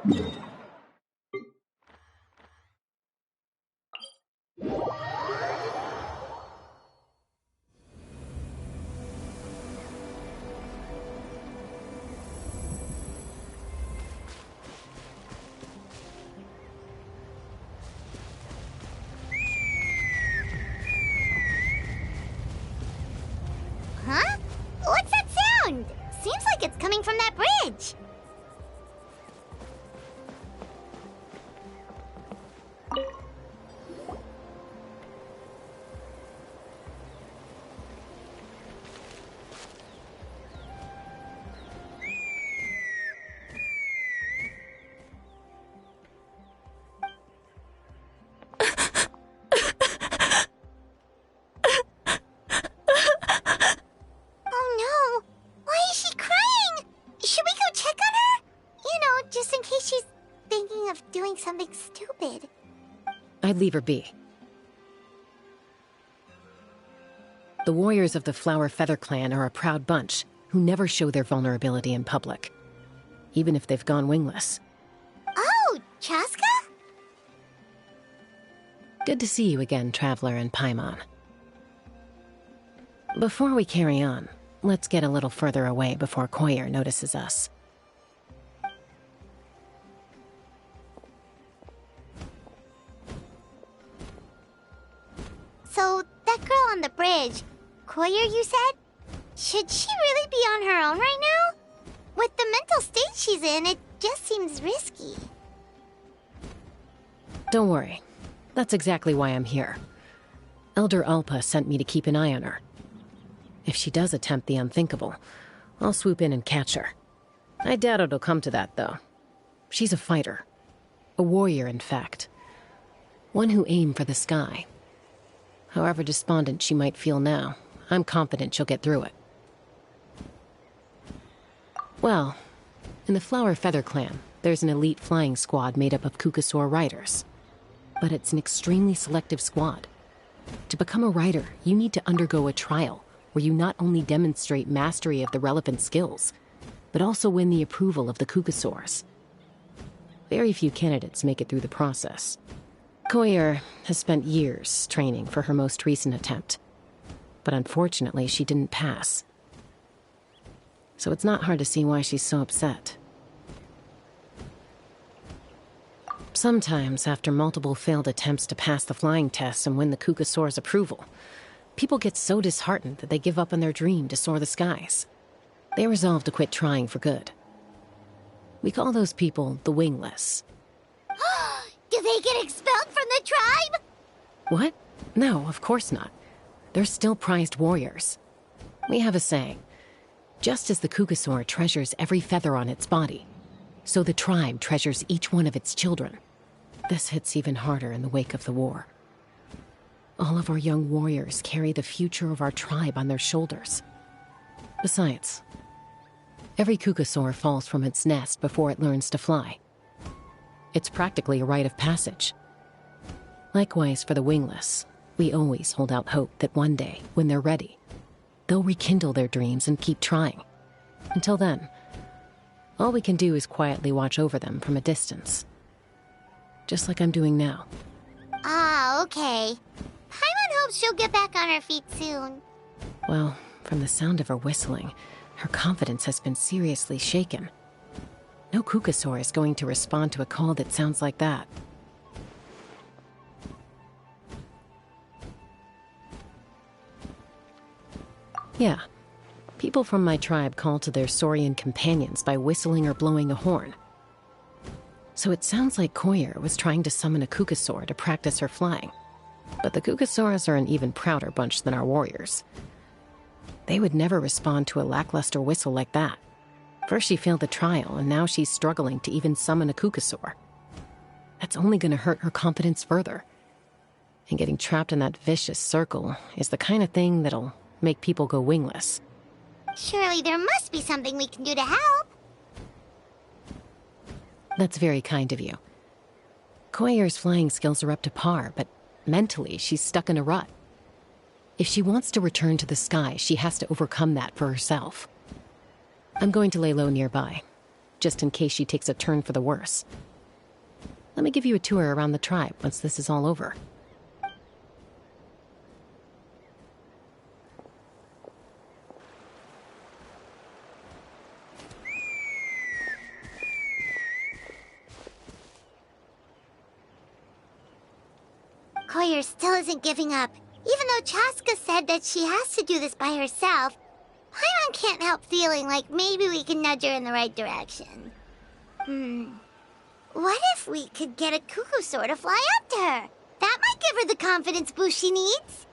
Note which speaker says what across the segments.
Speaker 1: Huh? What's that sound? Seems like it's coming from that bridge. Something stupid.
Speaker 2: I'd leave her be. The warriors of the Flower Feather Clan are a proud bunch who never show their vulnerability in public, even if they've gone wingless.
Speaker 1: Oh, Chasca?
Speaker 2: Good to see you again, Traveler and Paimon. Before we carry on, let's get a little further away before Koyer notices us.
Speaker 1: So, that girl on the bridge, Koyer, you said? Should she really be on her own right now? With the mental state she's in, it just seems risky.
Speaker 2: Don't worry. That's exactly why I'm here. Elder Alpa sent me to keep an eye on her. If she does attempt the unthinkable, I'll swoop in and catch her. I doubt it'll come to that, though. She's a fighter. A warrior, in fact. One who aimed for the sky. However despondent she might feel now, I'm confident she'll get through it. Well, in the Flower Feather Clan, there's an elite flying squad made up of Kukasaur riders. But it's an extremely selective squad. To become a rider, you need to undergo a trial where you not only demonstrate mastery of the relevant skills, but also win the approval of the Kukasaurs. Very few candidates make it through the process. Koyer has spent years training for her most recent attempt, but unfortunately she didn't pass. So it's not hard to see why she's so upset. Sometimes, after multiple failed attempts to pass the flying test and win the Kukasaur's approval, people get so disheartened that they give up on their dream to soar the skies. They resolve to quit trying for good. We call those people the wingless.
Speaker 1: Do they get expelled from the tribe?
Speaker 2: What? No, of course not. They're still prized warriors. We have a saying. Just as the Kukasaur treasures every feather on its body, so the tribe treasures each one of its children. This hits even harder in the wake of the war. All of our young warriors carry the future of our tribe on their shoulders. Besides, every Kukasaur falls from its nest before it learns to fly. It's practically a rite of passage. Likewise for the wingless, we always hold out hope that one day, when they're ready, they'll rekindle their dreams and keep trying. Until then, all we can do is quietly watch over them from a distance. Just like I'm doing now.
Speaker 1: Ah, okay. Paimon hopes she'll get back on her feet soon.
Speaker 2: Well, from the sound of her whistling, her confidence has been seriously shaken. No Kukasaur is going to respond to a call that sounds like that. Yeah. People from my tribe call to their saurian companions by whistling or blowing a horn. So it sounds like Koyer was trying to summon a Kukasaur to practice her flying. But the Kukasaurs are an even prouder bunch than our warriors. They would never respond to a lackluster whistle like that. First she failed the trial, and now she's struggling to even summon a Kukasaur. That's only going to hurt her confidence further. And getting trapped in that vicious circle is the kind of thing that'll make people go wingless.
Speaker 1: Surely there must be something we can do to help.
Speaker 2: That's very kind of you. Koyer's flying skills are up to par, but mentally she's stuck in a rut. If she wants to return to the sky, she has to overcome that for herself. I'm going to lay low nearby. just in case she takes a turn for the worse. Let me give you a tour around the tribe once this is all over.
Speaker 1: Koyer still isn't giving up. Even though Chasca said that she has to do this by herself, Paimon can't help feeling like maybe we can nudge her in the right direction. What if we could get a cuckoo to fly up to her? That might give her the confidence boost she needs.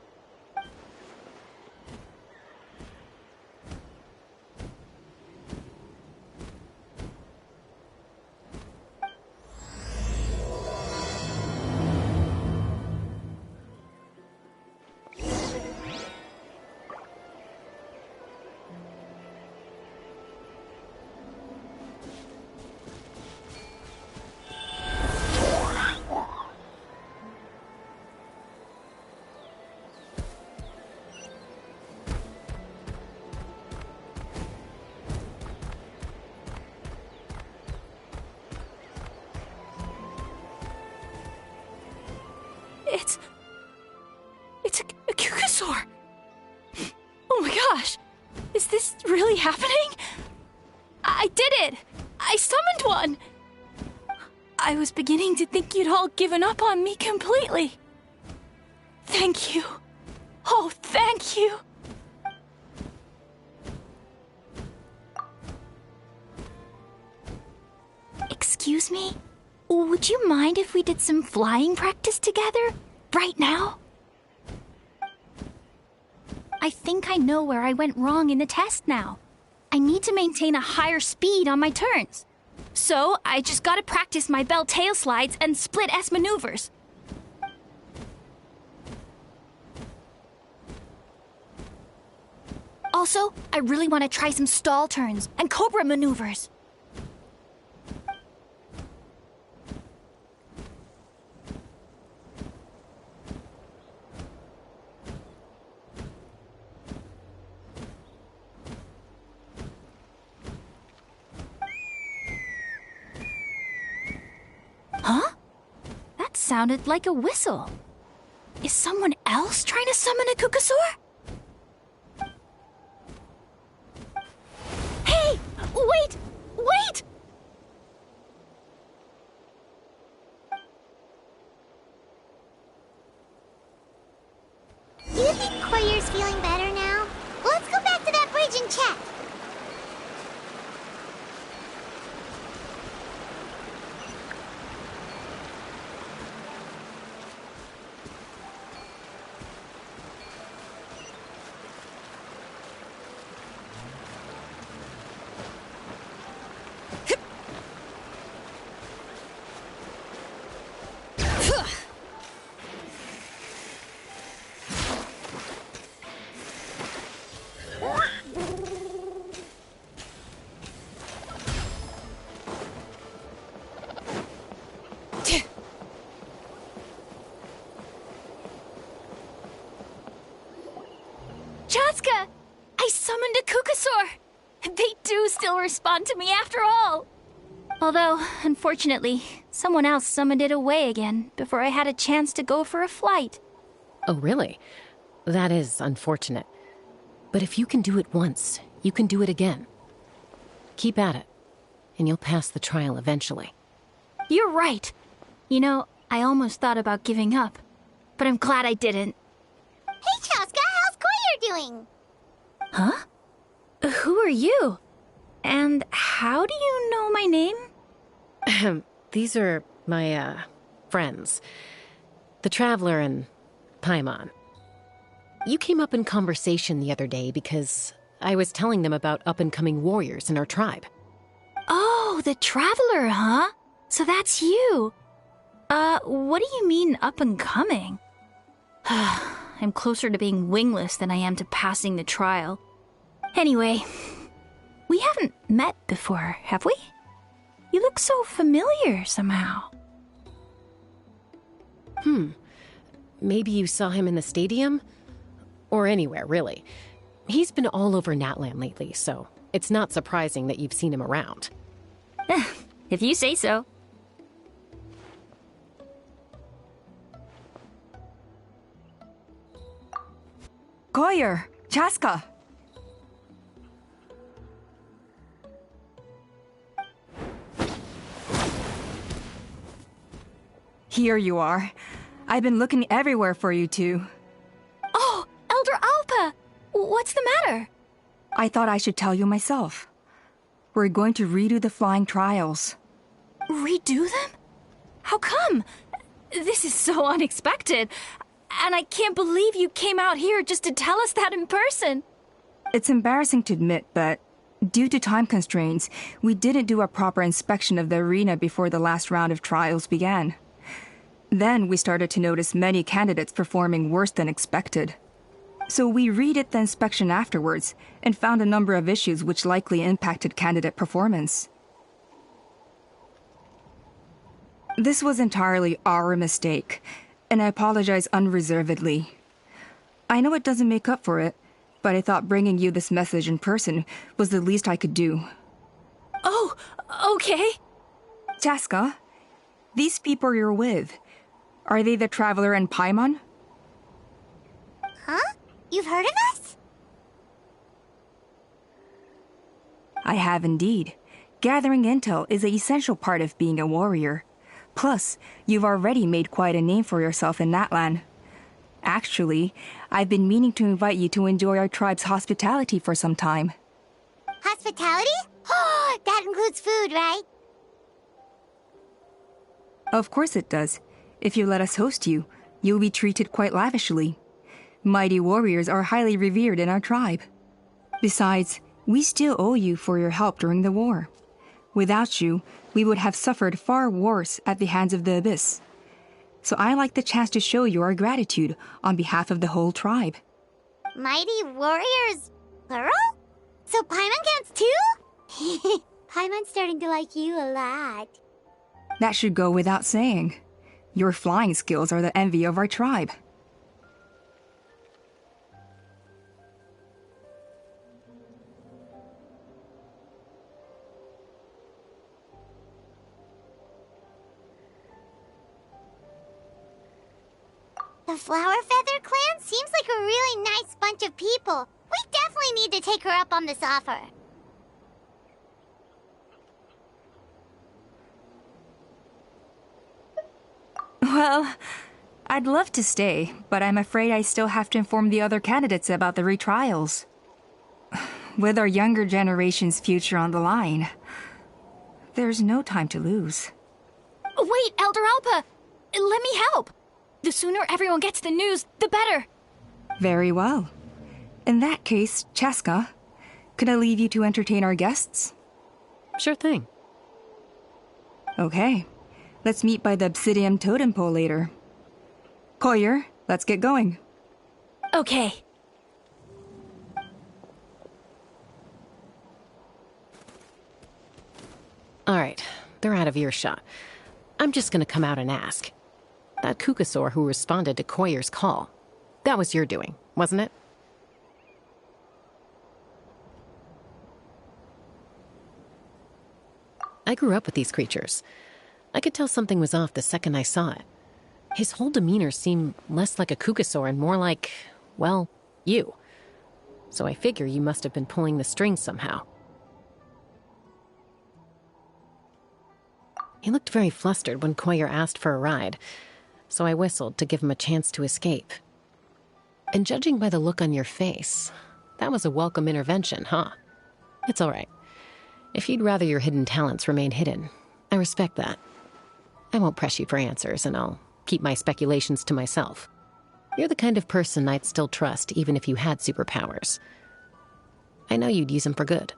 Speaker 3: It's a cuckoosaur! Oh my gosh! Is this really happening? I did it! I summoned one! I was beginning to think you'd all given up on me completely. Thank you. Oh, thank you! Excuse me? Would you mind if we did some flying practice together? Right now? I think I know where I went wrong in the test now. I need to maintain a higher speed on my turns. So, I just gotta practice my bell tail slides and split S maneuvers. Also, I really want to try some stall turns and cobra maneuvers. Huh? That sounded like a whistle. Is someone else trying to summon a cuckoosaur? Hey! Wait! Wait!
Speaker 1: Do you think Koyer's feeling better now? Let's go back to that bridge and check.
Speaker 3: Chasca! I summoned a cuckoosaur! They do still respond to me after all! Although, unfortunately, someone else summoned it away again before I had a chance to go for a flight.
Speaker 2: Oh, really? That is unfortunate. But if you can do it once, you can do it again. Keep at it, and you'll pass the trial eventually.
Speaker 3: You're right. You know, I almost thought about giving up, but I'm glad I didn't.
Speaker 1: Hey, Chasca, how's Koyer doing?
Speaker 3: Huh? Who are you? And how do you know my name?
Speaker 2: These are my, friends. The Traveler and Paimon. You came up in conversation the other day because I was telling them about up-and-coming warriors in our tribe.
Speaker 3: Oh, the Traveler, huh? So that's you. What do you mean up-and-coming? I'm closer to being wingless than I am to passing the trial. Anyway, we haven't met before, have we? You look so familiar somehow.
Speaker 2: Maybe you saw him in the stadium? Or anywhere, really. He's been all over Natlan lately, so it's not surprising that you've seen him around.
Speaker 3: If you say so.
Speaker 4: Koyer, Chasca. Here you are. I've been looking everywhere for you two.
Speaker 3: Oh, Elder Alpa! What's the matter?
Speaker 4: I thought I should tell you myself. We're going to redo the flying trials.
Speaker 3: Redo them? How come? This is so unexpected. And I can't believe you came out here just to tell us that in person.
Speaker 4: It's embarrassing to admit, but due to time constraints, we didn't do a proper inspection of the arena before the last round of trials began. Then we started to notice many candidates performing worse than expected. So we redid the inspection afterwards and found a number of issues which likely impacted candidate performance. This was entirely our mistake, and I apologize unreservedly. I know it doesn't make up for it, but I thought bringing you this message in person was the least I could do.
Speaker 3: Oh, okay.
Speaker 4: Chasca, these people you're with, are they the Traveler and Paimon?
Speaker 1: Huh? You've heard of us?
Speaker 4: I have indeed. Gathering intel is an essential part of being a warrior. Plus, you've already made quite a name for yourself in Natlan. Actually, I've been meaning to invite you to enjoy our tribe's hospitality for some time.
Speaker 1: Hospitality? Oh, that includes food, right?
Speaker 4: Of course it does. If you let us host you, you'll be treated quite lavishly. Mighty warriors are highly revered in our tribe. Besides, we still owe you for your help during the war. Without you, we would have suffered far worse at the hands of the Abyss. So I like the chance to show you our gratitude on behalf of the whole tribe.
Speaker 1: Mighty warriors, plural? So Paimon counts too? Paimon's starting to like you a lot.
Speaker 4: That should go without saying. Your flying skills are the envy of our tribe.
Speaker 1: The Flower Feather clan seems like a really nice bunch of people. We definitely need to take her up on this offer.
Speaker 4: Well, I'd love to stay, but I'm afraid I still have to inform the other candidates about the retrials. With our younger generation's future on the line, there's no time to lose.
Speaker 3: Wait, Elder Alpa! Let me help! The sooner everyone gets the news, the better.
Speaker 4: Very well. In that case, Chasca, could I leave you to entertain our guests?
Speaker 2: Sure thing.
Speaker 4: Okay. Let's meet by the Obsidian Totem Pole later. Koyer, let's get going.
Speaker 3: Okay.
Speaker 2: All right, they're out of earshot. I'm just gonna come out and ask. That Kukasaur who responded to Koyer's call, that was your doing, wasn't it? I grew up with these creatures. I could tell something was off the second I saw it. His whole demeanor seemed less like a Kukasaur and more like, well, you. So I figure you must have been pulling the strings somehow. He looked very flustered when Koyer asked for a ride, so I whistled to give him a chance to escape. And judging by the look on your face, that was a welcome intervention, huh? It's all right. If you'd rather your hidden talents remain hidden, I respect that. I won't press you for answers, and I'll keep my speculations to myself. You're the kind of person I'd still trust even if you had superpowers. I know you'd use them for good.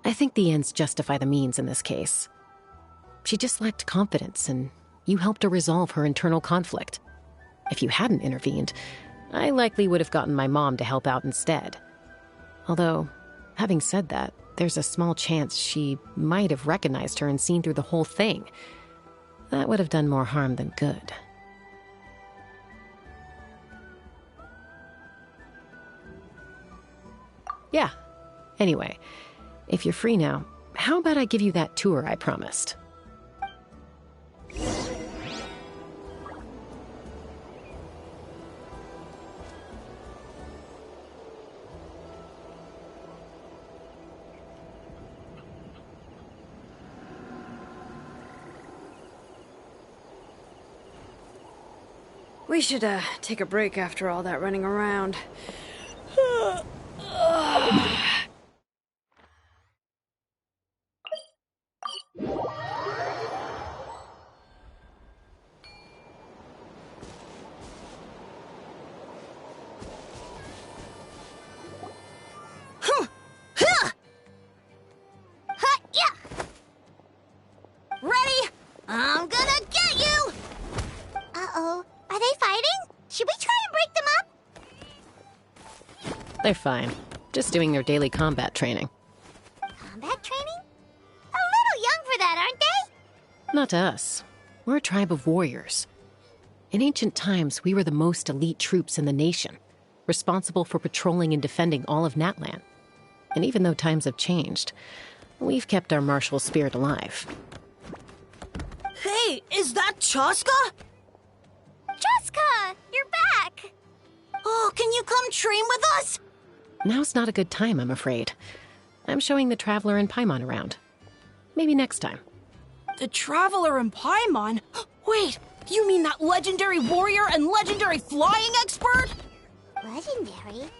Speaker 2: I think the ends justify the means in this case. She just lacked confidence, and you helped her resolve her internal conflict. If you hadn't intervened, I likely would have gotten my mom to help out instead. Although, having said that, there's a small chance she might have recognized her and seen through the whole thing. That would have done more harm than good. Yeah, Anyway, if you're free now, how about I give you that tour I promised?
Speaker 5: We should, take a break after all that running around.
Speaker 1: Ready? I'm gonna get you! Uh-oh. Are they fighting? Should we try and break them up?
Speaker 2: They're fine. Just doing their daily combat training.
Speaker 1: Combat training? A little young for that, aren't they?
Speaker 2: Not to us. We're a tribe of warriors. In ancient times, we were the most elite troops in the nation, responsible for patrolling and defending all of Natlan. And even though times have changed, we've kept our martial spirit alive.
Speaker 6: Hey, is that Chasca?
Speaker 1: Chasca! You're back!
Speaker 6: Oh, can you come train with us?
Speaker 2: Now's not a good time, I'm afraid. I'm showing the Traveler and Paimon around. Maybe next time.
Speaker 6: The Traveler and Paimon? Wait, you mean that legendary warrior and legendary flying expert?
Speaker 1: Legendary?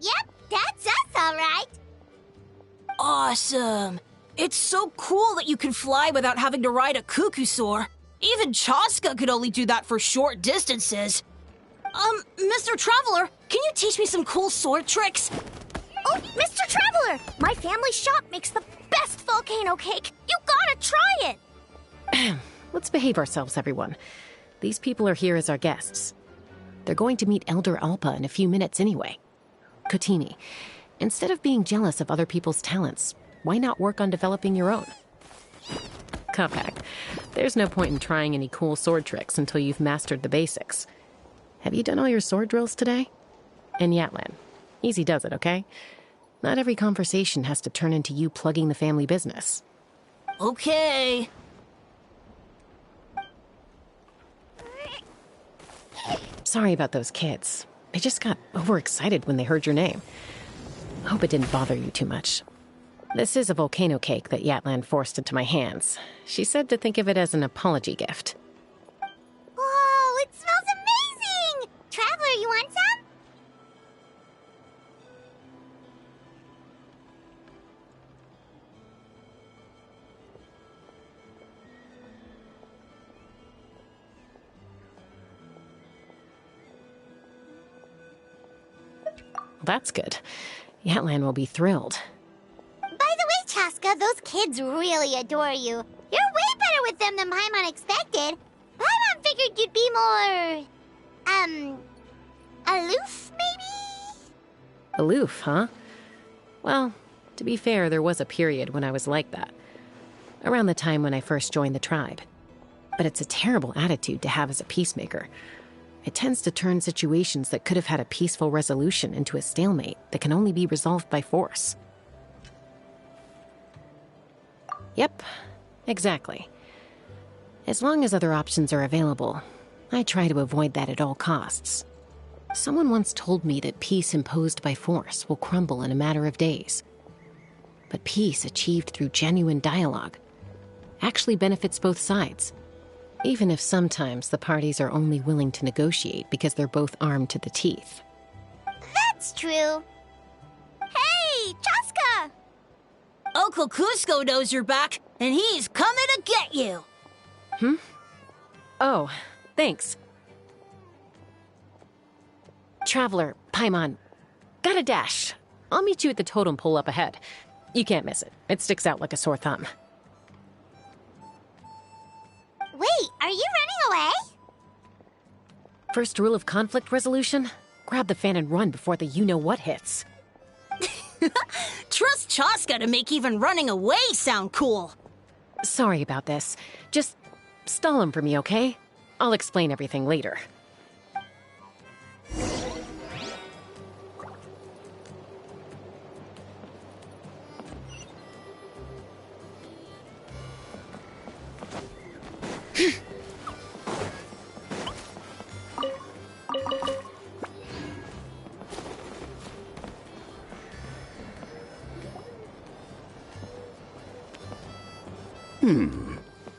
Speaker 1: Yep, that's us, all right.
Speaker 6: Awesome. It's so cool that you can fly without having to ride a cuckoosaur. Even Chasca could only do that for short distances. Mr. Traveler, can you teach me some cool sword tricks?
Speaker 1: Oh, Mr. Traveler! My family shop makes the best volcano cake. You gotta try it!
Speaker 2: Let's behave ourselves, everyone. These people are here as our guests. They're going to meet Elder Alpa in a few minutes anyway. Kotini, instead of being jealous of other people's talents, why not work on developing your own? Kapak, there's no point in trying any cool sword tricks until you've mastered the basics. Have you done all your sword drills today? And Yatlan, easy does it, okay? Not every conversation has to turn into you plugging the family business.
Speaker 6: Okay.
Speaker 2: Sorry about those kids. They just got overexcited when they heard your name. Hope it didn't bother you too much. This is a volcano cake that Yatlan forced into my hands. She said to think of it as an apology gift.
Speaker 1: Whoa, it smells amazing! Traveler, you want some?
Speaker 2: That's good. Yatlan will be thrilled.
Speaker 1: By the way, Chasca, those kids really adore you. You're way better with them than Paimon expected. Paimon figured you'd be more... aloof, maybe?
Speaker 2: Aloof, huh? Well, to be fair, there was a period when I was like that. Around the time when I first joined the tribe. But it's a terrible attitude to have as a peacemaker. It tends to turn situations that could have had a peaceful resolution into a stalemate that can only be resolved by force. Yep, exactly. As long as other options are available, I try to avoid that at all costs. Someone once told me that peace imposed by force will crumble in a matter of days. But peace achieved through genuine dialogue actually benefits both sides. Even if sometimes the parties are only willing to negotiate because they're both armed to the teeth.
Speaker 1: That's true. Hey, Chasca!
Speaker 6: Uncle Cusco knows you're back, and he's coming to get you.
Speaker 2: Oh, thanks. Traveler, Paimon, got a dash. I'll meet you at the totem pole up ahead. You can't miss it. It sticks out like a sore thumb.
Speaker 1: Wait, are you running away?
Speaker 2: First rule of conflict resolution? Grab the fan and run before the you-know-what hits.
Speaker 6: Trust Chasca to make even running away sound cool.
Speaker 2: Sorry about this. Just stall him for me, okay? I'll explain everything later.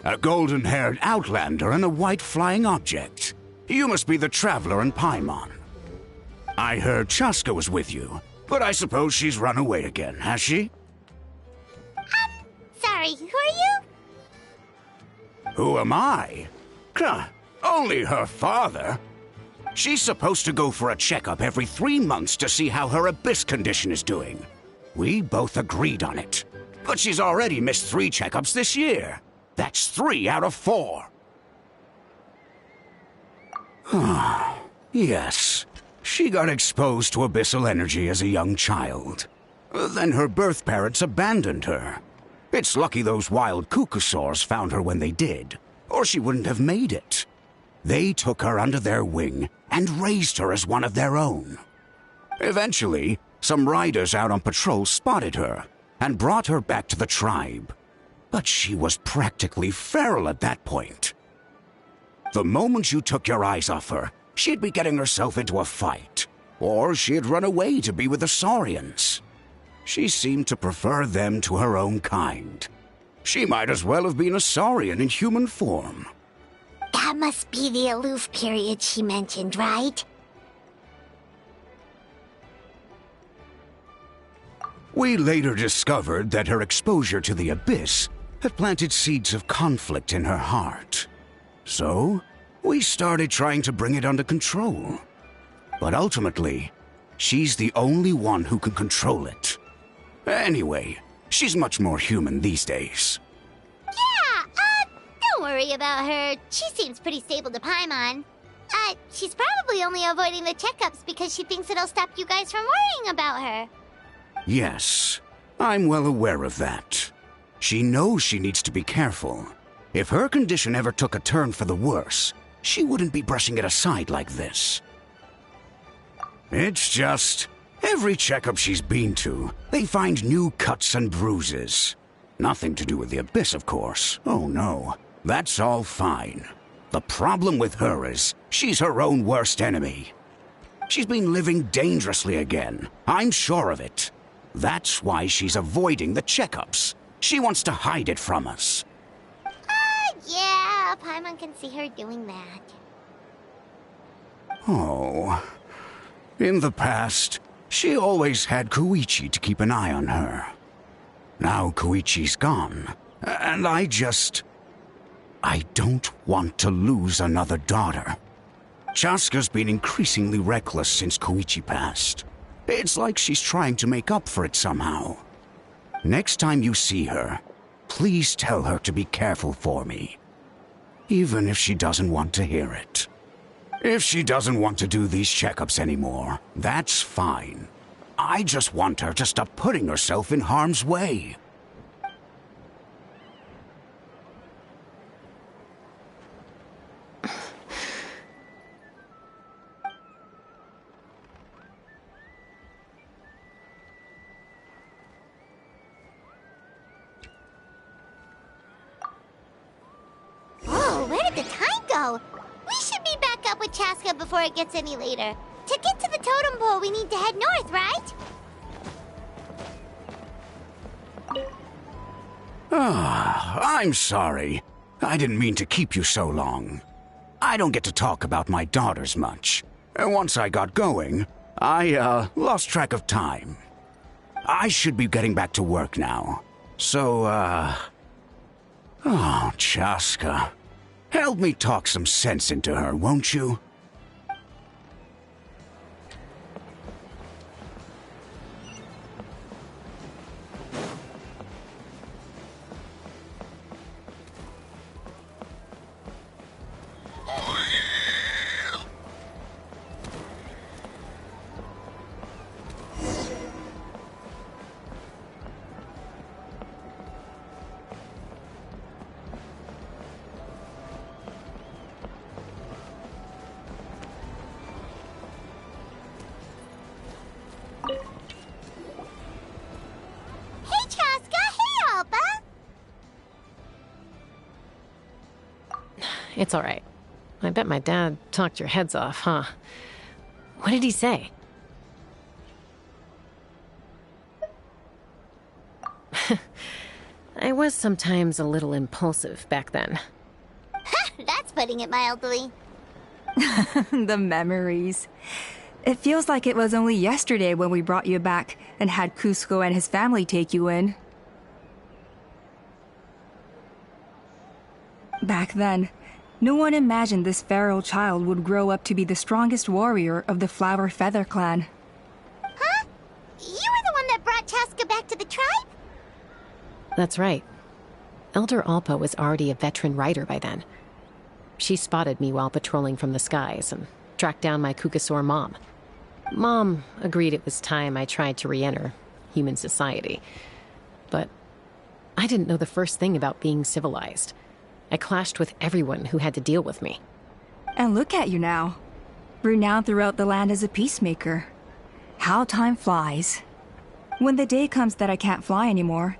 Speaker 7: A golden-haired outlander and a white flying object. You must be the traveler in Paimon. I heard Chasca was with you, but I suppose she's run away again, has she?
Speaker 1: Sorry, who are you?
Speaker 7: Who am I? Only her father. She's supposed to go for a checkup every 3 months to see how her abyss condition is doing. We both agreed on it. But she's already missed 3 checkups this year. That's 3 out of 4. Yes. She got exposed to abyssal energy as a young child. Then her birth parents abandoned her. It's lucky those wild cuckoosaurs found her when they did, or she wouldn't have made it. They took her under their wing and raised her as one of their own. Eventually, some riders out on patrol spotted her and brought her back to the tribe. But she was practically feral at that point. The moment you took your eyes off her, she'd be getting herself into a fight, or she'd run away to be with the Saurians. She seemed to prefer them to her own kind. She might as well have been a Saurian in human form.
Speaker 1: That must be the aloof period she mentioned, right?
Speaker 7: We later discovered that her exposure to the abyss had planted seeds of conflict in her heart. So, we started trying to bring it under control. But ultimately, she's the only one who can control it. Anyway, she's much more human these days.
Speaker 1: Yeah, don't worry about her. She seems pretty stable to Paimon. She's probably only avoiding the checkups because she thinks it'll stop you guys from worrying about her.
Speaker 7: Yes, I'm well aware of that. She knows she needs to be careful. If her condition ever took a turn for the worse, she wouldn't be brushing it aside like this. It's just, every checkup she's been to, they find new cuts and bruises. Nothing to do with the abyss, of course. Oh no, that's all fine. The problem with her is, she's her own worst enemy. She's been living dangerously again. I'm sure of it. That's why she's avoiding the checkups. She wants to hide it from us.
Speaker 1: Yeah, Paimon can see her doing that.
Speaker 7: Oh. In the past, she always had Koichi to keep an eye on her. Now Koichi's gone, and I don't want to lose another daughter. Chasca's been increasingly reckless since Koichi passed. It's like she's trying to make up for it somehow. Next time you see her, please tell her to be careful for me. Even if she doesn't want to hear it. If she doesn't want to do these checkups anymore, that's fine. I just want her to stop putting herself in harm's way.
Speaker 1: Whoa, where did the time go? We should be back up with Chasca before it gets any later. To get to the totem pole, we need to head north, right?
Speaker 7: I'm sorry. I didn't mean to keep you so long. I don't get to talk about my daughters much. And once I got going, I lost track of time. I should be getting back to work now. So, oh, Chasca. Help me talk some sense into her, won't you?
Speaker 2: It's all right. I bet my dad talked your heads off, huh? What did he say? I was sometimes a little impulsive back then.
Speaker 1: That's putting it mildly.
Speaker 4: The memories. It feels like it was only yesterday when we brought you back and had Cusco and his family take you in. Back then, no one imagined this feral child would grow up to be the strongest warrior of the Flower Feather clan.
Speaker 1: Huh? You were the one that brought Chasca back to the tribe?
Speaker 2: That's right. Elder Alpa was already a veteran rider by then. She spotted me while patrolling from the skies and tracked down my Kukasaur mom. Mom agreed it was time I tried to re-enter human society. But I didn't know the first thing about being civilized. I clashed with everyone who had to deal with me.
Speaker 4: And look at you now, renowned throughout the land as a peacemaker. How time flies. When the day comes that I can't fly anymore,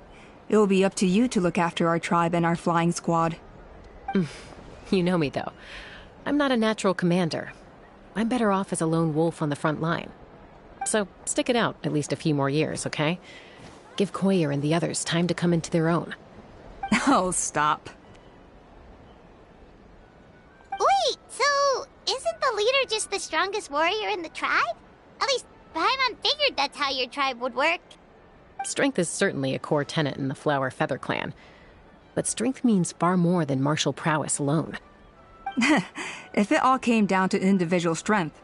Speaker 4: it will be up to you to look after our tribe and our flying squad.
Speaker 2: You know me, though. I'm not a natural commander. I'm better off as a lone wolf on the front line. So stick it out at least a few more years, okay? Give Koyer and the others time to come into their own.
Speaker 4: Oh, stop.
Speaker 1: Wait, so isn't the leader just the strongest warrior in the tribe? At least Paimon figured that's how your tribe would work.
Speaker 2: Strength is certainly a core tenet in the Flower Feather clan. But strength means far more than martial prowess alone.
Speaker 4: If it all came down to individual strength,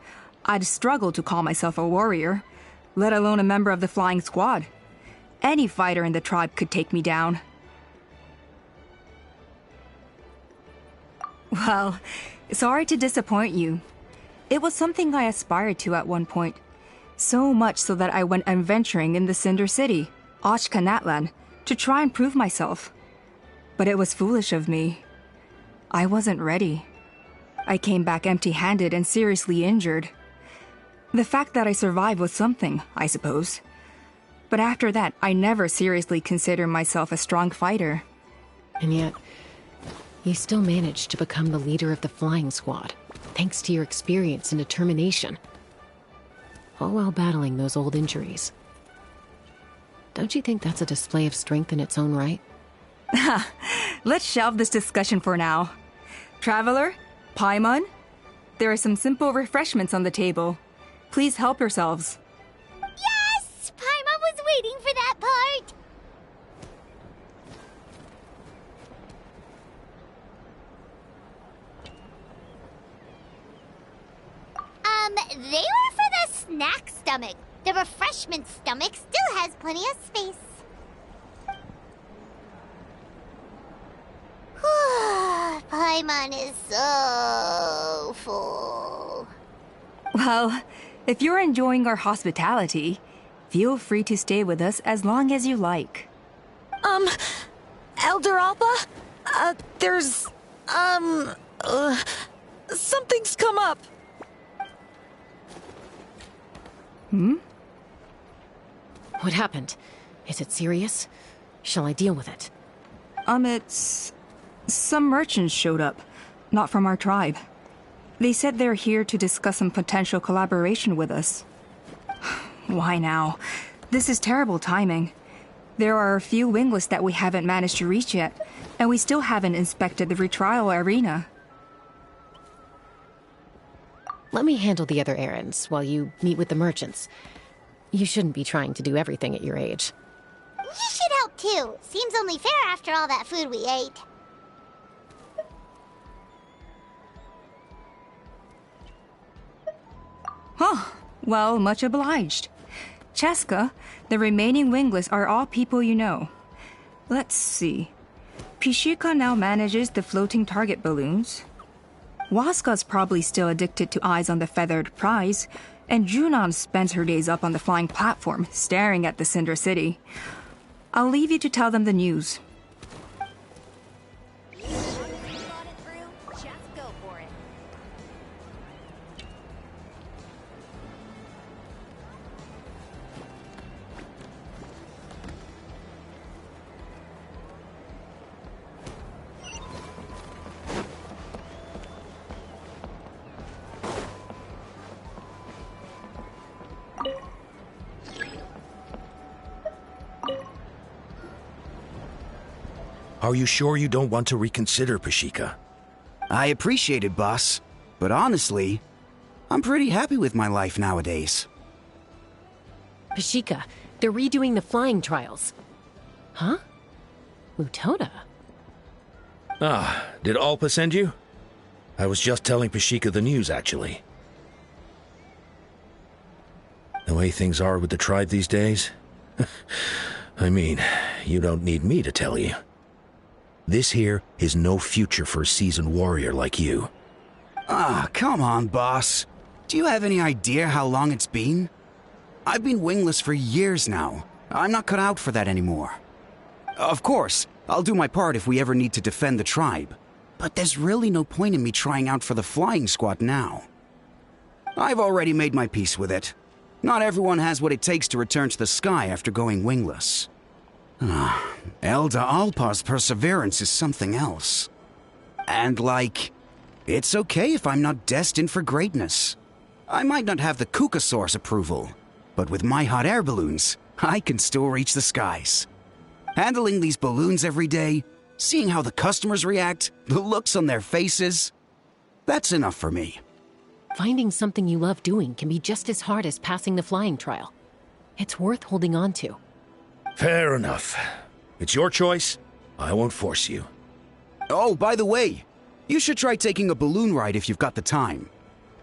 Speaker 4: I'd struggle to call myself a warrior, let alone a member of the flying squad. Any fighter in the tribe could take me down. Well, sorry to disappoint you. It was something I aspired to at one point. So much so that I went adventuring in the Cinder City, Ashkanatlan, to try and prove myself. But it was foolish of me. I wasn't ready. I came back empty-handed and seriously injured. The fact that I survived was something, I suppose. But after that, I never seriously considered myself a strong fighter.
Speaker 2: And yet, you still managed to become the leader of the flying squad, thanks to your experience and determination. All while battling those old injuries. Don't you think that's a display of strength in its own right?
Speaker 4: Let's shelve this discussion for now. Traveler, Paimon, there are some simple refreshments on the table. Please help yourselves.
Speaker 1: Yes! Paimon was waiting for that part! They were for the snack stomach. The refreshment stomach still has plenty of space. Paimon is so full.
Speaker 4: Well, if you're enjoying our hospitality, feel free to stay with us as long as you like.
Speaker 6: Elder Alpa? Something's come up.
Speaker 2: What happened? Is it serious? Shall I deal with it?
Speaker 4: It's... Some merchants showed up, not from our tribe. They said they're here to discuss some potential collaboration with us. Why now? This is terrible timing. There are a few wingless that we haven't managed to reach yet, and we still haven't inspected the retrial arena.
Speaker 2: Let me handle the other errands while you meet with the merchants. You shouldn't be trying to do everything at your age.
Speaker 1: You should help too. Seems only fair after all that food we ate.
Speaker 4: Huh. Well, much obliged. Chasca, the remaining wingless are all people you know. Let's see. Pishika now manages the floating target balloons. Waska's probably still addicted to eyes on the feathered prize, and Junon spends her days up on the flying platform, staring at the Cinder City. I'll leave you to tell them the news.
Speaker 8: Are you sure you don't want to reconsider, Pashika?
Speaker 7: I appreciate it, boss. But honestly, I'm pretty happy with my life nowadays.
Speaker 2: Pashika, they're redoing the flying trials. Huh? Mutoda?
Speaker 8: Ah, did Alpa send you? I was just telling Pashika the news, actually. The way things are with the tribe these days? I mean, you don't need me to tell you. This here is no future for a seasoned warrior like you.
Speaker 7: Ah, come on, boss. Do you have any idea how long it's been? I've been wingless for years now. I'm not cut out for that anymore. Of course, I'll do my part if we ever need to defend the tribe. But there's really no point in me trying out for the flying squad now. I've already made my peace with it. Not everyone has what it takes to return to the sky after going wingless. Elder Alpa's perseverance is something else. And it's okay if I'm not destined for greatness. I might not have the Kukasaur's approval, but with my hot air balloons, I can still reach the skies. Handling these balloons every day, seeing how the customers react, the looks on their faces, that's enough for me.
Speaker 2: Finding something you love doing can be just as hard as passing the flying trial. It's worth holding on to.
Speaker 8: Fair enough. It's your choice. I won't force you.
Speaker 7: Oh, by the way, you should try taking a balloon ride if you've got the time.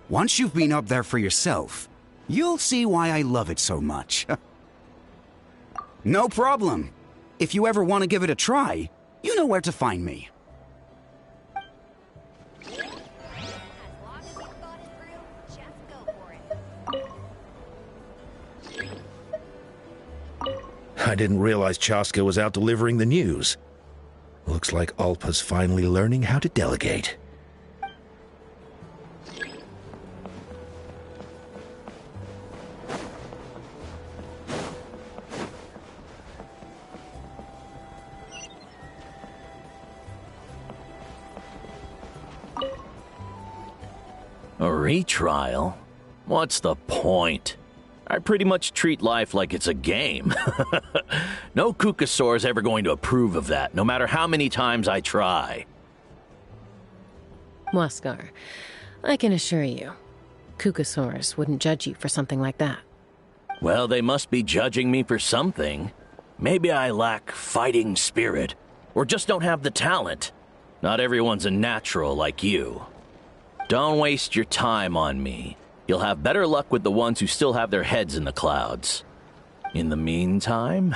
Speaker 7: Once you've been up there for yourself, you'll see why I love it so much. No problem. If you ever want to give it a try, you know where to find me.
Speaker 8: I didn't realize Chasca was out delivering the news. Looks like Alpa's finally learning how to delegate.
Speaker 9: A retrial? What's the point? I pretty much treat life like it's a game. No Kukasaur is ever going to approve of that, no matter how many times I try.
Speaker 2: Waskar, I can assure you, Kukasaurs wouldn't judge you for something like that.
Speaker 9: Well, they must be judging me for something. Maybe I lack fighting spirit, or just don't have the talent. Not everyone's a natural like you. Don't waste your time on me. You'll have better luck with the ones who still have their heads in the clouds. In the meantime,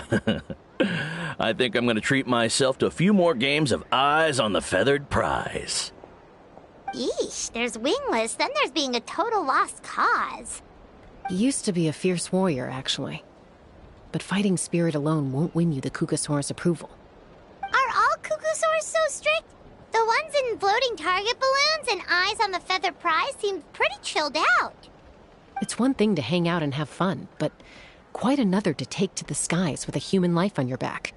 Speaker 9: I think I'm going to treat myself to a few more games of Eyes on the Feathered Prize.
Speaker 1: Yeesh, there's wingless, then there's being a total lost cause.
Speaker 2: You used to be a fierce warrior, actually. But fighting spirit alone won't win you the Kukasaur's approval.
Speaker 1: Are all Kukasaurs so strict? The ones in floating target balloons and Eyes on the Feathered Prize seem pretty chilled out.
Speaker 2: It's one thing to hang out and have fun, but quite another to take to the skies with a human life on your back.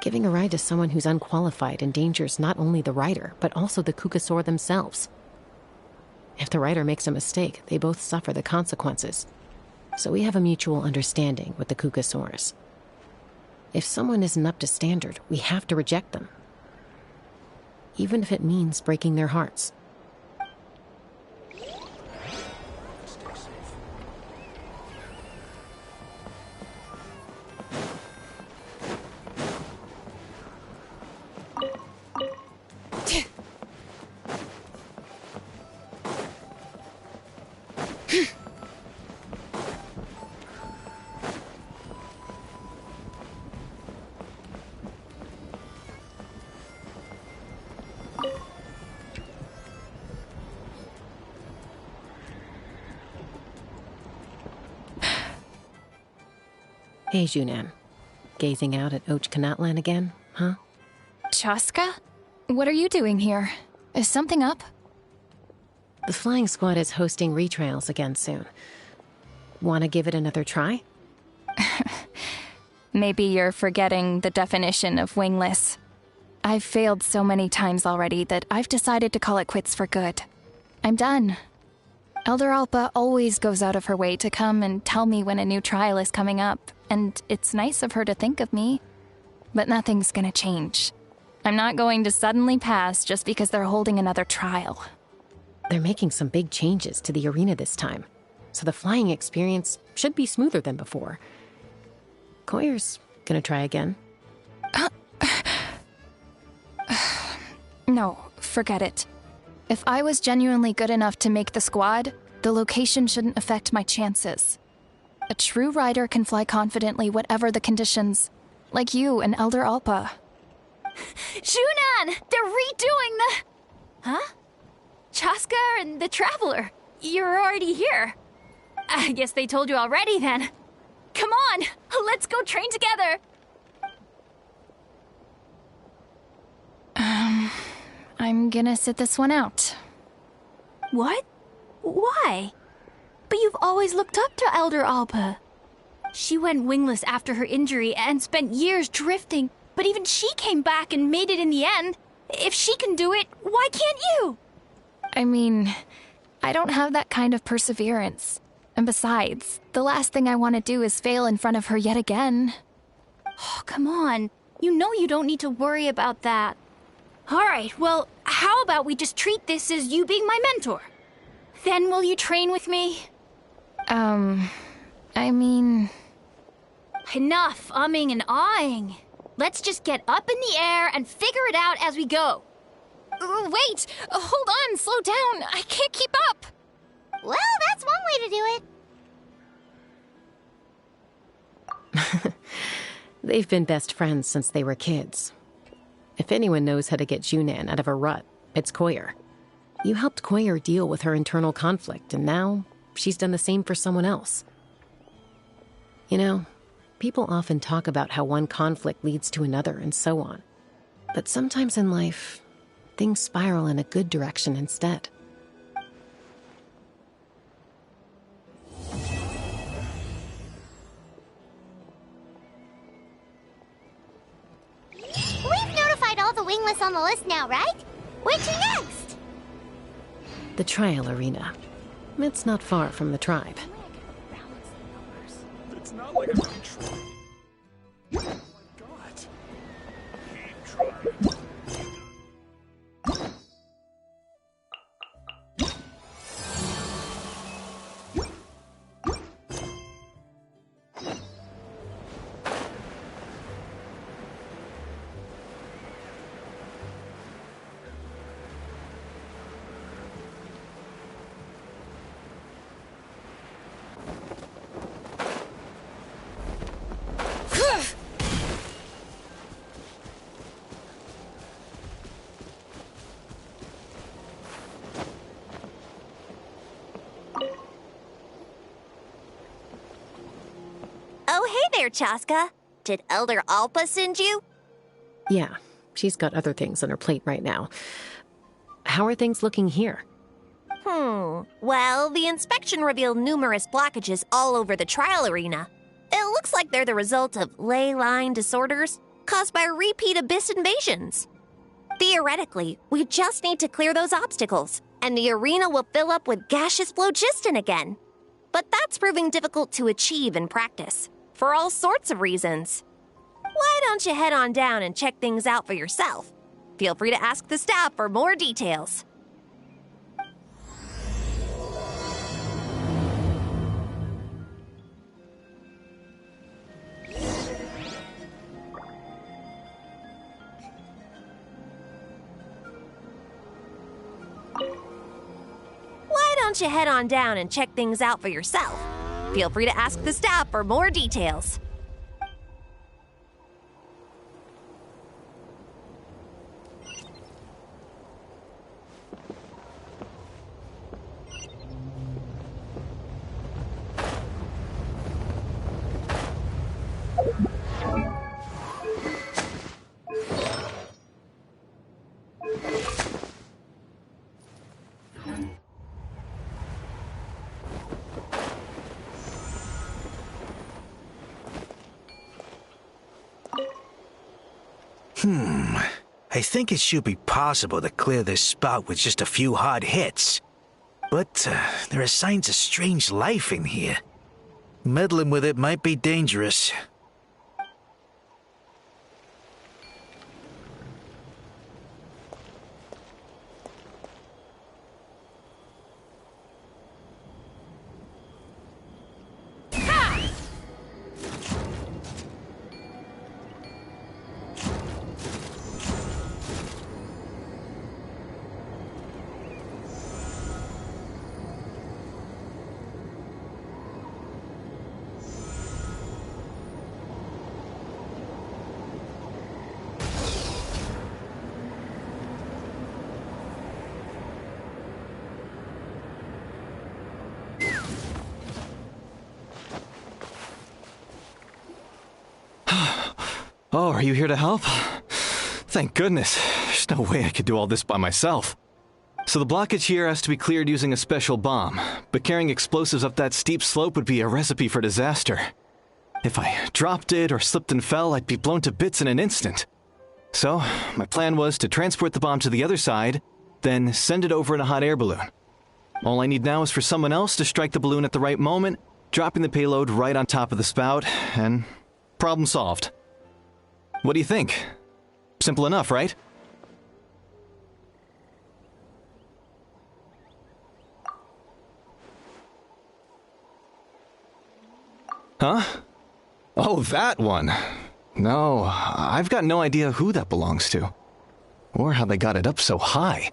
Speaker 2: Giving a ride to someone who's unqualified endangers not only the rider, but also the Kukasaur themselves. If the rider makes a mistake, they both suffer the consequences. So we have a mutual understanding with the Kukasaurs. If someone isn't up to standard, we have to reject them. Even if it means breaking their hearts. Hey, Junan. Gazing out at Ochkanatlan again, huh?
Speaker 3: Chasca? What are you doing here? Is something up?
Speaker 2: The flying squad is hosting retrials again soon. Want to give it another try?
Speaker 3: Maybe you're forgetting the definition of wingless. I've failed so many times already that I've decided to call it quits for good. I'm done. Elder Alpa always goes out of her way to come and tell me when a new trial is coming up, and it's nice of her to think of me. But nothing's gonna change. I'm not going to suddenly pass just because they're holding another trial.
Speaker 2: They're making some big changes to the arena this time, so the flying experience should be smoother than before. Koyer's gonna try again.
Speaker 3: No, forget it. If I was genuinely good enough to make the squad, the location shouldn't affect my chances. A true rider can fly confidently whatever the conditions, like you and Elder Alpa. Shunan! They're redoing the... Huh? Chasca and the Traveler. You're already here. I guess they told you already then. Come on, let's go train together. I'm gonna sit this one out. What? Why? But you've always looked up to Elder Alpa. She went wingless after her injury and spent years drifting, but even she came back and made it in the end. If she can do it, why can't you? I mean, I don't have that kind of perseverance. And besides, the last thing I want to do is fail in front of her yet again. Oh, come on. You know you don't need to worry about that. All right, well, how about we just treat this as you being my mentor? Then will you train with me? I mean... Enough umming and ahhing. Let's just get up in the air and figure it out as we go. Wait! Hold on, slow down. I can't keep up.
Speaker 1: Well, that's one way to do it.
Speaker 2: They've been best friends since they were kids. If anyone knows how to get Junan out of a rut, it's Koyer. You helped Koyer deal with her internal conflict, and now she's done the same for someone else. You know, people often talk about how one conflict leads to another and so on. But sometimes in life, things spiral in a good direction instead.
Speaker 1: We've notified all the wingless on the list now, right? Where to next?
Speaker 2: The trial arena. It's not far from the tribe.
Speaker 10: It's not like I'm gonna try. Oh my god. Keep trying.
Speaker 11: Oh, hey there, Chasca. Did Elder Alpa send you?
Speaker 2: Yeah, she's got other things on her plate right now. How are things looking here?
Speaker 11: Well, the inspection revealed numerous blockages all over the trial arena. It looks like they're the result of ley line disorders caused by repeat abyss invasions. Theoretically, we just need to clear those obstacles, and the arena will fill up with gaseous phlogiston again. But that's proving difficult to achieve in practice, for all sorts of reasons. Why don't you head on down and check things out for yourself? Feel free to ask the staff for more details. Why don't you head on down and check things out for yourself? Feel free to ask the staff for more details.
Speaker 12: I think it should be possible to clear this spot with just a few hard hits. But there are signs of strange life in here. Meddling with it might be dangerous.
Speaker 13: Oh, are you here to help? Thank goodness. There's no way I could do all this by myself. So the blockage here has to be cleared using a special bomb, but carrying explosives up that steep slope would be a recipe for disaster. If I dropped it or slipped and fell, I'd be blown to bits in an instant. So, my plan was to transport the bomb to the other side, then send it over in a hot air balloon. All I need now is for someone else to strike the balloon at the right moment, dropping the payload right on top of the spout, and problem solved. What do you think? Simple enough, right? Huh? Oh, that one. No, I've got no idea who that belongs to. Or how they got it up so high.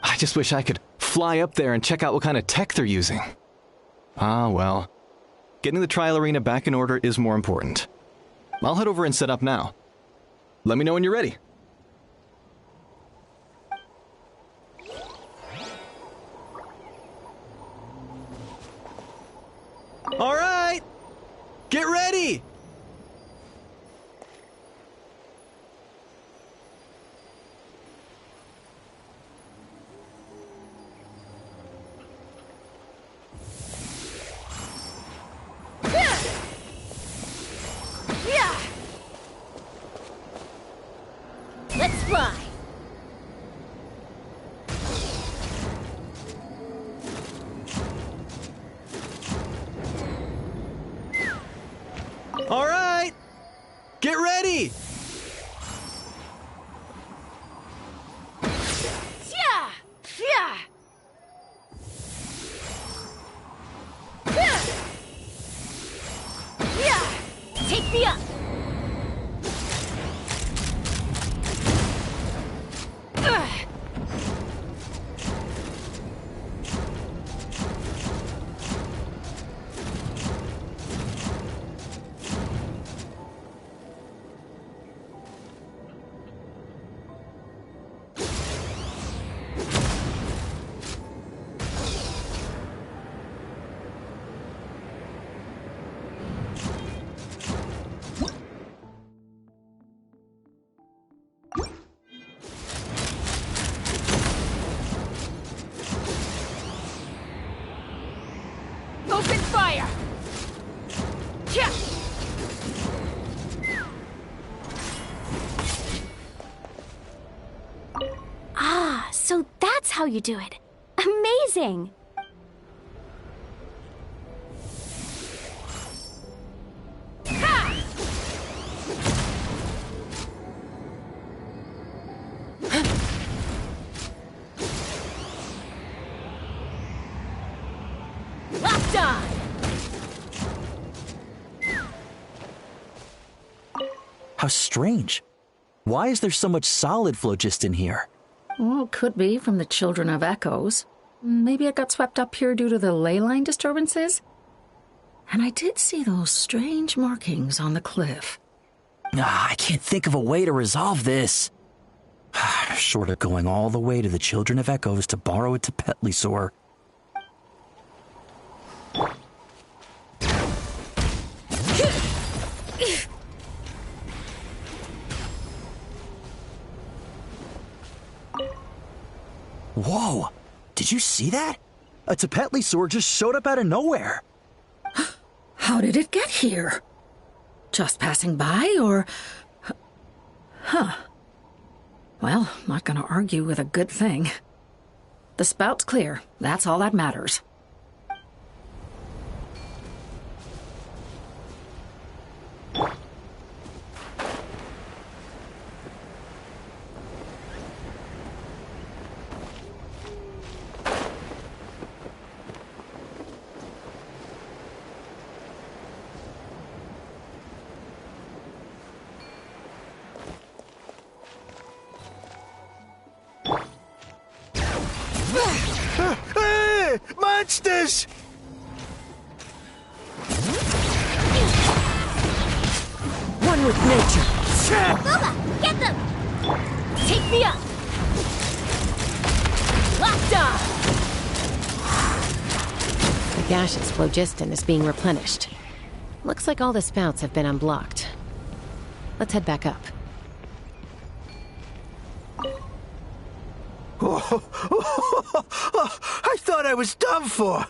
Speaker 13: I just wish I could fly up there and check out what kind of tech they're using. Ah, well. Getting the trial arena back in order is more important. I'll head over and set up now. Let me know when you're ready. All right! Get ready!
Speaker 1: Let's fly.
Speaker 13: All right! Get ready!
Speaker 1: Yeah! Yeah! Yeah! Take me up! Open fire! Yeah!
Speaker 3: Ah, so that's how you do it. Amazing!
Speaker 1: Locked on!
Speaker 14: How strange. Why is there so much solid flow just in here?
Speaker 15: Well, could be from the Children of Echoes. Maybe it got swept up here due to the ley line disturbances? And I did see those strange markings on the cliff.
Speaker 14: I can't think of a way to resolve this. Short of going all the way to the Children of Echoes to borrow it to Petlisaur. Whoa! Did you see that? A Petlisaur just showed up out of nowhere.
Speaker 15: How did it get here? Just passing by, or... Huh. Well, not gonna argue with a good thing. The spout's clear. That's all that matters.
Speaker 12: Hey! Monsters!
Speaker 2: One with nature.
Speaker 1: Bubba, get them! Take me up! Locked on!
Speaker 2: The gaseous phlogiston is being replenished. Looks like all the spouts have been unblocked. Let's head back up.
Speaker 12: I thought I was done for.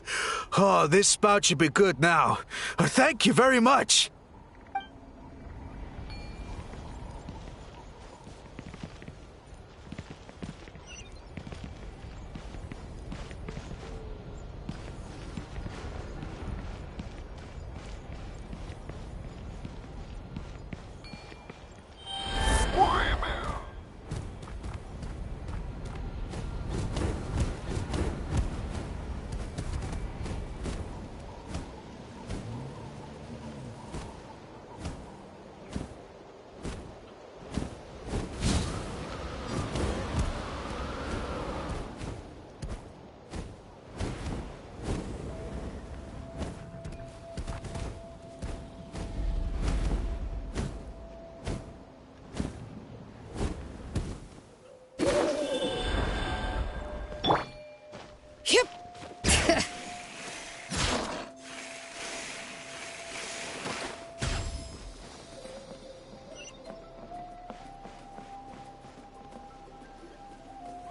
Speaker 12: Oh, this spout should be good now. Thank you very much.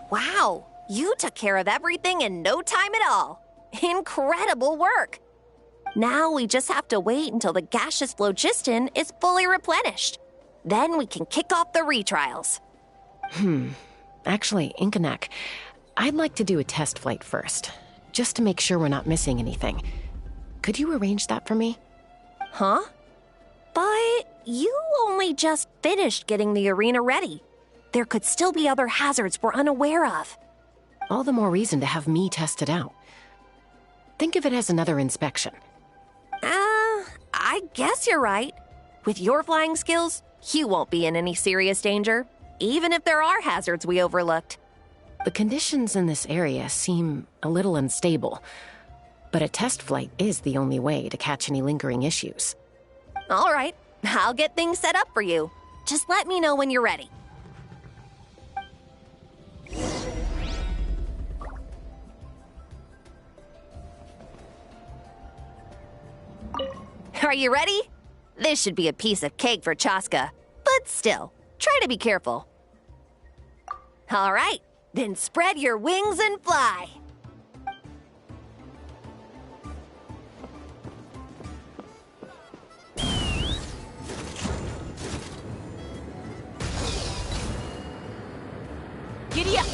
Speaker 11: Wow, you took care of everything in no time at all. Incredible work. Now we just have to wait until the gaseous phlogiston is fully replenished. Then we can kick off the retrials.
Speaker 2: Actually, Inkanak, I'd like to do a test flight first, just to make sure we're not missing anything. Could you arrange that for me?
Speaker 11: Huh? But you only just finished getting the arena ready. There could still be other hazards we're unaware of.
Speaker 2: All the more reason to have me test it out. Think of it as another inspection.
Speaker 11: I guess you're right. With your flying skills, you won't be in any serious danger, even if there are hazards we overlooked.
Speaker 2: The conditions in this area seem a little unstable, but a test flight is the only way to catch any lingering issues.
Speaker 11: All right, I'll get things set up for you. Just let me know when you're ready. Are you ready? This should be a piece of cake for Chasca, but still, try to be careful. All right, then spread your wings and fly.
Speaker 6: Giddy up!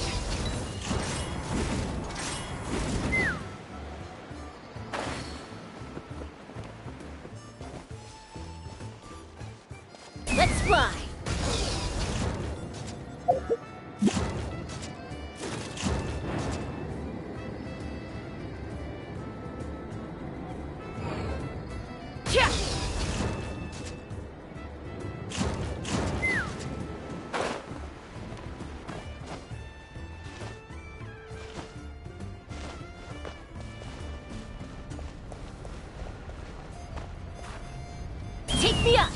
Speaker 6: Let's fly! Yeah! Take me up!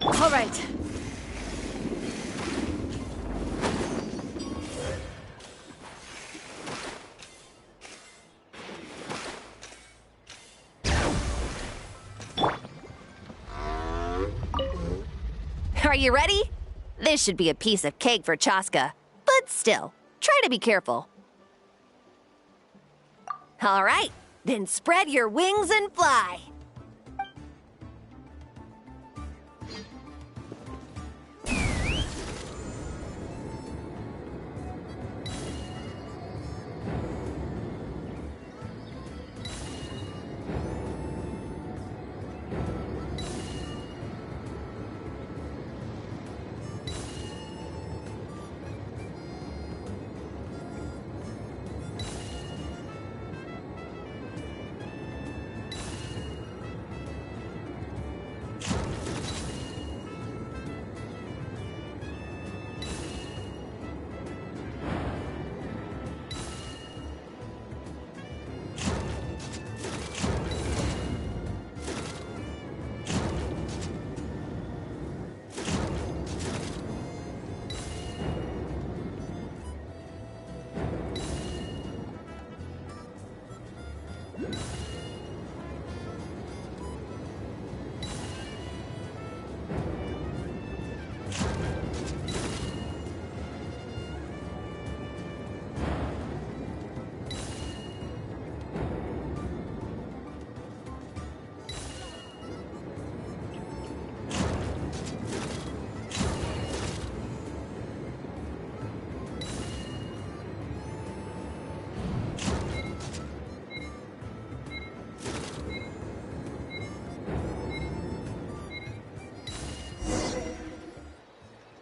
Speaker 6: All right.
Speaker 11: Are you ready? This should be a piece of cake for Chasca, but still, try to be careful. All right, then spread your wings and fly.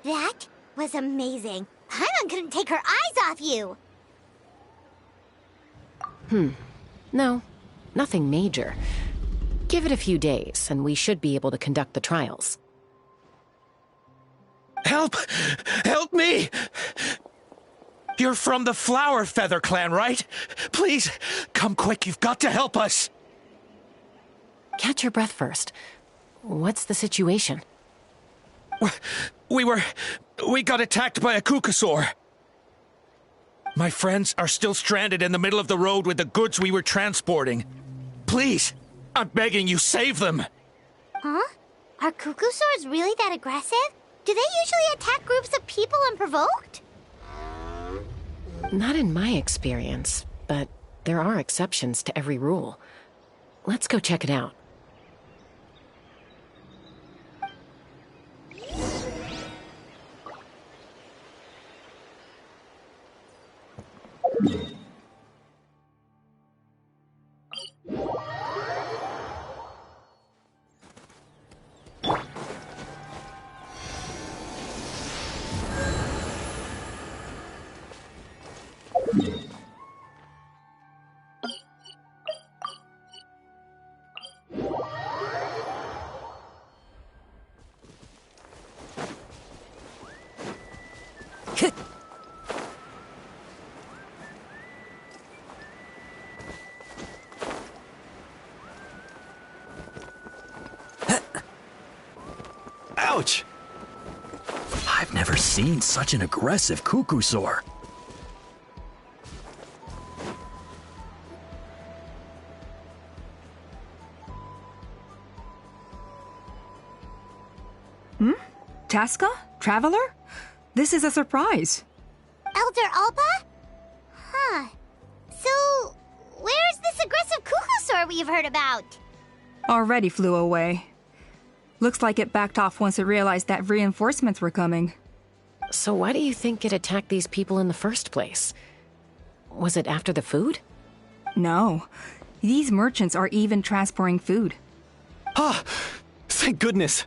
Speaker 1: That was amazing. Paimon couldn't take her eyes off you.
Speaker 2: No, nothing major. Give it a few days, and we should be able to conduct the trials.
Speaker 12: Help! Help me! You're from the Flower Feather clan, right? Please, come quick, you've got to help us!
Speaker 2: Catch your breath first. What's the situation?
Speaker 12: We got attacked by a Kukasaur. My friends are still stranded in the middle of the road with the goods we were transporting. Please, I'm begging you, save them!
Speaker 1: Huh? Are Kukusaurs really that aggressive? Do they usually attack groups of people unprovoked?
Speaker 2: Not in my experience, but there are exceptions to every rule. Let's go check it out.
Speaker 14: Ouch! I've never seen such an aggressive Kukusaur.
Speaker 4: Chasca? Traveler? This is a surprise.
Speaker 1: Elder Alpa? Huh. So, where's this aggressive Kukusaur we've heard about?
Speaker 4: Already flew away. Looks like it backed off once it realized that reinforcements were coming.
Speaker 2: So why do you think it attacked these people in the first place? Was it after the food?
Speaker 4: No. These merchants are even transporting food.
Speaker 13: Ah! Thank goodness!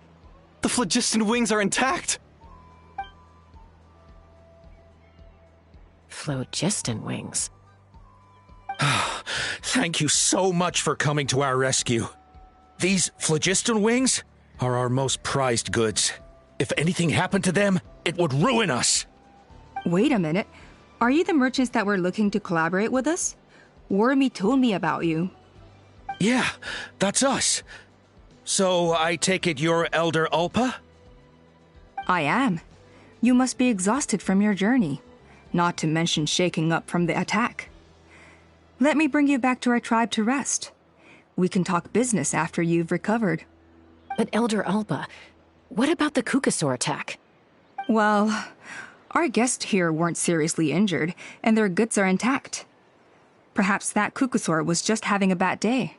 Speaker 13: The phlogiston wings are intact!
Speaker 2: Phlogiston wings?
Speaker 12: Thank you so much for coming to our rescue. These phlogiston wings are our most prized goods. If anything happened to them, it would ruin us.
Speaker 4: Wait a minute. Are you the merchants that were looking to collaborate with us? Wormy told me about you.
Speaker 12: Yeah, that's us. So I take it you're Elder Ulpa?
Speaker 4: I am. You must be exhausted from your journey, not to mention shaking up from the attack. Let me bring you back to our tribe to rest. We can talk business after you've recovered.
Speaker 2: But Elder Alba, what about the Kukusaur attack?
Speaker 4: Well, our guests here weren't seriously injured, and their goods are intact. Perhaps that Kukusaur was just having a bad day.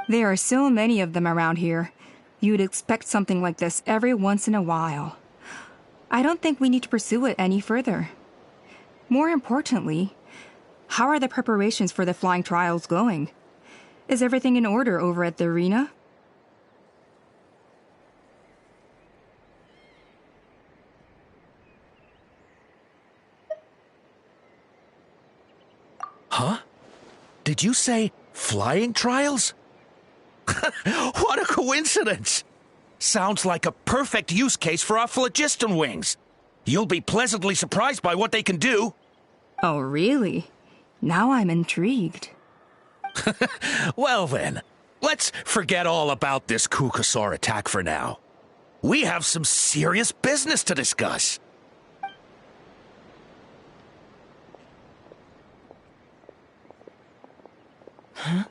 Speaker 4: There are so many of them around here. You'd expect something like this every once in a while. I don't think we need to pursue it any further. More importantly, how are the preparations for the flying trials going? Is everything in order over at the arena?
Speaker 12: Huh? Did you say flying trials? What a coincidence! Sounds like a perfect use case for our phlogiston wings. You'll be pleasantly surprised by what they can do.
Speaker 4: Oh, really? Now I'm intrigued.
Speaker 12: Well then, let's forget all about this Kukusaur attack for now. We have some serious business to discuss.
Speaker 2: Huh?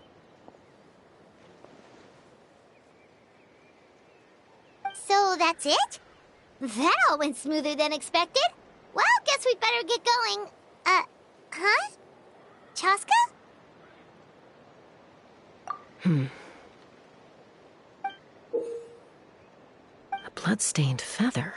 Speaker 1: So that's it? That all went smoother than expected. Well, guess we'd better get going. Huh? Chasca?
Speaker 2: A blood-stained feather.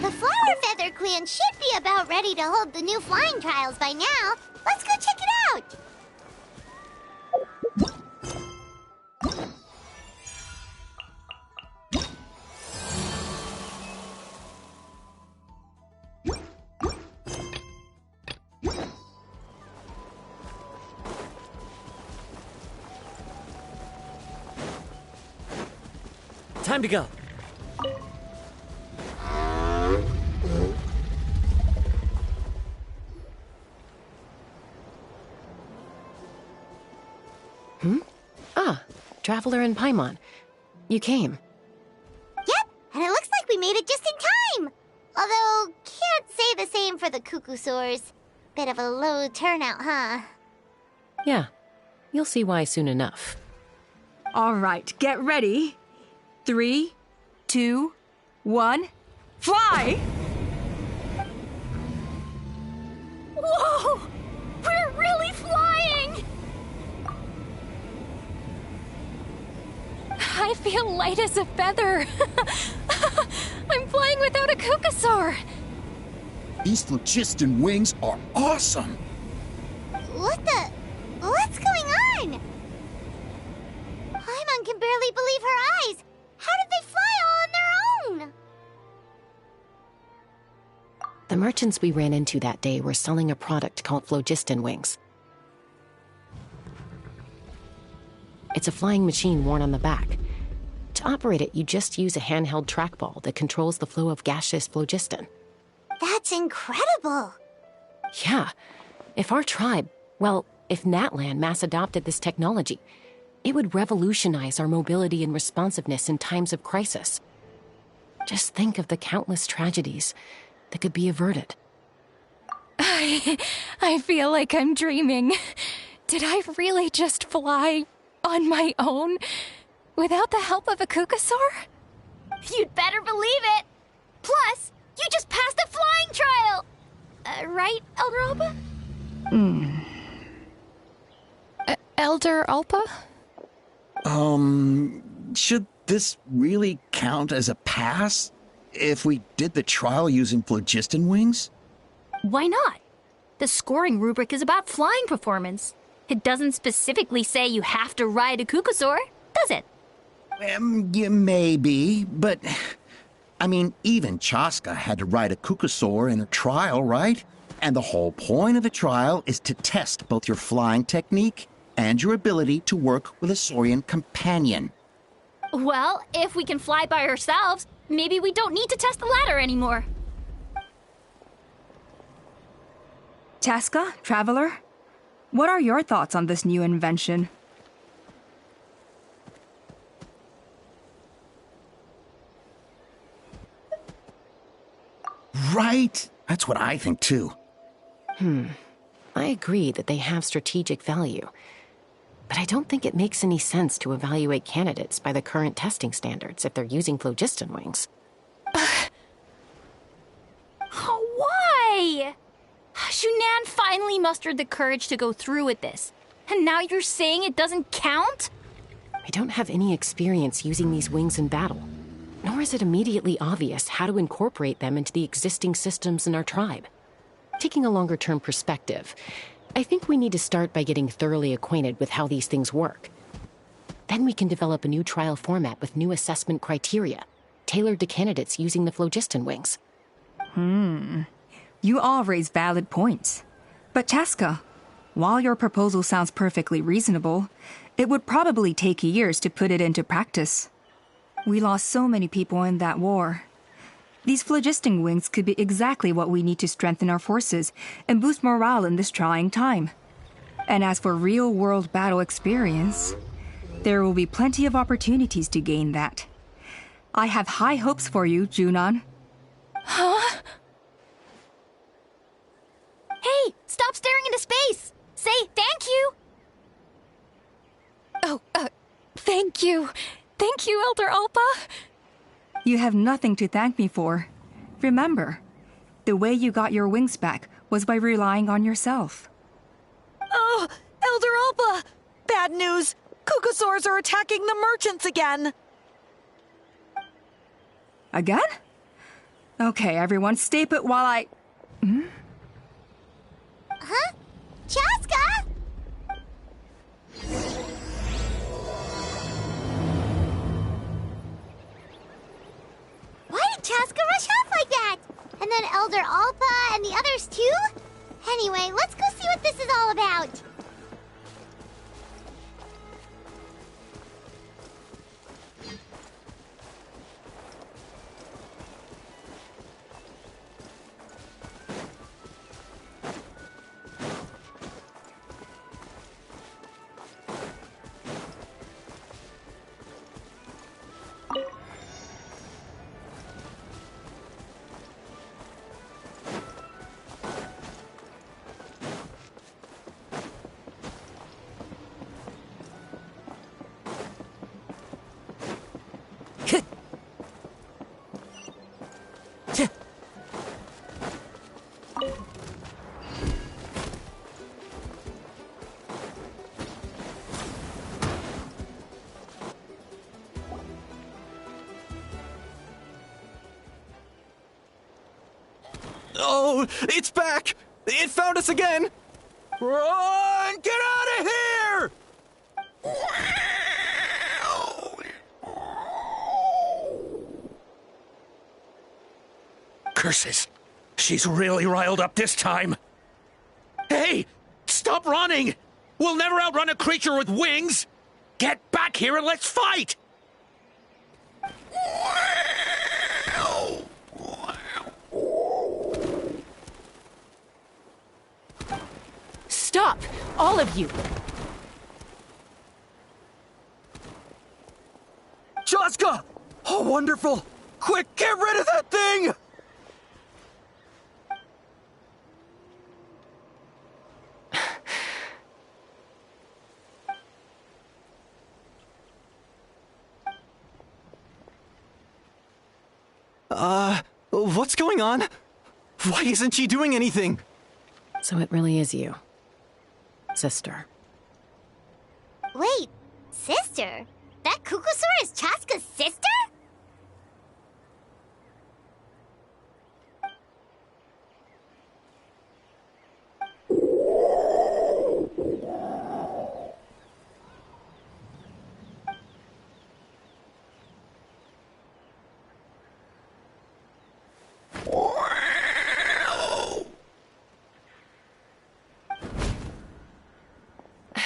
Speaker 1: The Flower Feather Clan should be about ready to hold the new flying trials by now. Let's go check it out!
Speaker 14: Time to go.
Speaker 2: Ah, Traveler and Paimon. You came.
Speaker 1: Yep, and it looks like we made it just in time! Although, can't say the same for the Cuckoosaurs. Bit of a low turnout, huh?
Speaker 2: Yeah, you'll see why soon enough.
Speaker 4: All right, get ready. 3, 2, 1, fly!
Speaker 3: Whoa! We're really flying! I feel light as a feather. I'm flying without a Cuckoosaur.
Speaker 7: These phlogiston wings are awesome!
Speaker 1: What's going on? Paimon can barely believe her eyes. How did they fly all on their own?
Speaker 2: The merchants we ran into that day were selling a product called phlogiston wings. It's a flying machine worn on the back. To operate it, you just use a handheld trackball that controls the flow of gaseous phlogiston.
Speaker 1: That's incredible.
Speaker 2: Yeah. If our tribe, if Natlan mass adopted this technology, it would revolutionize our mobility and responsiveness in times of crisis. Just think of the countless tragedies that could be averted.
Speaker 3: I feel like I'm dreaming. Did I really just fly on my own without the help of a Cuckoosaur?
Speaker 11: You'd better believe it! Plus, you just passed the flying trial! Right, Elder Alba?
Speaker 3: Elder Alpa?
Speaker 12: Should this really count as a pass? If we did the trial using phlogiston wings?
Speaker 3: Why not? The scoring rubric is about flying performance. It doesn't specifically say you have to ride a Cuckoosaur, does it?
Speaker 12: Yeah, maybe, but... I mean, even Chasca had to ride a Cuckoosaur in her trial, right? And the whole point of the trial is to test both your flying technique and your ability to work with a Saurian companion.
Speaker 3: Well, if we can fly by ourselves, maybe we don't need to test the ladder anymore.
Speaker 4: Chasca, Traveler, what are your thoughts on this new invention?
Speaker 12: Right? That's what I think, too.
Speaker 2: I agree that they have strategic value, but I don't think it makes any sense to evaluate candidates by the current testing standards if they're using phlogiston wings.
Speaker 3: Why? Shunan finally mustered the courage to go through with this, and now you're saying it doesn't count?
Speaker 2: I don't have any experience using these wings in battle, nor is it immediately obvious how to incorporate them into the existing systems in our tribe. Taking a longer-term perspective, I think we need to start by getting thoroughly acquainted with how these things work. Then we can develop a new trial format with new assessment criteria, tailored to candidates using the phlogiston wings.
Speaker 4: You all raise valid points. But Chasca, while your proposal sounds perfectly reasonable, it would probably take years to put it into practice. We lost so many people in that war. These phlogiston wings could be exactly what we need to strengthen our forces and boost morale in this trying time. And as for real-world battle experience, there will be plenty of opportunities to gain that. I have high hopes for you, Junon.
Speaker 3: Huh? Hey, stop staring into space! Say thank you! Oh, thank you. Thank you, Elder Alpa.
Speaker 4: You have nothing to thank me for. Remember, the way you got your wings back was by relying on yourself.
Speaker 16: Oh, Elder Alpa! Bad news! Cucosaurs are attacking the merchants again!
Speaker 4: Again? Okay, everyone, stay put while I...
Speaker 1: Huh? Chasca? Why did Chasca rush off like that? And then Elder Alpa and the others too? Anyway, let's go see what this is all about.
Speaker 13: Oh, it's back! It found us again! Run! Get out of here!
Speaker 12: Curses! She's really riled up this time. Hey! Stop running! We'll never outrun a creature with wings! Get back here and let's fight!
Speaker 2: Stop! All of you!
Speaker 12: Chasca! Oh, wonderful! Quick, get rid of that thing!
Speaker 13: What's going on? Why isn't she doing anything?
Speaker 2: So it really is you, sister.
Speaker 1: Wait, sister? That Cucosaur is Chasca's sister?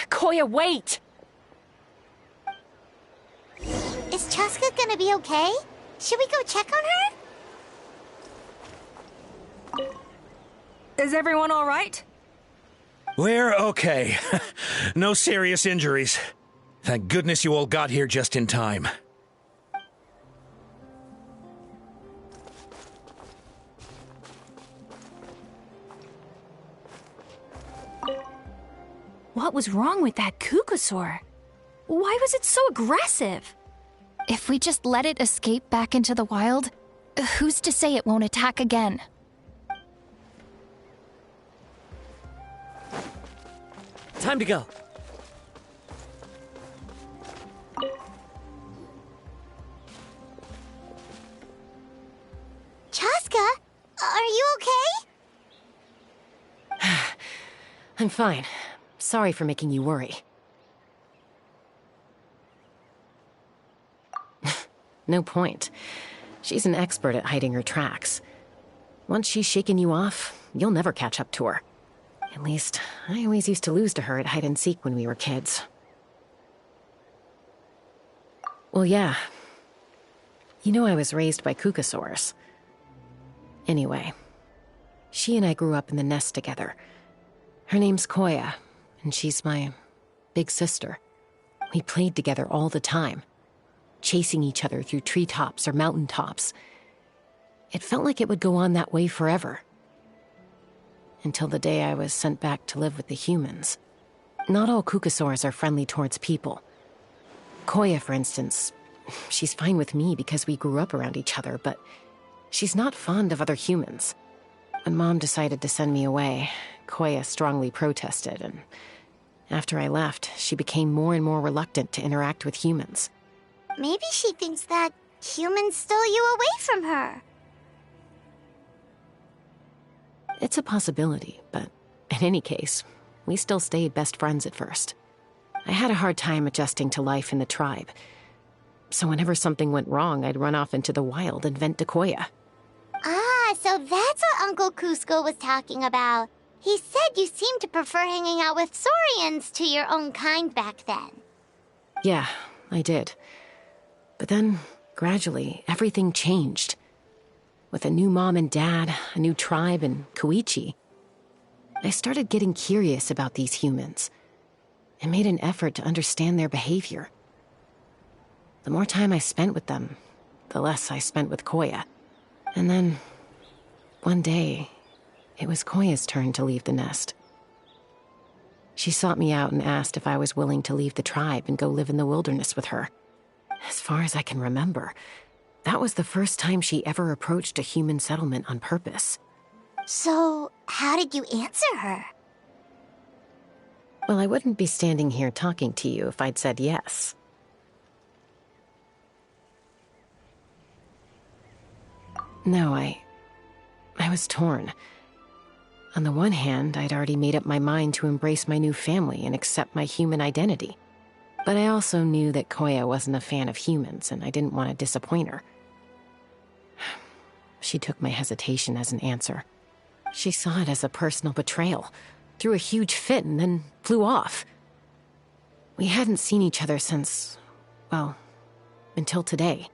Speaker 2: Koya, wait!
Speaker 1: Is Chasca gonna be okay? Should we go check on her?
Speaker 4: Is everyone all right?
Speaker 12: We're okay. No serious injuries. Thank goodness you all got here just in time.
Speaker 3: What was wrong with that Cucosaur? Why was it so aggressive? If we just let it escape back into the wild, who's to say it won't attack again?
Speaker 14: Time to go.
Speaker 1: Chasca, are you okay?
Speaker 2: I'm fine. Sorry for making you worry. No point. She's an expert at hiding her tracks. Once she's shaken you off, you'll never catch up to her. At least, I always used to lose to her at hide-and-seek when we were kids. Well, yeah. You know I was raised by Cucosaurs. Anyway, she and I grew up in the nest together. Her name's Koya, and she's my big sister. We played together all the time, chasing each other through treetops or mountaintops. It felt like it would go on that way forever. Until the day I was sent back to live with the humans. Not all Kukasaurs are friendly towards people. Koya, for instance, she's fine with me because we grew up around each other, but she's not fond of other humans. When Mom decided to send me away, Koya strongly protested, and after I left, she became more and more reluctant to interact with humans.
Speaker 1: Maybe she thinks that humans stole you away from her.
Speaker 2: It's a possibility, but in any case, we still stayed best friends at first. I had a hard time adjusting to life in the tribe. So whenever something went wrong, I'd run off into the wild and vent to Koya.
Speaker 1: Ah, so that's what Uncle Cusco was talking about. He said you seemed to prefer hanging out with Saurians to your own kind back then.
Speaker 2: Yeah, I did. But then, gradually, everything changed. With a new mom and dad, a new tribe, and Koichi, I started getting curious about these humans and made an effort to understand their behavior. The more time I spent with them, the less I spent with Koya. And then, one day, it was Koya's turn to leave the nest. She sought me out and asked if I was willing to leave the tribe and go live in the wilderness with her. As far as I can remember, that was the first time she ever approached a human settlement on purpose.
Speaker 1: So, how did you answer her?
Speaker 2: Well, I wouldn't be standing here talking to you if I'd said yes. No, I was torn. On the one hand, I'd already made up my mind to embrace my new family and accept my human identity. But I also knew that Koya wasn't a fan of humans, and I didn't want to disappoint her. She took my hesitation as an answer. She saw it as a personal betrayal, threw a huge fit, and then flew off. We hadn't seen each other since, well, until today.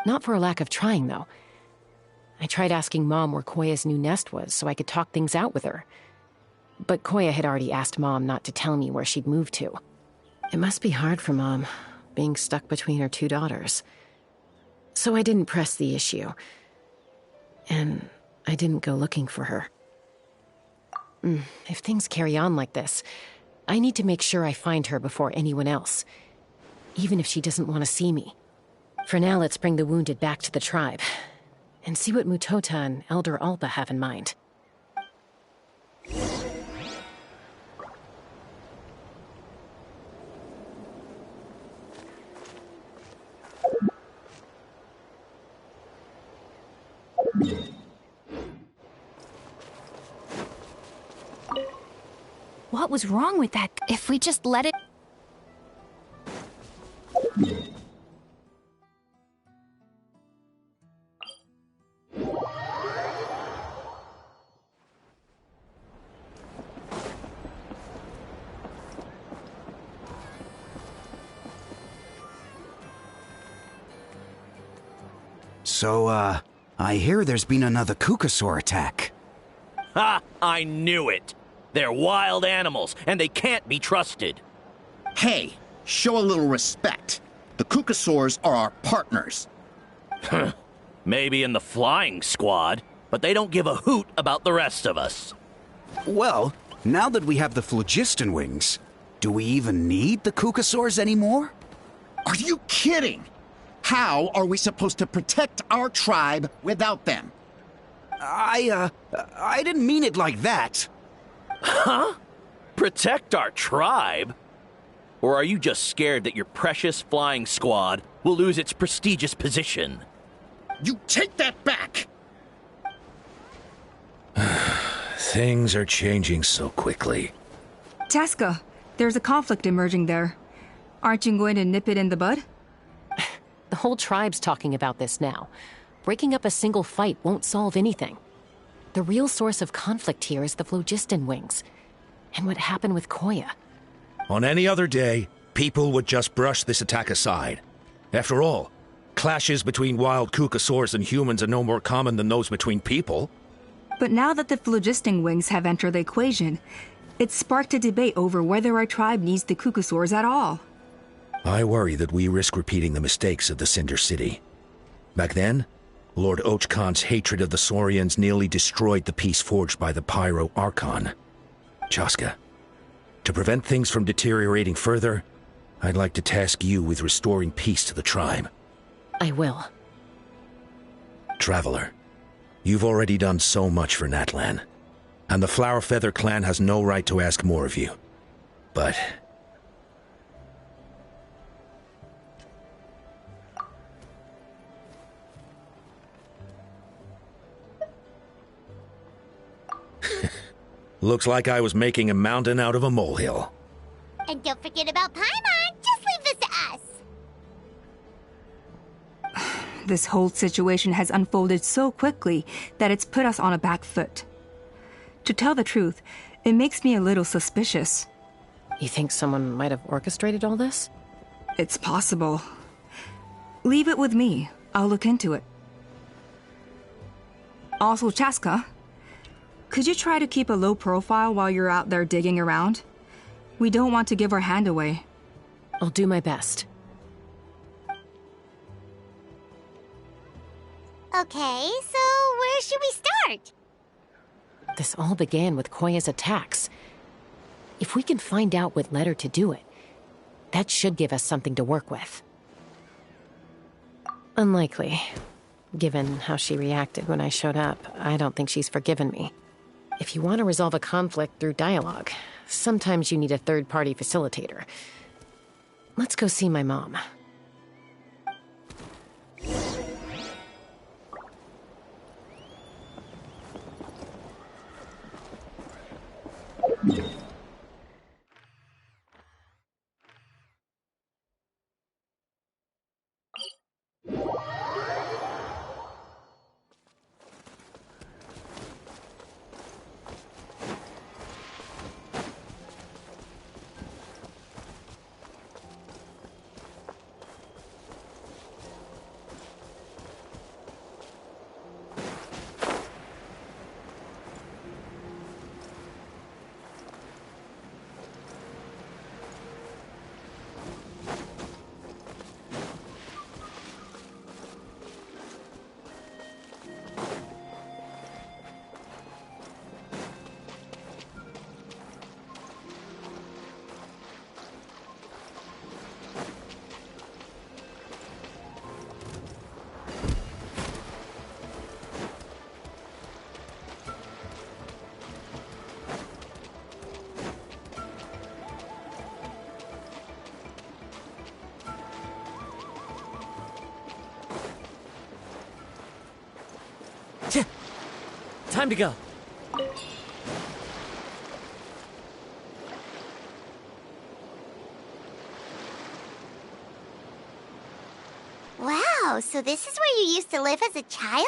Speaker 2: Not for a lack of trying, though. I tried asking Mom where Koya's new nest was so I could talk things out with her. But Koya had already asked Mom not to tell me where she'd moved to. It must be hard for Mom, being stuck between her two daughters. So I didn't press the issue. And I didn't go looking for her. If things carry on like this, I need to make sure I find her before anyone else, even if she doesn't want to see me. For now, let's bring the wounded back to the tribe, and see what Mutota and Elder Alba have in mind.
Speaker 3: What was wrong with that? If we just let it...
Speaker 7: So, I hear there's been another Kukasaur attack.
Speaker 9: Ha! I knew it! They're wild animals, and they can't be trusted.
Speaker 17: Hey, show a little respect. The Kukasaurs are our partners.
Speaker 9: Maybe in the flying squad, but they don't give a hoot about the rest of us.
Speaker 7: Well, now that we have the phlogiston wings, do we even need the Kukasaurs anymore?
Speaker 17: Are you kidding? How are we supposed to protect our tribe without them?
Speaker 7: I didn't mean it like that.
Speaker 9: Huh? Protect our tribe? Or are you just scared that your precious flying squad will lose its prestigious position?
Speaker 17: You take that back!
Speaker 8: Things are changing so quickly.
Speaker 4: Chasca, there's a conflict emerging there. Aren't you going to nip it in the bud?
Speaker 2: The whole tribe's talking about this now. Breaking up a single fight won't solve anything. The real source of conflict here is the phlogiston wings, and what happened with Koya.
Speaker 8: On any other day, people would just brush this attack aside. After all, Clashes between wild Kukasaurs and humans are no more common than those between people.
Speaker 4: But now that the phlogiston wings have entered the equation, it's sparked a debate over whether our tribe needs the Kukasaurs at all.
Speaker 8: I worry that we risk repeating the mistakes of the Cinder City. Back then, Lord Ochkon's hatred of the Saurians nearly destroyed the peace forged by the Pyro Archon. Chasca, to prevent things from deteriorating further, I'd like to task you with restoring peace to the tribe.
Speaker 2: I will.
Speaker 8: Traveler, you've already done so much for Natlan, and the Flower Feather clan has no right to ask more of you. But... looks like I was making a mountain out of a molehill.
Speaker 1: And don't forget about Paimon. Just leave this to us.
Speaker 4: This whole situation has unfolded so quickly that it's put us on a back foot. To tell the truth, it makes me a little suspicious.
Speaker 2: You think someone might have orchestrated all this?
Speaker 4: It's possible. Leave it with me. I'll look into it. Also, Chasca, could you try to keep a low profile while you're out there digging around? We don't want to give our hand away.
Speaker 2: I'll do my best.
Speaker 1: Okay, so where should we start?
Speaker 2: This all began with Koya's attacks. If we can find out what led her to do it, that should give us something to work with. Unlikely. Given how she reacted when I showed up, I don't think she's forgiven me. If you want to resolve a conflict through dialogue, sometimes you need a third-party facilitator. Let's go see my mom.
Speaker 18: Time to go.
Speaker 1: Wow, so this is where you used to live as a child?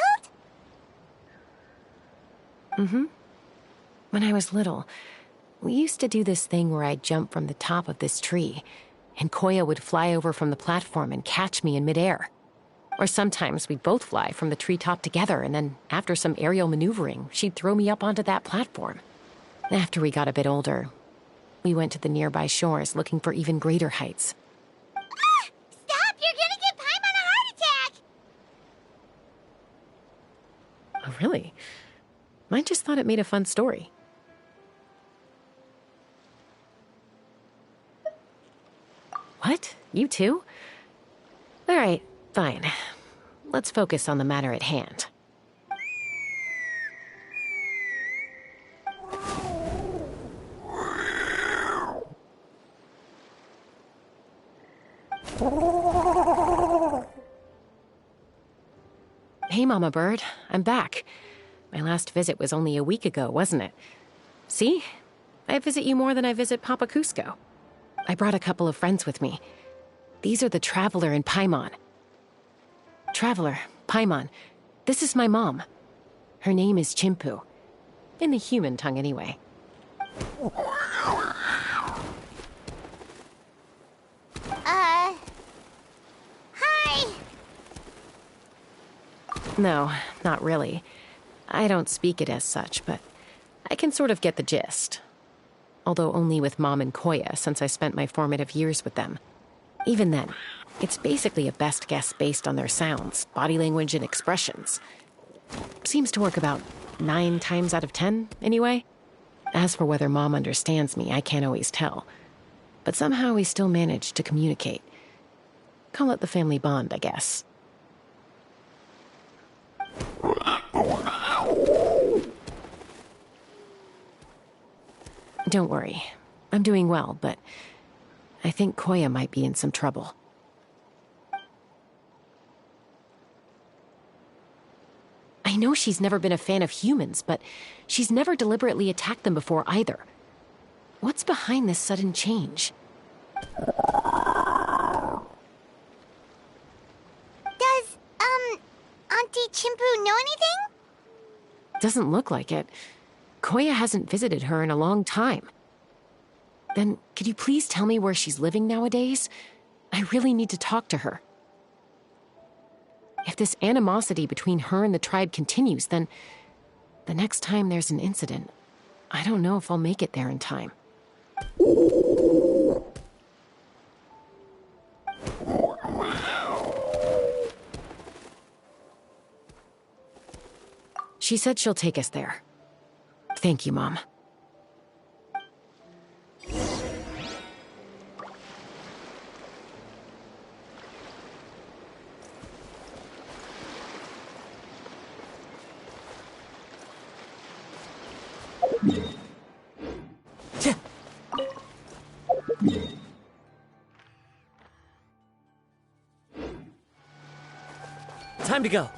Speaker 2: Mm-hmm. When I was little, we used to do this thing where I'd jump from the top of this tree, and Koya would fly over from the platform and catch me in midair. Or sometimes we'd both fly from the treetop together, and then after some aerial maneuvering, she'd throw me up onto that platform. After we got a bit older, we went to the nearby shores looking for even greater heights.
Speaker 1: Ah! Stop! You're gonna give Paimon a heart attack!
Speaker 2: Oh, really? I just thought it made a fun story. What? You too? All right, fine. Let's focus on the matter at hand. Hey, Mama Bird. I'm back. My last visit was only a week ago, wasn't it? See? I visit you more than I visit Papa Cusco. I brought a couple of friends with me. These are the Traveler and Paimon. Traveler, Paimon, this is my mom. Her name is Chimpu. In the human tongue, anyway.
Speaker 1: Hi.
Speaker 2: No, not really. I don't speak it as such, but I can sort of get the gist. Although only with Mom and Koya, since I spent my formative years with them. Even then, it's basically a best guess based on their sounds, body language, and expressions. Seems to work about 9 times out of 10, anyway. As for whether Mom understands me, I can't always tell. But somehow we still manage to communicate. Call it the family bond, I guess. Don't worry. I'm doing well, but I think Koya might be in some trouble. I know she's never been a fan of humans, but she's never deliberately attacked them before either. What's behind this sudden change?
Speaker 1: Does, Auntie Chimpu know anything?
Speaker 2: Doesn't look like it. Koya hasn't visited her in a long time. Then, could you please tell me where she's living nowadays? I really need to talk to her. If this animosity between her and the tribe continues, then the next time there's an incident, I don't know if I'll make it there in time. She said she'll take us there. Thank you, Mom.
Speaker 18: Time to go.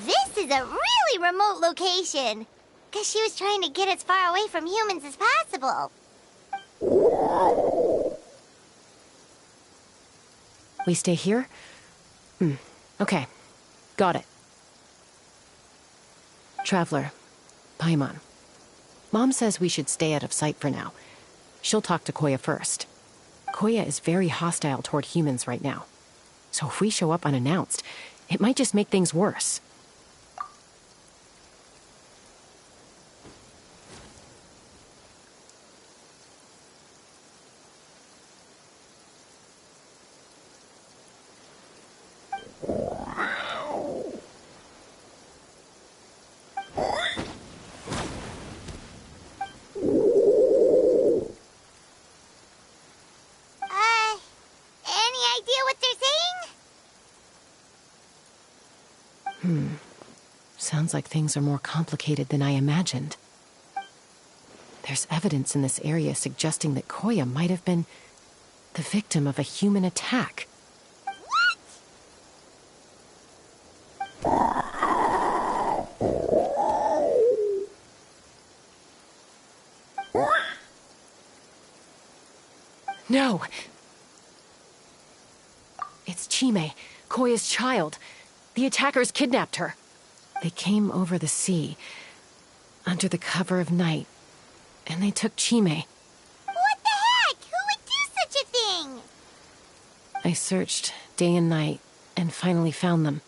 Speaker 1: This is a really remote location. Guess she was trying to get as far away from humans as possible.
Speaker 2: We stay here? Okay. Got it. Traveler, Paimon. Mom says we should stay out of sight for now. She'll talk to Koya first. Koya is very hostile toward humans right now. So if we show up unannounced, it might just make things worse. Sounds like things are more complicated than I imagined. There's evidence in this area suggesting that Koya might have been the victim of a human attack. No! It's Chime, Koya's child. The attackers kidnapped her. They came over the sea, under the cover of night, and they took Chime.
Speaker 1: What the heck? Who would do such a thing?
Speaker 2: I searched day and night, and finally found them.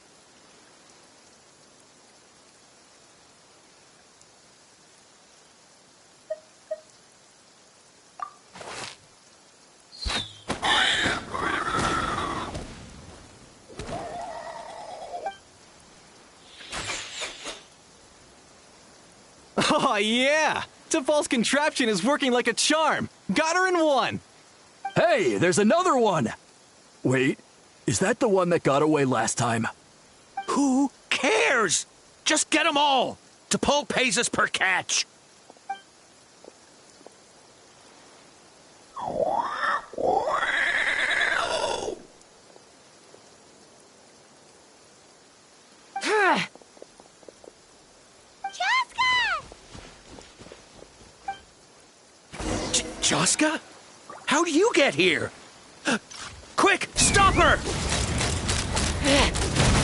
Speaker 13: Oh, yeah! T'Pol's contraption is working like a charm! Got her in one!
Speaker 14: Hey, there's another one! Wait, is that the one that got away last time?
Speaker 12: Who cares? Just get them all! T'Pol pays us per catch! Chasca? How do you get here? Quick, stop her!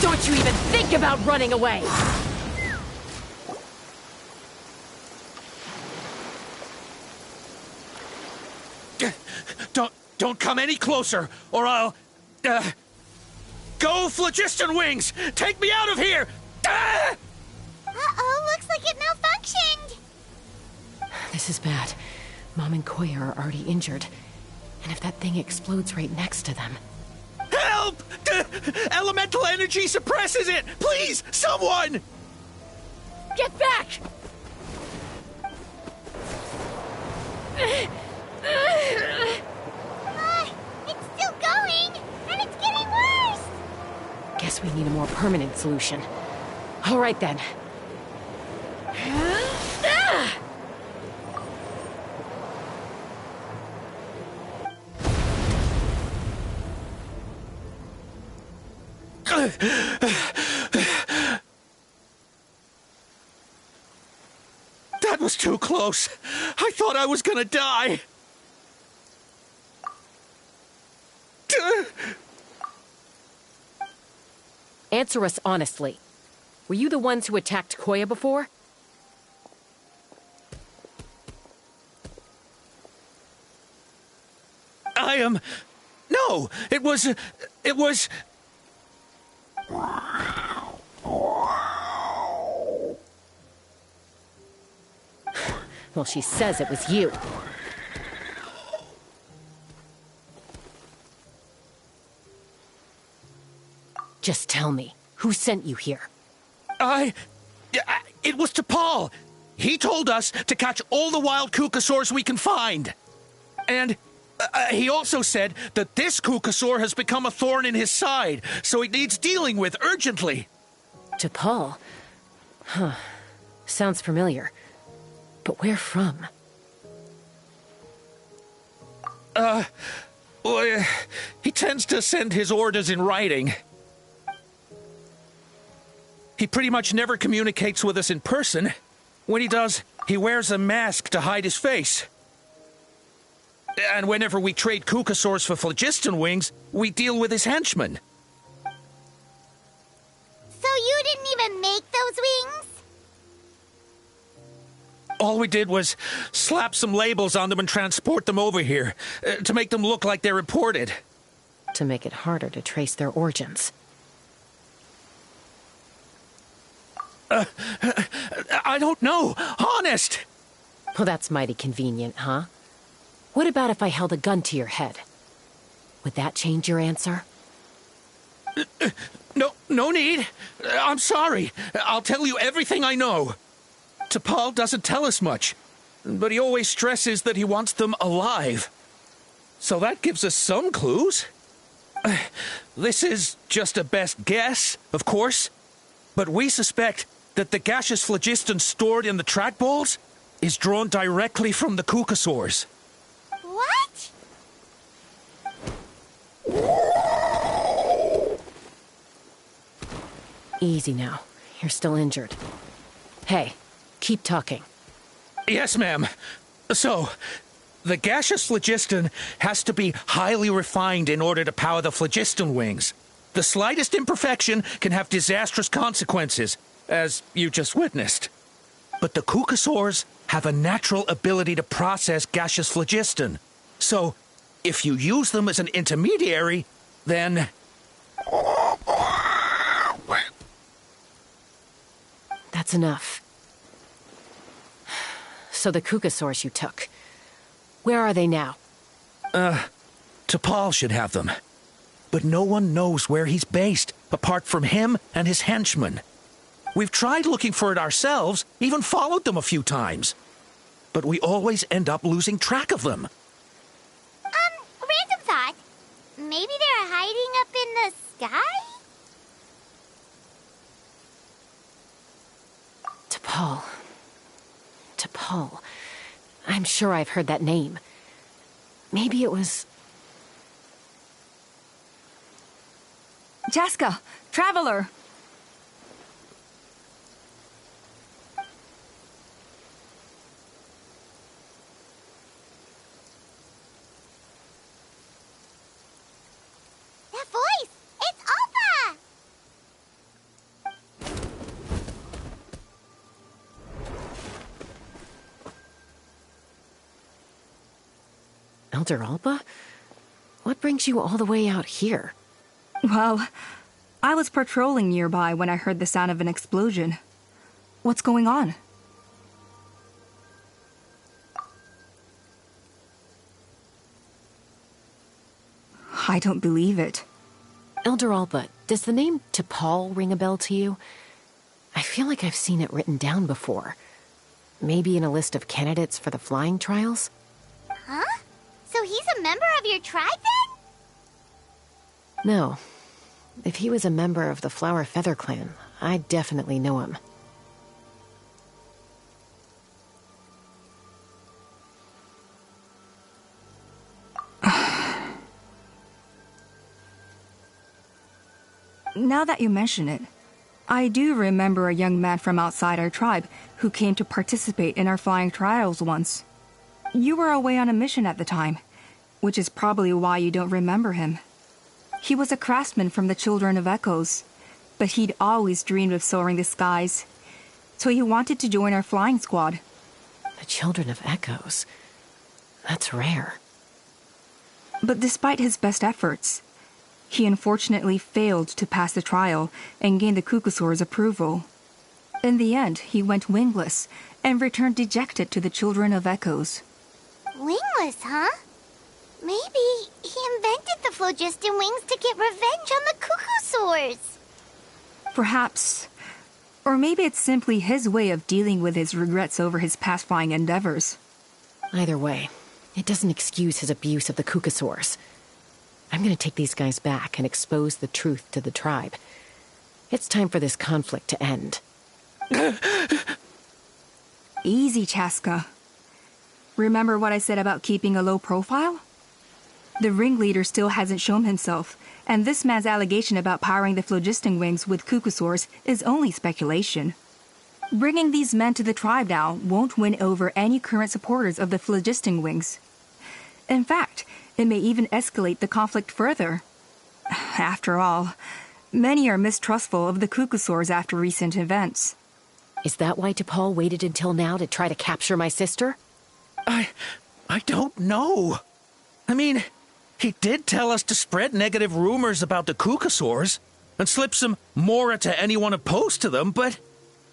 Speaker 2: Don't you even think about running away!
Speaker 12: Don't come any closer, or I'll... Go, Phlogiston Wings! Take me out of here!
Speaker 1: Uh-oh, looks like it malfunctioned!
Speaker 2: This is bad. Mom and Koya are already injured. And if that thing explodes right next to them...
Speaker 12: Help! Elemental energy suppresses it! Please, someone!
Speaker 2: Get back!
Speaker 1: It's still going, and it's getting worse!
Speaker 2: Guess we need a more permanent solution. All right, then.
Speaker 12: That was too close. I thought I was gonna die.
Speaker 2: Answer us honestly. Were you the ones who attacked Koya before?
Speaker 12: I am... No, it was...
Speaker 2: Well, she says it was you. Just tell me, who sent you here?
Speaker 12: It was T'Pol. He told us to catch all the wild Kukasaurs we can find. And he also said that this Kukasaur has become a thorn in his side, so it needs dealing with urgently.
Speaker 2: T'Pol? Huh. Sounds familiar. But where from?
Speaker 12: Well, he tends to send his orders in writing. He pretty much never communicates with us in person. When he does, he wears a mask to hide his face. And whenever we trade Kukasaurs for Phlogiston Wings, we deal with his henchmen.
Speaker 1: So you didn't even make those wings?
Speaker 12: All we did was slap some labels on them and transport them over here, to make them look like they're imported.
Speaker 2: To make it harder to trace their origins.
Speaker 12: I don't know. Honest!
Speaker 2: Well, that's mighty convenient, huh? What about if I held a gun to your head? Would that change your answer?
Speaker 12: No need. I'm sorry. I'll tell you everything I know. T'Pol doesn't tell us much, but he always stresses that he wants them alive. So that gives us some clues. This is just a best guess, of course, but we suspect that the gaseous phlogiston stored in the trackballs is drawn directly from the Kukasaurs.
Speaker 1: What?
Speaker 2: Easy now. You're still injured. Hey, keep talking.
Speaker 12: Yes, ma'am. So, the gaseous phlogiston has to be highly refined in order to power the phlogiston wings. The slightest imperfection can have disastrous consequences, as you just witnessed. But the Kukasaurs have a natural ability to process gaseous phlogiston. So, if you use them as an intermediary, then...
Speaker 2: That's enough. So the Kukasaurs you took, where are they now?
Speaker 12: T'Pol should have them. But no one knows where he's based, apart from him and his henchmen. We've tried looking for it ourselves, even followed them a few times. But we always end up losing track of them.
Speaker 1: Random thought. Maybe they're hiding up in the sky?
Speaker 2: T'Pol. T'Pol. I'm sure I've heard that name. Maybe it was...
Speaker 4: Chasca, Traveler!
Speaker 1: That voice! It's Alpha!
Speaker 2: Elder Alba? What brings you all the way out here?
Speaker 4: Well, I was patrolling nearby when I heard the sound of an explosion. What's going on? I don't believe it.
Speaker 2: Elder Alba, does the name T'Pol ring a bell to you? I feel like I've seen it written down before. Maybe in a list of candidates for the flying trials?
Speaker 1: Huh? So he's a member of your tribe then?
Speaker 2: No. If he was a member of the Flower Feather clan, I'd definitely know him.
Speaker 4: Now that you mention it, I do remember a young man from outside our tribe who came to participate in our flying trials once. You were away on a mission at the time, which is probably why you don't remember him. He was a craftsman from the Children of Echoes, but he'd always dreamed of soaring the skies, so he wanted to join our flying squad.
Speaker 2: The Children of Echoes? That's rare.
Speaker 4: But despite his best efforts, he unfortunately failed to pass the trial and gain the Kukasaur's approval. In the end, he went wingless and returned dejected to the Children of Echoes.
Speaker 1: Wingless, huh? Maybe he invented the phlogiston wings to get revenge on the Kukasaurs.
Speaker 4: Perhaps. Or maybe it's simply his way of dealing with his regrets over his past flying endeavors.
Speaker 2: Either way, it doesn't excuse his abuse of the Kukasaurs. I'm gonna take these guys back and expose the truth to the tribe. It's time for this conflict to end.
Speaker 4: Easy, Chasca. Remember what I said about keeping a low profile? The ringleader still hasn't shown himself, and this man's allegation about powering the phlogiston wings with Kukasaurs is only speculation. Bringing these men to the tribe now won't win over any current supporters of the phlogiston wings. In fact, it may even escalate the conflict further. After all, many are mistrustful of the Kukasaurs after recent events.
Speaker 2: Is that why T'Pol waited until now to try to capture my sister?
Speaker 12: I don't know. I mean, he did tell us to spread negative rumors about the Kukasaurs and slip some Mora to anyone opposed to them, but...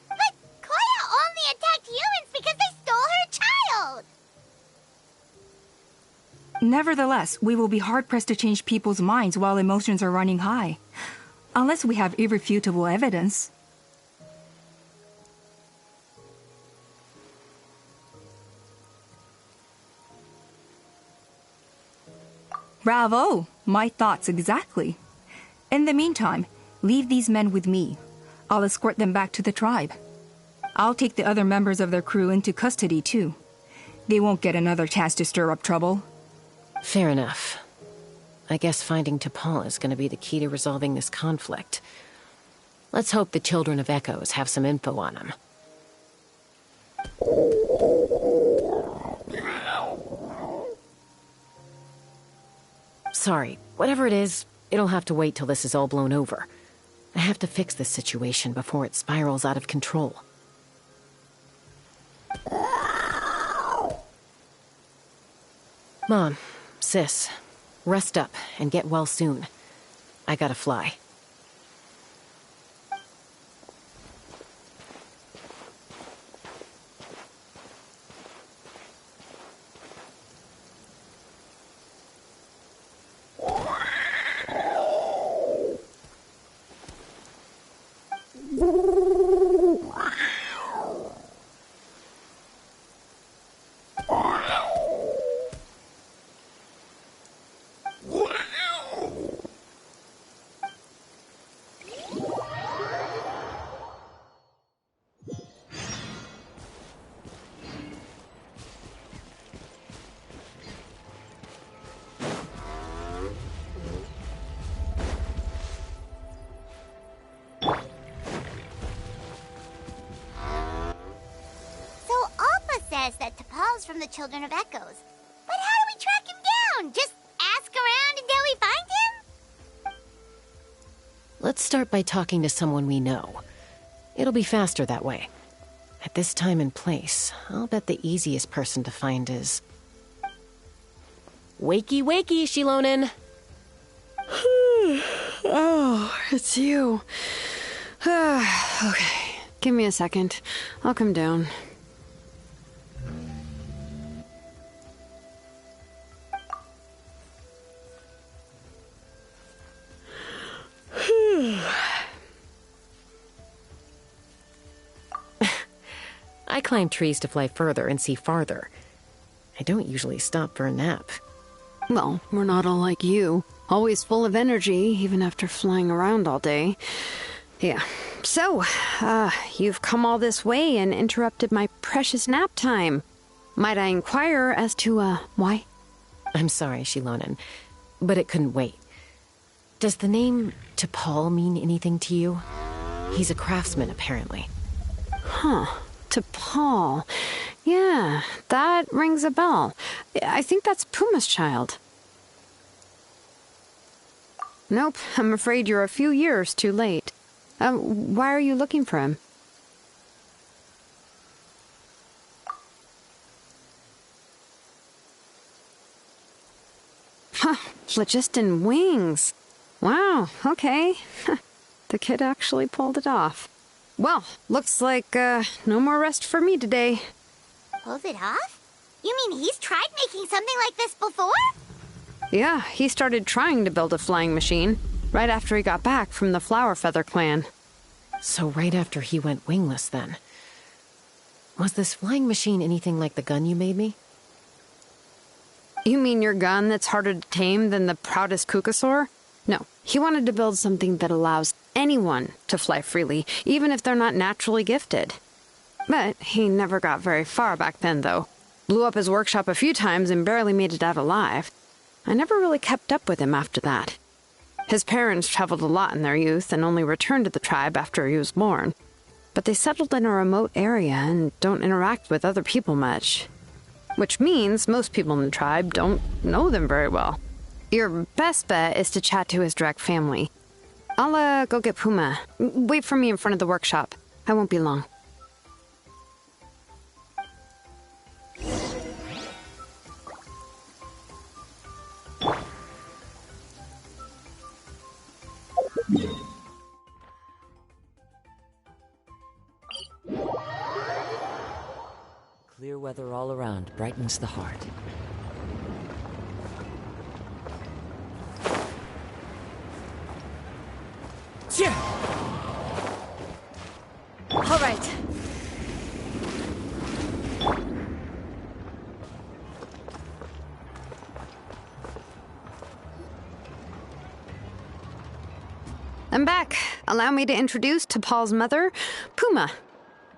Speaker 1: But Koya only attacked humans because they stole her child!
Speaker 4: Nevertheless, we will be hard-pressed to change people's minds while emotions are running high. Unless we have irrefutable evidence. Bravo! My thoughts exactly. In the meantime, leave these men with me. I'll escort them back to the tribe. I'll take the other members of their crew into custody, too. They won't get another chance to stir up trouble.
Speaker 2: Fair enough. I guess finding T'Pol is going to be the key to resolving this conflict. Let's hope the Children of Echoes have some info on him. Sorry, whatever it is, it'll have to wait till this is all blown over. I have to fix this situation before it spirals out of control. Mom, Sis, rest up and get well soon. I gotta fly.
Speaker 1: That T'Pol's from the Children of Echoes. But how do we track him down? Just ask around until we find him?
Speaker 2: Let's start by talking to someone we know. It'll be faster that way. At this time and place, I'll bet the easiest person to find is... Wakey, wakey, Tlalocan!
Speaker 5: Oh, it's you. Okay, give me a second. I'll come down.
Speaker 2: I climb trees to fly further and see farther. I don't usually stop for a nap.
Speaker 5: Well, we're not all like you. Always full of energy, even after flying around all day. Yeah. So, you've come all this way and interrupted my precious nap time. Might I inquire as to, why?
Speaker 2: I'm sorry, Tlalocan, but it couldn't wait. Does the name T'Pol mean anything to you? He's a craftsman, apparently.
Speaker 5: Huh. T'Pol. Yeah, that rings a bell. I think that's Puma's child. Nope, I'm afraid you're a few years too late. Why are you looking for him? Huh, phlogiston wings. Wow, okay. The kid actually pulled it off. Well, looks like, no more rest for me today.
Speaker 1: Pulled it off? You mean he's tried making something like this before?
Speaker 5: Yeah, he started trying to build a flying machine right after he got back from the Flower Feather clan.
Speaker 2: So right after he went wingless, then. Was this flying machine anything like the gun you made me?
Speaker 5: You mean your gun that's harder to tame than the proudest Kukasaur? No, he wanted to build something that allows anyone to fly freely, even if they're not naturally gifted. But he never got very far back then, though. Blew up his workshop a few times and barely made it out alive. I never really kept up with him after that. His parents traveled a lot in their youth and only returned to the tribe after he was born. But they settled in a remote area and don't interact with other people much. Which means most people in the tribe don't know them very well. Your best bet is to chat to his direct family. I'll, go get Puma. Wait for me in front of the workshop. I won't be long.
Speaker 18: Clear weather all around brightens the heart.
Speaker 16: Yeah. All right.
Speaker 5: I'm back. Allow me to introduce T'Pol's mother, Puma.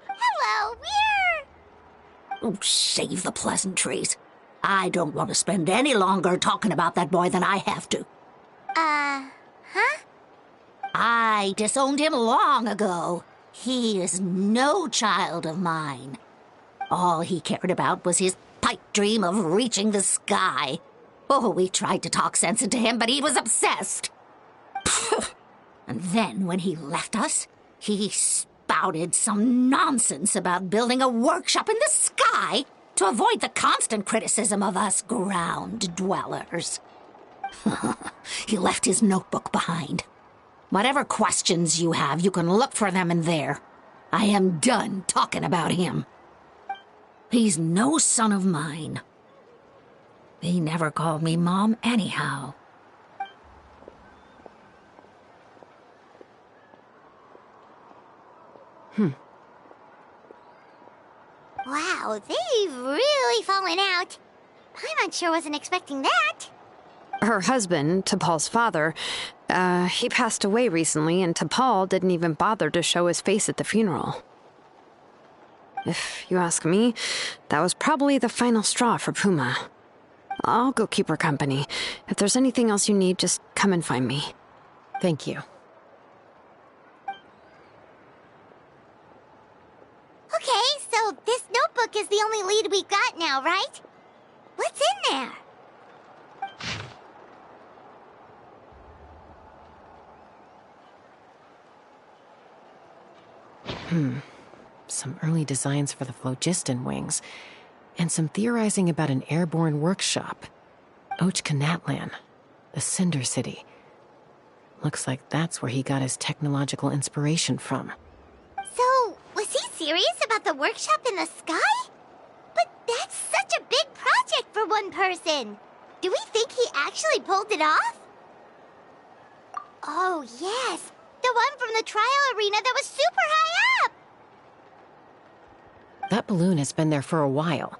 Speaker 1: Hello.
Speaker 19: Oh, save the pleasantries. I don't want to spend any longer talking about that boy than I have to.
Speaker 1: Huh?
Speaker 19: I disowned him long ago. He is no child of mine. All he cared about was his pipe dream of reaching the sky. Oh, we tried to talk sense into him, but he was obsessed. And then when he left us, he spouted some nonsense about building a workshop in the sky to avoid the constant criticism of us ground dwellers. He left his notebook behind. Whatever questions you have, you can look for them in there. I am done talking about him. He's no son of mine. He never called me Mom anyhow.
Speaker 1: Wow, they've really fallen out. Paimon sure wasn't expecting that.
Speaker 5: Her husband, T'Pol's father, he passed away recently, and T'Pol didn't even bother to show his face at the funeral. If you ask me, that was probably the final straw for Puma. I'll go keep her company. If there's anything else you need, just come and find me.
Speaker 2: Thank you.
Speaker 1: Okay, so this notebook is the only lead we've got now, right? What's in there?
Speaker 2: Some early designs for the phlogiston wings, and some theorizing about an airborne workshop. Tlalocan, the Cinder City. Looks like that's where he got his technological inspiration from.
Speaker 1: So, was he serious about the workshop in the sky? But that's such a big project for one person. Do we think he actually pulled it off? Oh, yes. The one from the trial arena that was super high up!
Speaker 2: That balloon has been there for a while,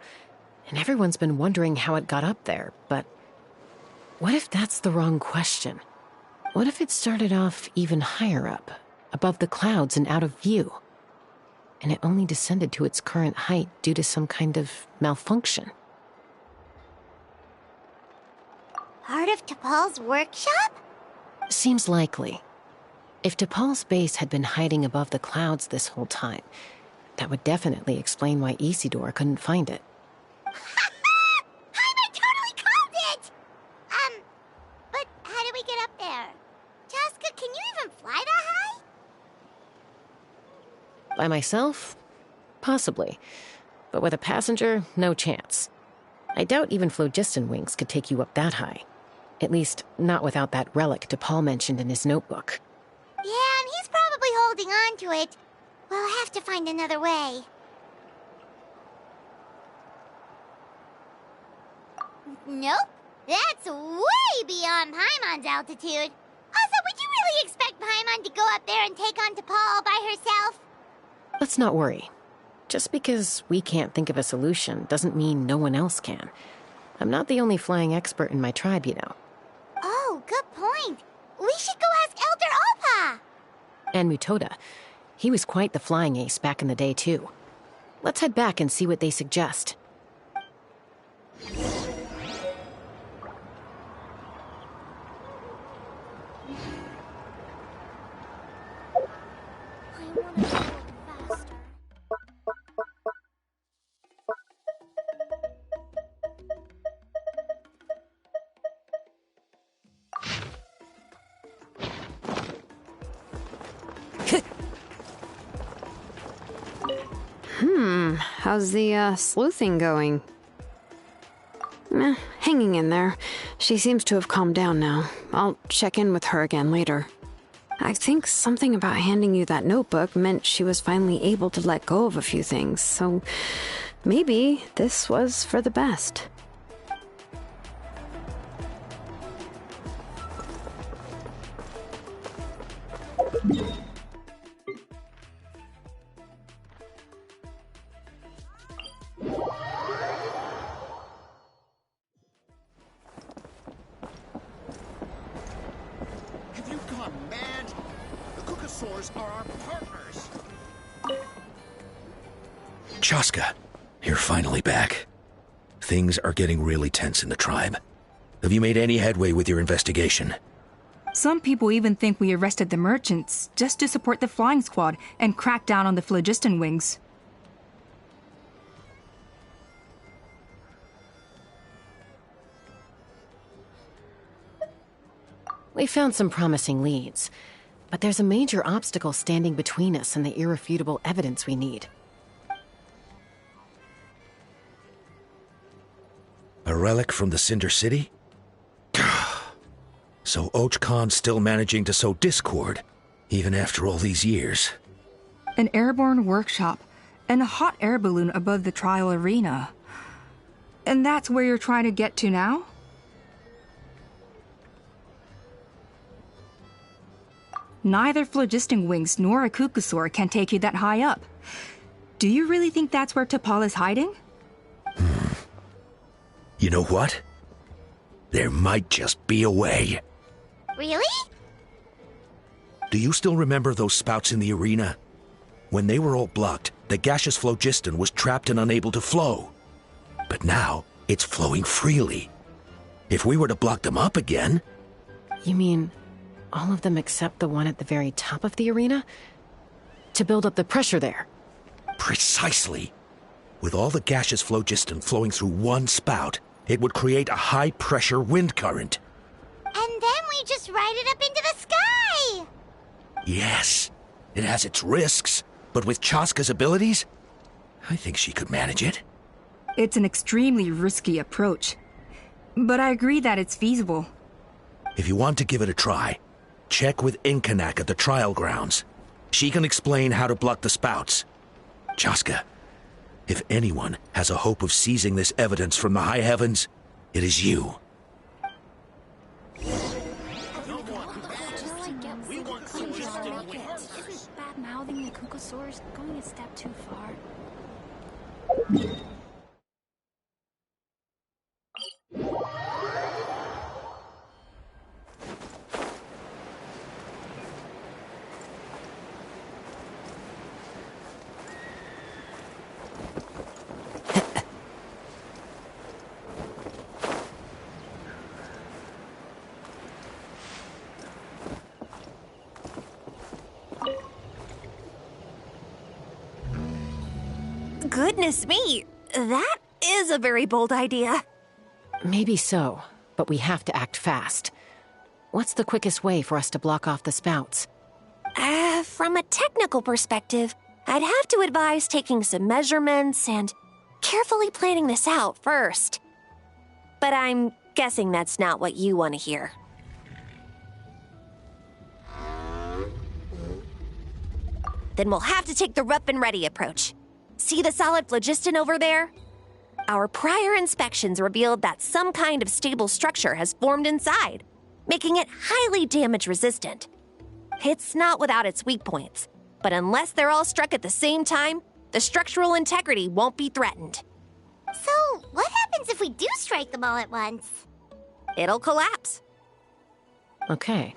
Speaker 2: and everyone's been wondering how it got up there, but what if that's the wrong question? What if it started off even higher up, above the clouds and out of view, and it only descended to its current height due to some kind of malfunction?
Speaker 1: Part of T'Pol's workshop?
Speaker 2: Seems likely. If T'Pol's base had been hiding above the clouds this whole time, that would definitely explain why Isidore couldn't find it.
Speaker 1: I totally called it! But how do we get up there? Chasca, can you even fly that high?
Speaker 2: By myself? Possibly. But with a passenger, no chance. I doubt even phlogiston wings could take you up that high. At least, not without that relic T'Pol mentioned in his notebook.
Speaker 1: Yeah, and he's probably holding on to it. We'll have to find another way. Nope. That's way beyond Paimon's altitude. Also, would you really expect Paimon to go up there and take on T'Pol all by herself?
Speaker 2: Let's not worry. Just because we can't think of a solution doesn't mean no one else can. I'm not the only flying expert in my tribe, you know.
Speaker 1: Oh, good point. We should go ask Elder Alpa.
Speaker 2: And Mutoda. He was quite the flying ace back in the day, too. Let's head back and see what they suggest.
Speaker 5: How's the sleuthing going? Hanging in there. She seems to have calmed down now. I'll check in with her again later. I think something about handing you that notebook meant she was finally able to let go of a few things, so maybe this was for the best.
Speaker 17: Have you gone mad? The Kukasaurs are our partners.
Speaker 8: Chasca, You're finally back. Things are getting really tense in the tribe. Have you made any headway with your investigation?
Speaker 4: Some people even think we arrested the merchants just to support the flying squad and crack down on the phlogiston wings.
Speaker 2: We found some promising leads, but there's a major obstacle standing between us and the irrefutable evidence we need.
Speaker 8: A relic from the Cinder City? So Och Khan's still managing to sow discord, even after all these years.
Speaker 4: An airborne workshop and a hot air balloon above the trial arena. And that's where you're trying to get to now? Neither phlogiston wings nor a Kukusaur can take you that high up. Do you really think that's where T'Pol is hiding?
Speaker 8: You know what? There might just be a way.
Speaker 1: Really?
Speaker 8: Do you still remember those spouts in the arena? When they were all blocked, the gaseous phlogiston was trapped and unable to flow. But now, it's flowing freely. If we were to block them up again...
Speaker 2: You mean all of them except the one at the very top of the arena? To build up the pressure there?
Speaker 8: Precisely. With all the gaseous phlogiston flowing through one spout, it would create a high-pressure wind current.
Speaker 1: And then we just ride it up into the sky!
Speaker 8: Yes, it has its risks, but with Chasca's abilities, I think she could manage it.
Speaker 4: It's an extremely risky approach, but I agree that it's feasible.
Speaker 8: If you want to give it a try, check with Inkanak at the trial grounds. She can explain how to block the spouts. Chasca, if anyone has a hope of seizing this evidence from the high heavens, it is you.
Speaker 3: Bad-mouthing the Kukusaurs going a step too far.
Speaker 11: Goodness me, that is a very bold idea.
Speaker 2: Maybe so, but we have to act fast. What's the quickest way for us to block off the spouts?
Speaker 11: From a technical perspective, I'd have to advise taking some measurements and carefully planning this out first. But I'm guessing that's not what you want to hear. Then we'll have to take the rough and ready approach. See the solid phlogiston over there? Our prior inspections revealed that some kind of stable structure has formed inside, making it highly damage resistant. It's not without its weak points, but unless they're all struck at the same time, the structural integrity won't be threatened.
Speaker 1: So, what happens if we do strike them all at once?
Speaker 11: It'll collapse.
Speaker 2: Okay,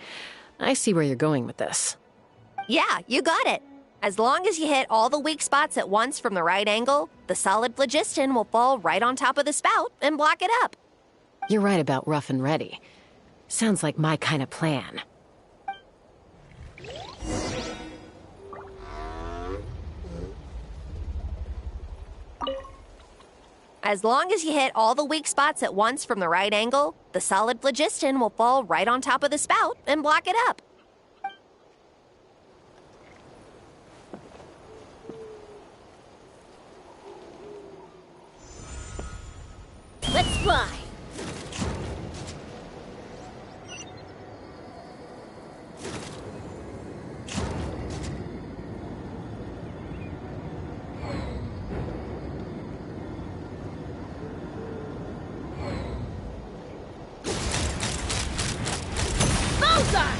Speaker 2: I see where you're going with this.
Speaker 11: Yeah, you got it. As long as you hit all the weak spots at once from the right angle, the solid phlogiston will fall right on top of the spout and block it up.
Speaker 2: You're right about rough and ready. Sounds like my kind of plan.
Speaker 11: As long as you hit all the weak spots at once from the right angle, the solid phlogiston will fall right on top of the spout and block it up.
Speaker 19: Let's fly! Bullseye!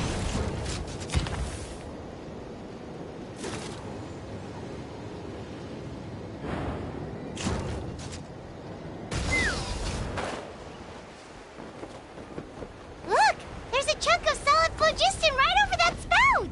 Speaker 1: Look! There's a chunk of solid phlogiston right over that spout!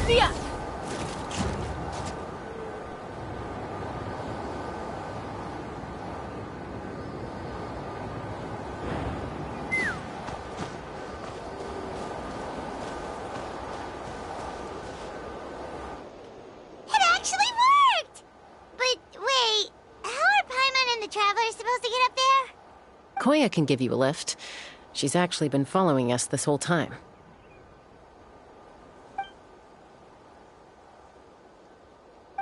Speaker 3: Yeah.
Speaker 1: It actually worked! But wait, how are Paimon and the Traveler supposed to get up there?
Speaker 2: Koya can give you a lift. She's actually been following us this whole time.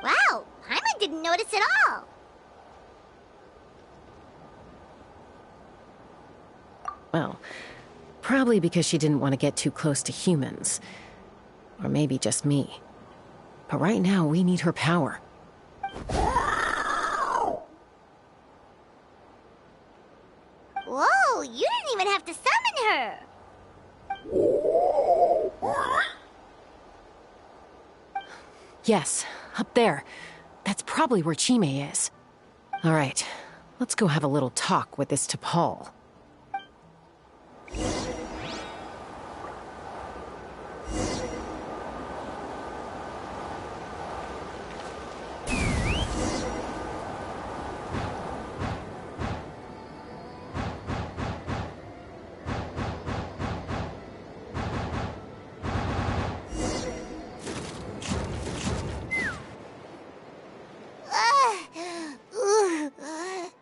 Speaker 1: Wow, Paimon didn't notice at all.
Speaker 2: Well, probably because she didn't want to get too close to humans. Or maybe just me. But right now, we need her power.
Speaker 1: Whoa, you didn't even have to summon her.
Speaker 2: Yes, up there. That's probably where Chime is. All right, let's go have a little talk with this T'Pol.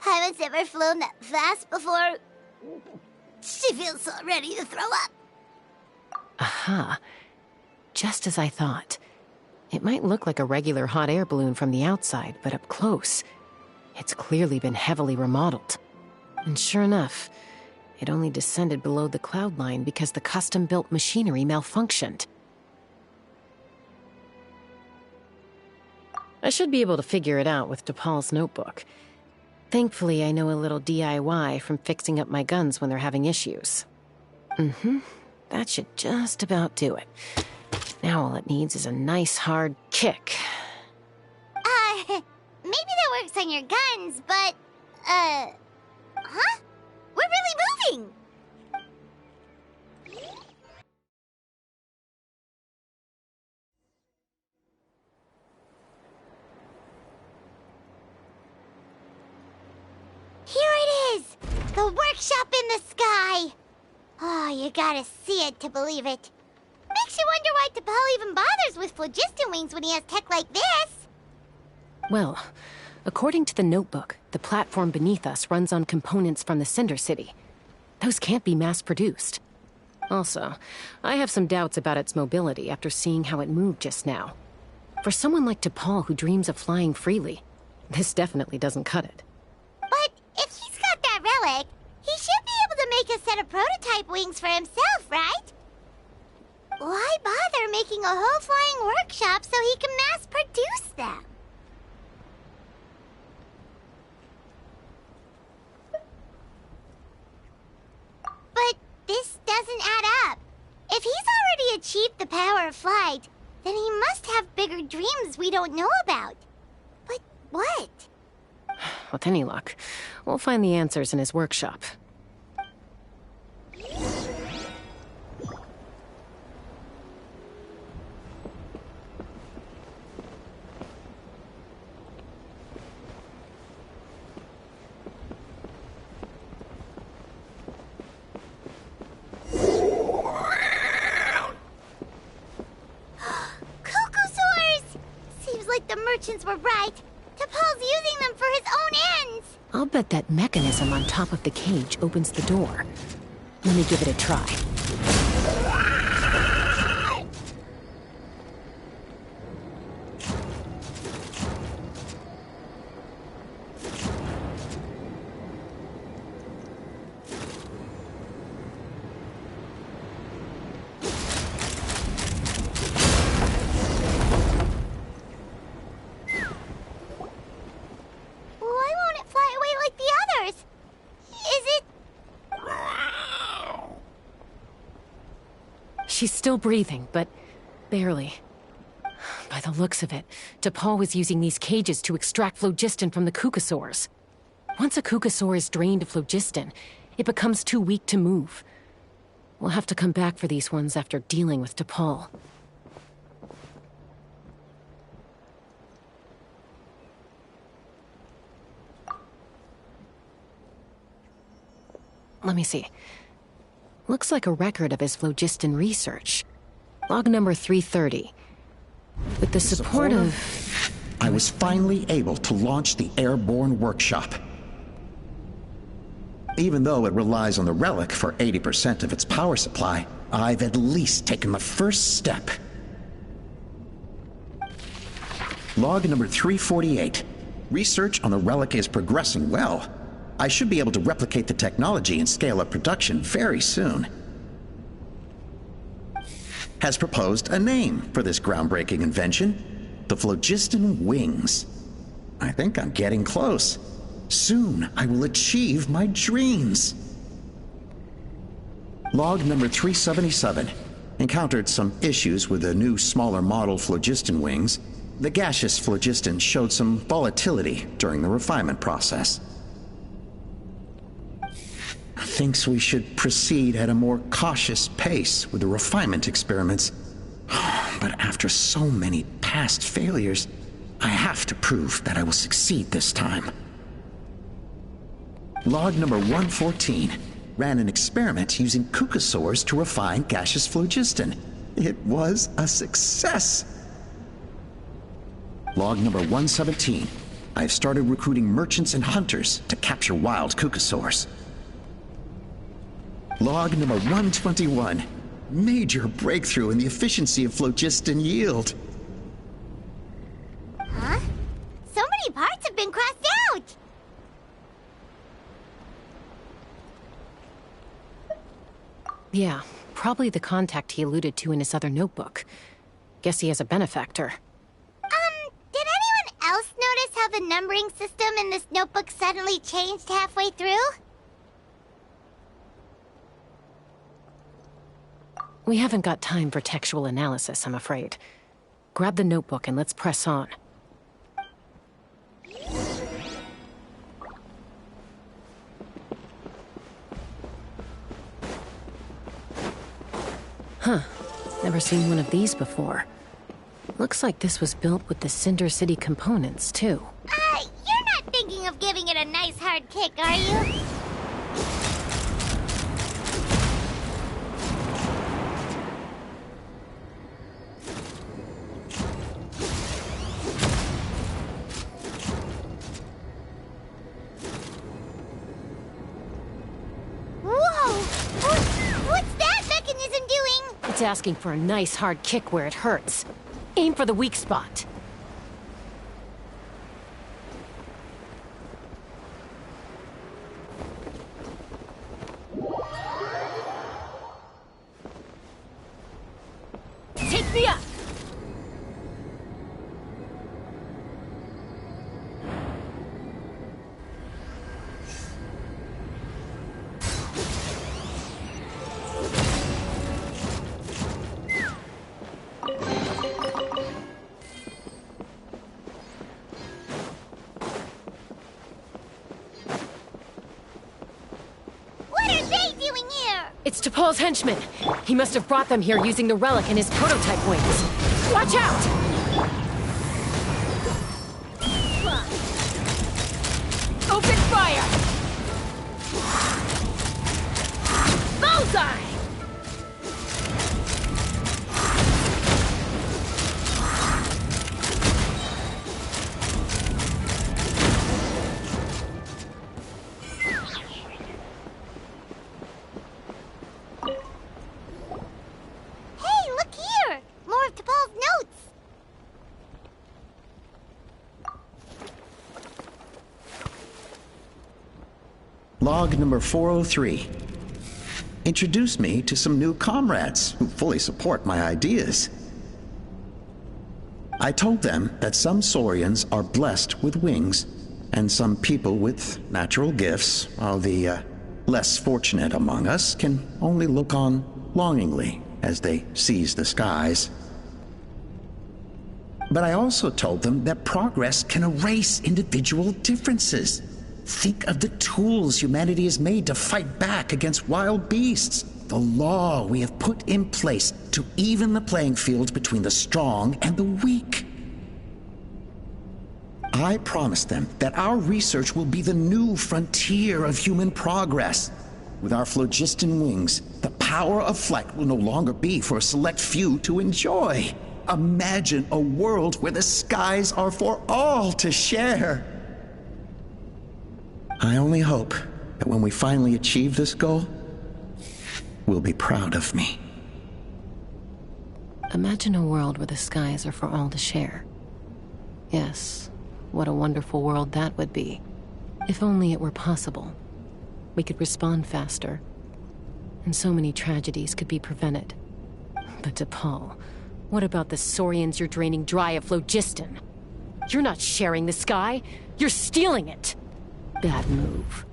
Speaker 1: Haven't ever flown that fast before. She feels so ready to throw up.
Speaker 2: Aha. Just as I thought. It might look like a regular hot air balloon from the outside, but up close, it's clearly been heavily remodeled. And sure enough, it only descended below the cloud line because the custom-built machinery malfunctioned. I should be able to figure it out with T'Pol's notebook. Thankfully, I know a little DIY from fixing up my guns when they're having issues. That should just about do it. Now all it needs is a nice hard kick.
Speaker 1: Maybe that works on your guns, but, huh? We're really moving! Here it is! The workshop in the sky! Oh, you gotta see it to believe it. Makes you wonder why T'Pol even bothers with phlogiston wings when he has tech like this.
Speaker 2: Well, according to the notebook, the platform beneath us runs on components from the Cinder City. Those can't be mass-produced. Also, I have some doubts about its mobility after seeing how it moved just now. For someone like T'Pol who dreams of flying freely, this definitely doesn't cut it.
Speaker 1: But if he's got that relic, he should be able to make a set of prototype wings for himself, right? Why bother making a whole flying workshop so he can mass-produce them? But this doesn't add up. If he's already achieved the power of flight, then he must have bigger dreams we don't know about. But what?
Speaker 2: With any luck, we'll find the answers in his workshop.
Speaker 1: Like the merchants were right. T'Pol's using them for his own ends.
Speaker 2: I'll bet that mechanism on top of the cage opens the door. Let me give it a try. She's still breathing, but barely. By the looks of it, T'Pol was using these cages to extract phlogiston from the Kukasaurs. Once a Kukasaur is drained of phlogiston, it becomes too weak to move. We'll have to come back for these ones after dealing with T'Pol. Let me see. Looks like a record of his phlogiston research. Log number 330. With the support of...
Speaker 17: I was finally able to launch the airborne workshop. Even though it relies on the relic for 80% of its power supply, I've at least taken the first step. Log number 348. Research on the relic is progressing well. I should be able to replicate the technology and scale up production very soon. Has proposed a name for this groundbreaking invention: the phlogiston wings. I think I'm getting close. Soon I will achieve my dreams. Log number 377. Encountered some issues with the new smaller model phlogiston wings. The gaseous phlogiston showed some volatility during the refinement process. Thinks we should proceed at a more cautious pace with the refinement experiments. But after so many past failures, I have to prove that I will succeed this time. Log number 114. Ran an experiment using cucosaurs to refine gaseous phlogiston. It was a success. Log number 117. I've started recruiting merchants and hunters to capture wild cucosaurs. Log number 121. Major breakthrough in the efficiency of phlogiston yield.
Speaker 1: Huh? So many parts have been crossed out!
Speaker 2: Yeah, probably the contact he alluded to in his other notebook. Guess he has a benefactor.
Speaker 1: Did anyone else notice how the numbering system in this notebook suddenly changed halfway through?
Speaker 2: We haven't got time for textual analysis, I'm afraid. Grab the notebook and let's press on. Huh. Never seen one of these before. Looks like this was built with the Cinder City components, too.
Speaker 1: You're not thinking of giving it a nice hard kick, are you?
Speaker 2: It's asking for a nice hard kick where it hurts. Aim for the weak spot. Take me up! It's T'Pol's henchmen. He must have brought them here using the relic in his prototype wings. Watch out! Open fire! Bullseye!
Speaker 17: Log number 403. Introduce me to some new comrades who fully support my ideas. I told them that some Saurians are blessed with wings, and some people with natural gifts, while the less fortunate among us can only look on longingly as they seize the skies. But I also told them that progress can erase individual differences. Think of the tools humanity has made to fight back against wild beasts. The law we have put in place to even the playing field between the strong and the weak. I promised them that our research will be the new frontier of human progress. with our phlogiston wings, the power of flight will no longer be for a select few to enjoy. Imagine a world where the skies are for all to share. I only hope that when we finally achieve this goal, we'll be proud of me.
Speaker 2: Imagine a world where the skies are for all to share. Yes, what a wonderful world that would be. If only it were possible. We could respond faster, and so many tragedies could be prevented. But DePaul, what about the saurians you're draining dry of phlogiston? You're not sharing the sky, you're stealing it! Bad move.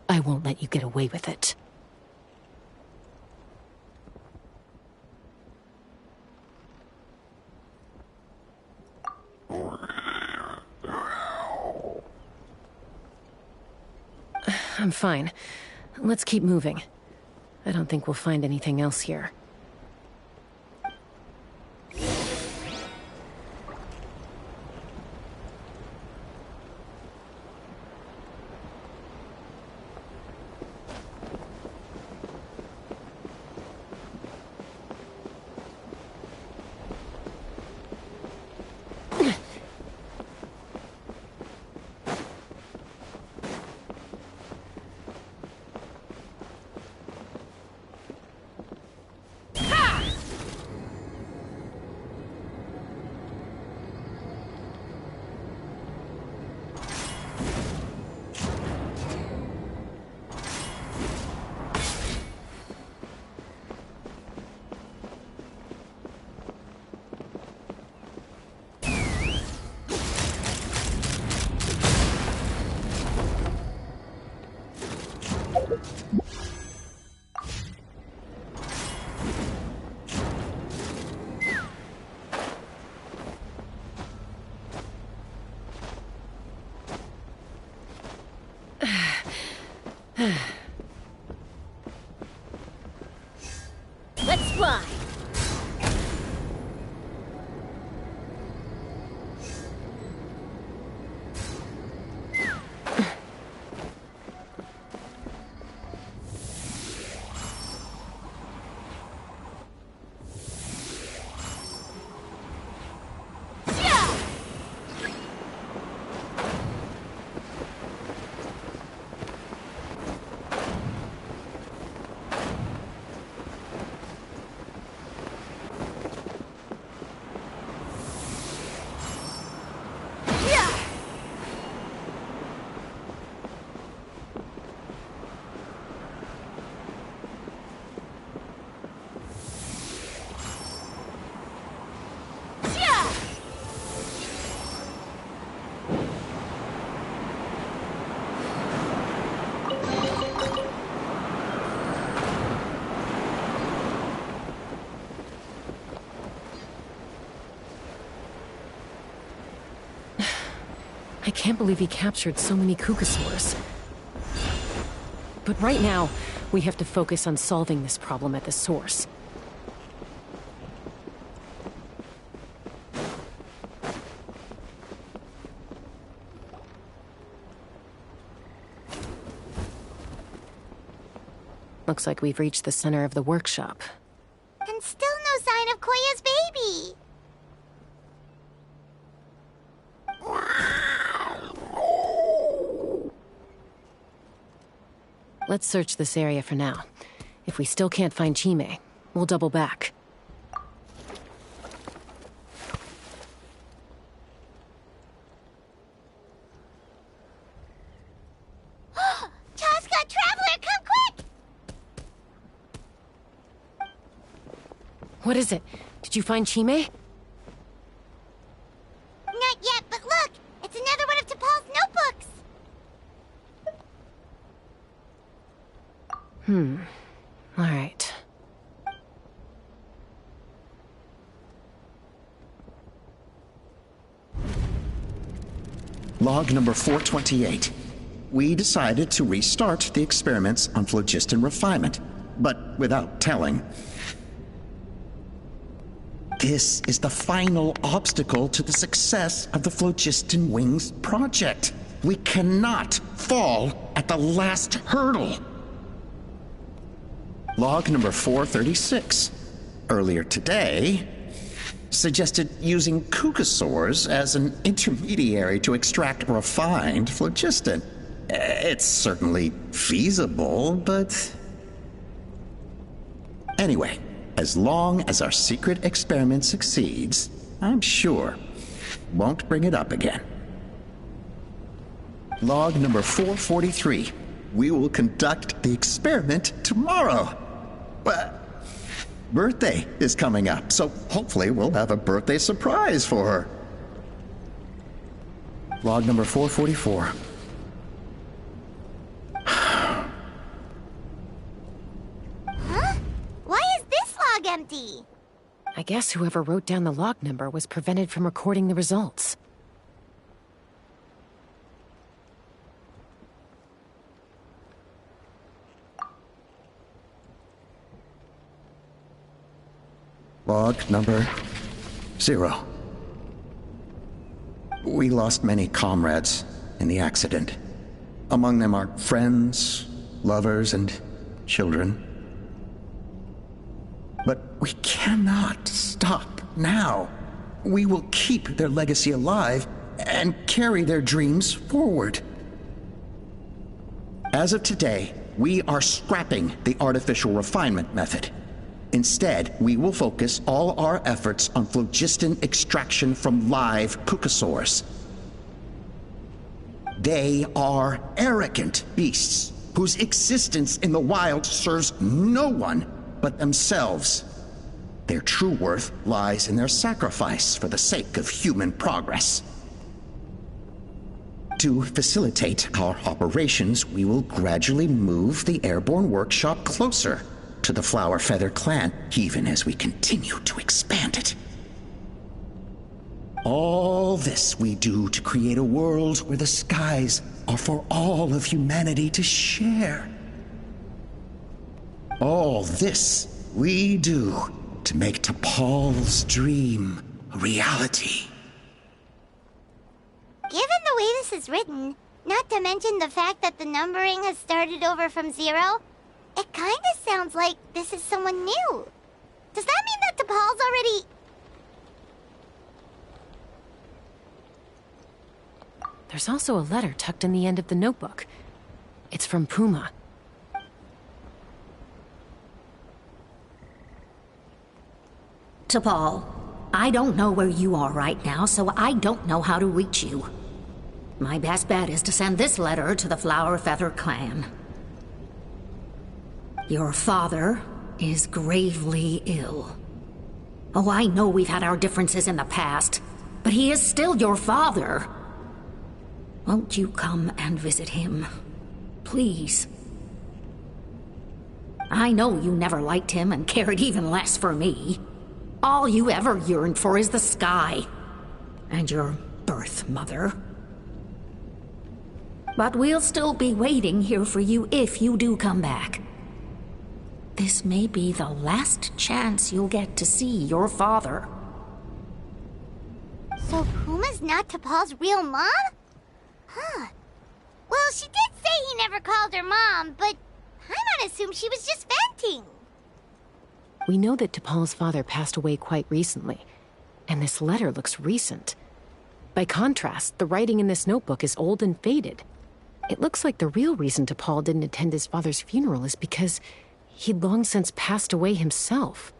Speaker 2: I won't let you get away with it. I'm fine. Let's keep moving. I don't think we'll find anything else here.
Speaker 1: Let's fly!
Speaker 2: I can't believe he captured so many Kukasaurs. But right now, we have to focus on solving this problem at the source. Looks like we've reached the center of the workshop.
Speaker 1: And still no sign of Koya's baby.
Speaker 2: Let's search this area for now. If we still can't find Chime, we'll double back.
Speaker 1: Chasca, Traveler, come quick!
Speaker 2: What is it? Did you find Chime?
Speaker 1: Not yet, but look! It's another one of T'Pol's notebooks!
Speaker 2: All right.
Speaker 17: Log number 428. We decided to restart the experiments on phlogiston refinement, but without telling. This is the final obstacle to the success of the Phlogiston Wings project. We cannot fall at the last hurdle. Log number 436. Earlier today, suggested using Cucosaurs as an intermediary to extract refined phlogiston. It's certainly feasible, but... Anyway, as long as our secret experiment succeeds, I'm sure won't bring it up again. Log number 443. We will conduct the experiment tomorrow. Birthday is coming up, so hopefully we'll have a birthday surprise for her. Log number 444.
Speaker 1: Huh? Why is this log empty?
Speaker 2: I guess whoever wrote down the log number was prevented from recording the results.
Speaker 17: Log number 0. We lost many comrades in the accident. Among them are friends, lovers, and children. But we cannot stop now. We will keep their legacy alive and carry their dreams forward. As of today, we are scrapping the artificial refinement method. Instead, we will focus all our efforts on phlogiston extraction from live Cucosaurs. They are arrogant beasts whose existence in the wild serves no one but themselves. Their true worth lies in their sacrifice for the sake of human progress. To facilitate our operations, we will gradually move the airborne workshop closer to the Flower Feather clan, even as we continue to expand it. All this we do to create a world where the skies are for all of humanity to share. All this we do to make T'Pol's dream a reality.
Speaker 1: Given the way this is written, not to mention the fact that the numbering has started over from 0, it kind of sounds like this is someone new. Does that mean that T'Pol's already...
Speaker 2: There's also a letter tucked in the end of the notebook. It's from Puma.
Speaker 15: T'Pol, I don't know where you are right now, so I don't know how to reach you. My best bet is to send this letter to the Flower Feather clan. Your father is gravely ill. Oh, I know we've had our differences in the past, but he is still your father. Won't you come and visit him? Please. I know you never liked him and cared even less for me. All you ever yearned for is the sky. And your birth mother. But we'll still be waiting here for you if you do come back. This may be the last chance you'll get to see your father.
Speaker 1: So Puma's not T'Pol's real mom? Huh. Well, she did say he never called her mom, but I might assume she was just venting.
Speaker 2: We know that T'Pol's father passed away quite recently, and this letter looks recent. By contrast, the writing in this notebook is old and faded. It looks like the real reason T'Pol didn't attend his father's funeral is because he'd long since passed away himself.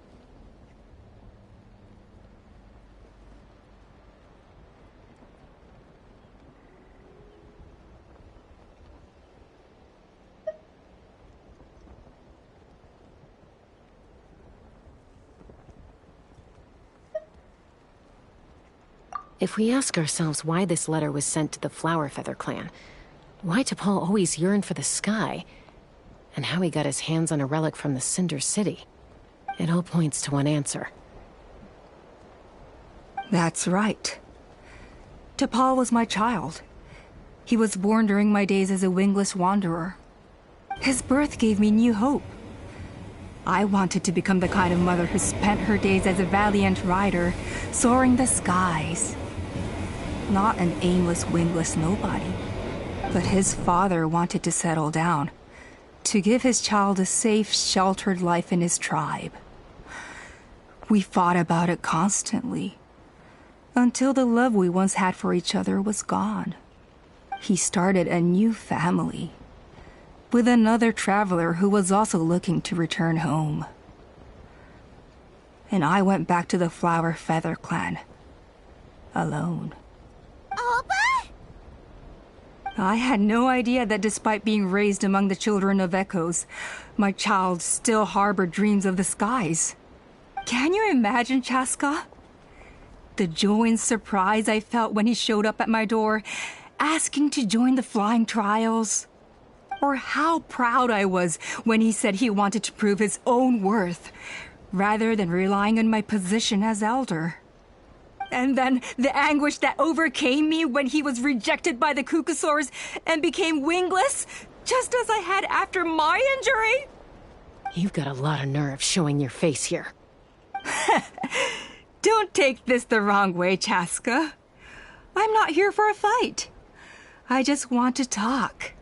Speaker 2: If we ask ourselves why this letter was sent to the Flower Feather clan, why T'Pol always yearned for the sky, and how he got his hands on a relic from the Cinder City, it all points to one answer.
Speaker 4: That's right. T'Pol was my child. He was born during my days as a wingless wanderer. His birth gave me new hope. I wanted to become the kind of mother who spent her days as a valiant rider, soaring the skies. Not an aimless, wingless nobody. But his father wanted to settle down, to give his child a safe, sheltered life in his tribe. We fought about it constantly, until the love we once had for each other was gone. He started a new family, with another traveler who was also looking to return home. And I went back to the Flower Feather clan, alone.
Speaker 1: Alba?
Speaker 4: I had no idea that despite being raised among the children of echoes, my child still harbored dreams of the skies. Can you imagine, Chasca? The joy and surprise I felt when he showed up at my door, asking to join the flying trials. Or how proud I was when he said he wanted to prove his own worth, rather than relying on my position as elder. And then the anguish that overcame me when he was rejected by the Cucusaurs and became wingless, just as I had after my injury.
Speaker 2: You've got a lot of nerve showing your face here.
Speaker 4: Don't take this the wrong way, Chasca. I'm not here for a fight. I just want to talk.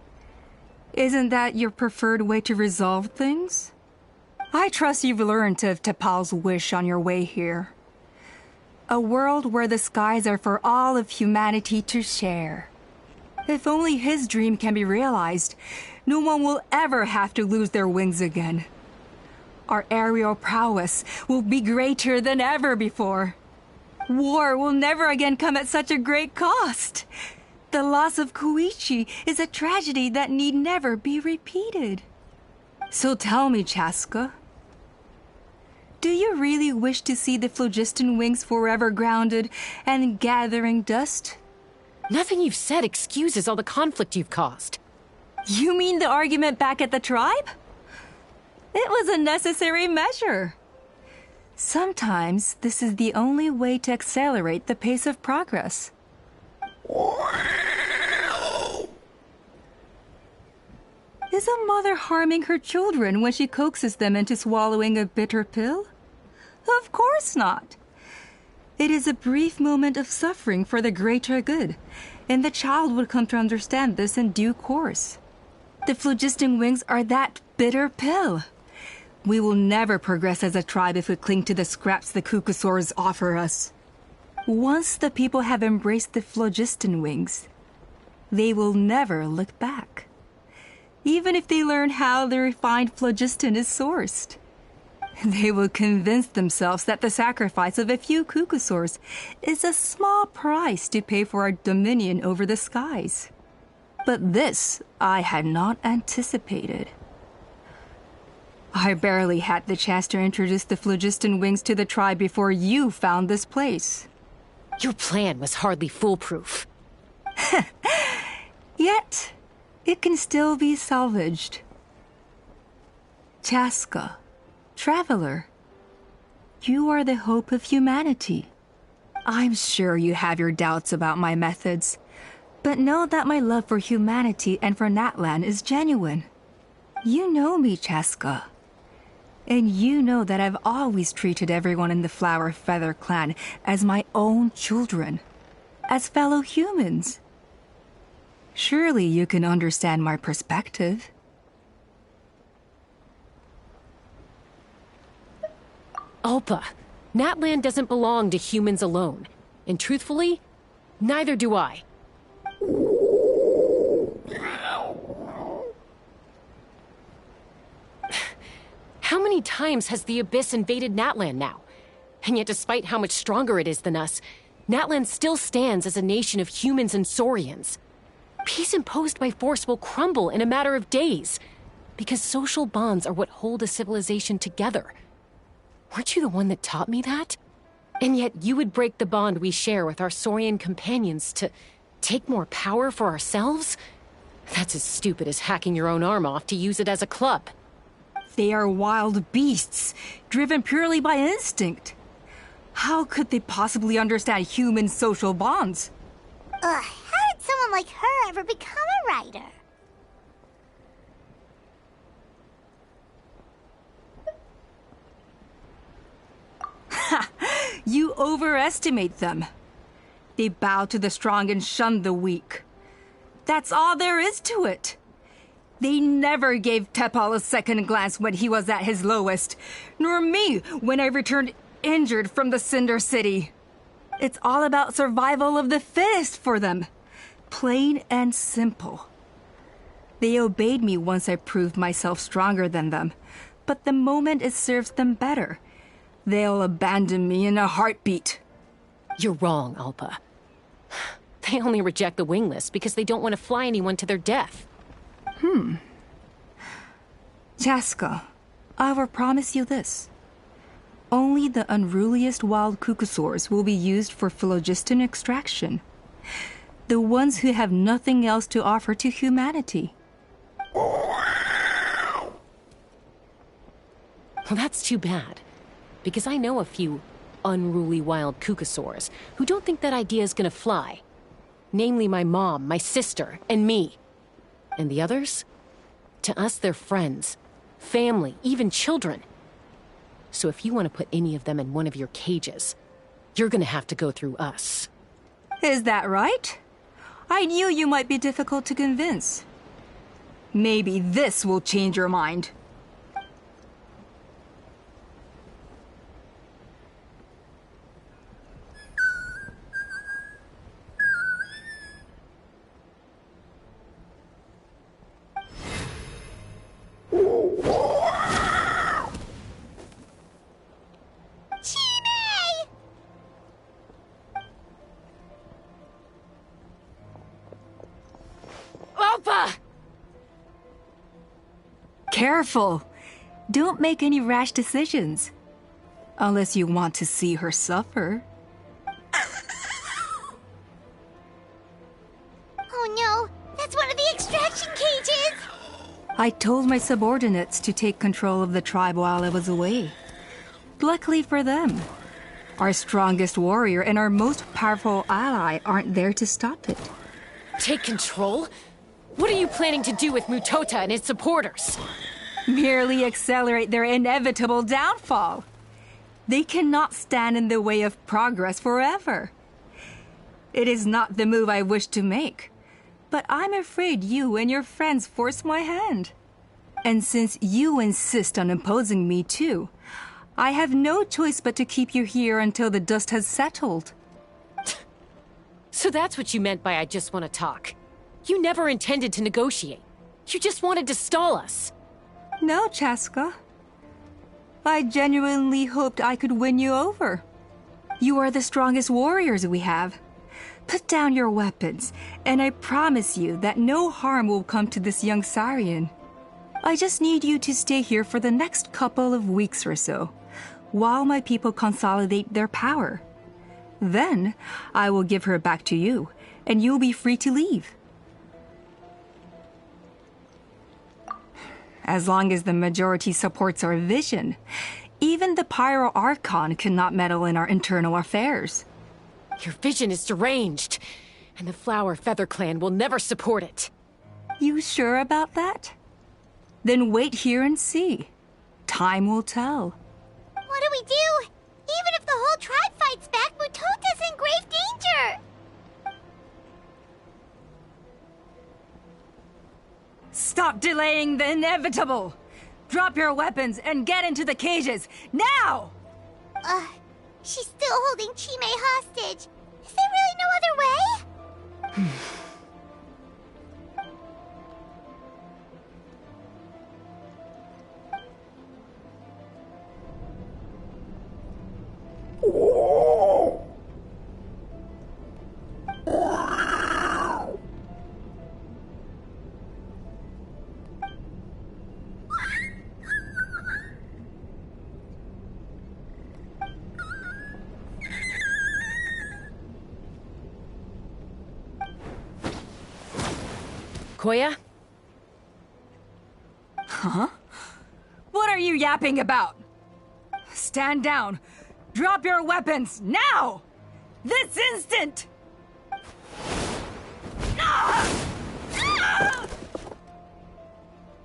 Speaker 4: Isn't that your preferred way to resolve things? I trust you've learned of T'Pol's wish on your way here. A world where the skies are for all of humanity to share. If only his dream can be realized, no one will ever have to lose their wings again. Our aerial prowess will be greater than ever before. War will never again come at such a great cost. The loss of Koichi is a tragedy that need never be repeated. So tell me, Chasca, do you really wish to see the phlogiston wings forever grounded and gathering dust?
Speaker 2: Nothing you've said excuses all the conflict you've caused.
Speaker 4: You mean the argument back at the tribe? It was a necessary measure. Sometimes this is the only way to accelerate the pace of progress. Is a mother harming her children when she coaxes them into swallowing a bitter pill? Of course not. It is a brief moment of suffering for the greater good, and the child would come to understand this in due course. The phlogiston wings are that bitter pill. We will never progress as a tribe if we cling to the scraps the Cucusaurs offer us. Once the people have embraced the phlogiston wings, they will never look back. Even if they learn how the refined phlogiston is sourced. They will convince themselves that the sacrifice of a few Cucusaurs is a small price to pay for our dominion over the skies. But this I had not anticipated. I barely had the chance to introduce the phlogiston wings to the tribe before you found this place.
Speaker 2: Your plan was hardly foolproof.
Speaker 4: Yet, it can still be salvaged. Chasca, traveler, you are the hope of humanity. I'm sure you have your doubts about my methods, but know that my love for humanity and for Natlan is genuine. You know me, Chasca. And you know that I've always treated everyone in the Flower Feather clan as my own children, as fellow humans. Surely you can understand my perspective.
Speaker 2: Alpa, Natlan doesn't belong to humans alone. And truthfully, neither do I. How many times has the Abyss invaded Natlan now? And yet despite how much stronger it is than us, Natlan still stands as a nation of humans and Saurians. Peace imposed by force will crumble in a matter of days, because social bonds are what hold a civilization together. Weren't you the one that taught me that? And yet you would break the bond we share with our Saurian companions to take more power for ourselves? That's as stupid as hacking your own arm off to use it as a club.
Speaker 4: They are wild beasts, driven purely by instinct. How could they possibly understand human social bonds?
Speaker 1: How did someone like her ever become a writer?
Speaker 4: You overestimate them. They bow to the strong and shun the weak. That's all there is to it. They never gave Tepal a second glance when he was at his lowest, nor me when I returned injured from the Cinder City. It's all about survival of the fittest for them. Plain and simple. They obeyed me once I proved myself stronger than them, but the moment it serves them better, they'll abandon me in a heartbeat.
Speaker 2: You're wrong, Alpa. They only reject the wingless because they don't want to fly anyone to their death.
Speaker 4: Chasca, I will promise you this. Only the unruliest wild cucosaurs will be used for phlogiston extraction. The ones who have nothing else to offer to humanity.
Speaker 2: Well, that's too bad. Because I know a few unruly wild cucosaurs who don't think that idea is gonna fly. Namely my mom, my sister, and me. And the others? To us, they're friends, family, even children. So if you want to put any of them in one of your cages, you're gonna have to go through us.
Speaker 4: Is that right? I knew you might be difficult to convince. Maybe this will change your mind.
Speaker 2: Alpa!
Speaker 4: Careful! Don't make any rash decisions. Unless you want to see her suffer.
Speaker 1: Oh no, that's one of the extraction cages!
Speaker 4: I told my subordinates to take control of the tribe while I was away. Luckily for them, our strongest warrior and our most powerful ally aren't there to stop it.
Speaker 2: Take control? What are you planning to do with Mutota and his supporters?
Speaker 4: Merely accelerate their inevitable downfall. They cannot stand in the way of progress forever. It is not the move I wish to make, but I'm afraid you and your friends force my hand. And since you insist on imposing me too, I have no choice but to keep you here until the dust has settled.
Speaker 2: So that's what you meant by I just want to talk. You never intended to negotiate. You just wanted to stall us.
Speaker 4: No, Chasca. I genuinely hoped I could win you over. You are the strongest warriors we have. Put down your weapons, and I promise you that no harm will come to this young Saurian. I just need you to stay here for the next couple of weeks or so, while my people consolidate their power. Then, I will give her back to you, and you'll be free to leave. As long as the majority supports our vision, even the Pyro Archon cannot meddle in our internal affairs.
Speaker 2: Your vision is deranged, and the Flower Feather Clan will never support it.
Speaker 4: You sure about that? Then wait here and see. Time will tell.
Speaker 1: What do we do? Even if the whole tribe fights back, Mutota's in grave danger!
Speaker 4: Stop delaying the inevitable! Drop your weapons and get into the cages, now!
Speaker 1: She's still holding Chime hostage. Is there really no other way?
Speaker 2: Koya?
Speaker 4: Huh? What are you yapping about? Stand down. Drop your weapons, now! This instant! Ah! Ah!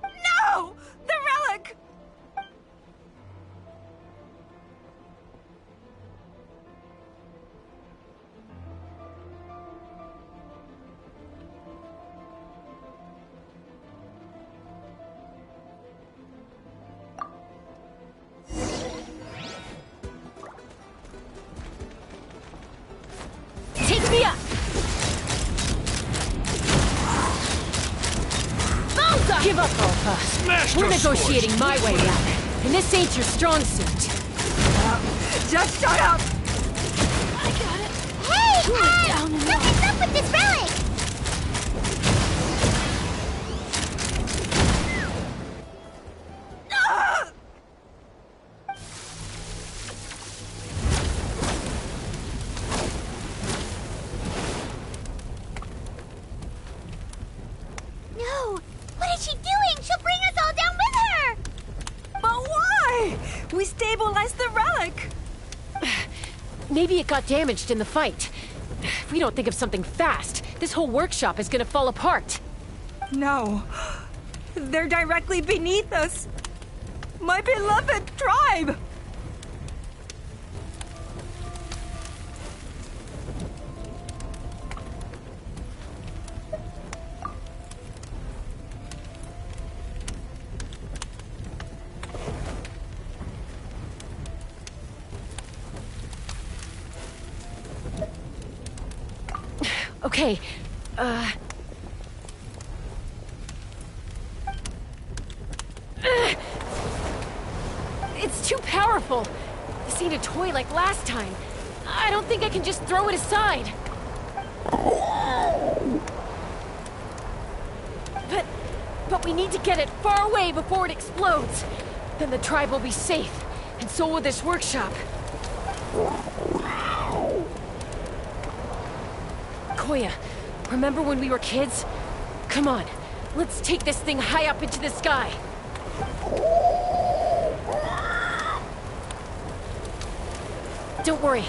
Speaker 4: No! The relic!
Speaker 2: Give up, Alpha.
Speaker 10: Smash
Speaker 2: We're
Speaker 10: your
Speaker 2: negotiating
Speaker 10: swords.
Speaker 2: my way out. And this ain't your strong suit.
Speaker 16: Just shut up!
Speaker 1: Hey, something's up with this relic! No! What is she doing? She'll bring us all down with her!
Speaker 16: But why? We stabilized the relic!
Speaker 2: Maybe it got damaged in the fight. If we don't think of something fast, this whole workshop is gonna fall apart.
Speaker 16: No. They're directly beneath us. My beloved tribe!
Speaker 2: Okay, It's too powerful. This ain't a toy like last time. I don't think I can just throw it aside. But we need to get it far away before it explodes. Then the tribe will be safe, and so will this workshop. Koya, remember when we were kids? Come on, let's take this thing high up into the sky. Don't worry,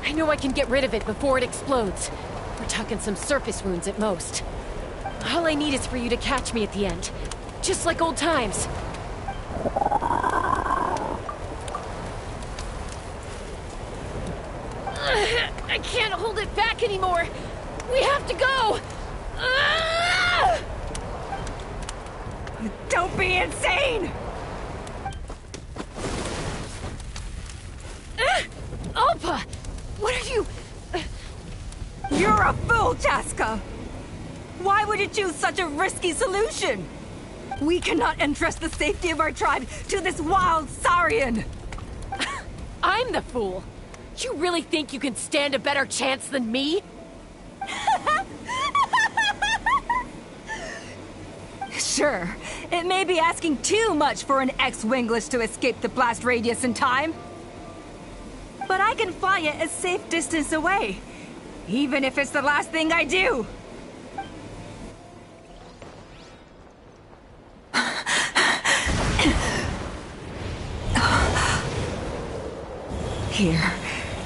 Speaker 2: I know I can get rid of it before it explodes. We're talking some surface wounds at most. All I need is for you to catch me at the end, just like old times. I can't hold it back anymore. We have to go.
Speaker 16: Don't be insane!
Speaker 2: Alpa! What are you...
Speaker 16: You're a fool, Chasca! Why would you choose such a risky solution? We cannot entrust the safety of our tribe to this wild Saurian!
Speaker 2: I'm the fool. You really think you can stand a better chance than me?
Speaker 16: Sure, it may be asking too much for an ex-wingless to escape the blast radius in time. But I can fly it a safe distance away, even if it's the last thing I do. Here,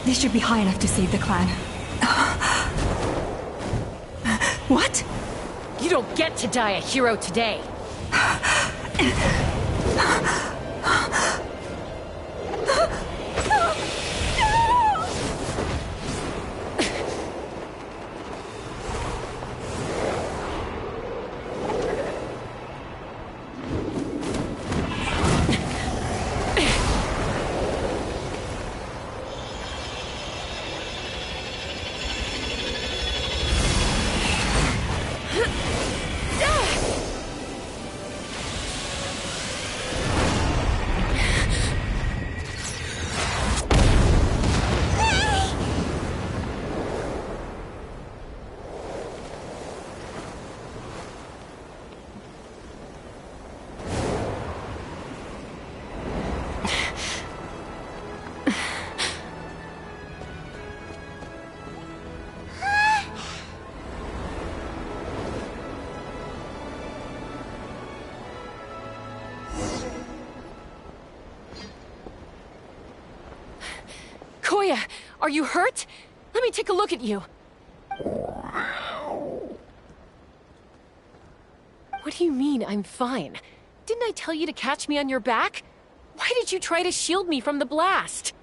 Speaker 16: this should be high enough to save the clan. What?
Speaker 2: You don't get to die a hero today. Koya, are you hurt? Let me take a look at you. What do you mean, I'm fine? Didn't I tell you to catch me on your back? Why did you try to shield me from the blast?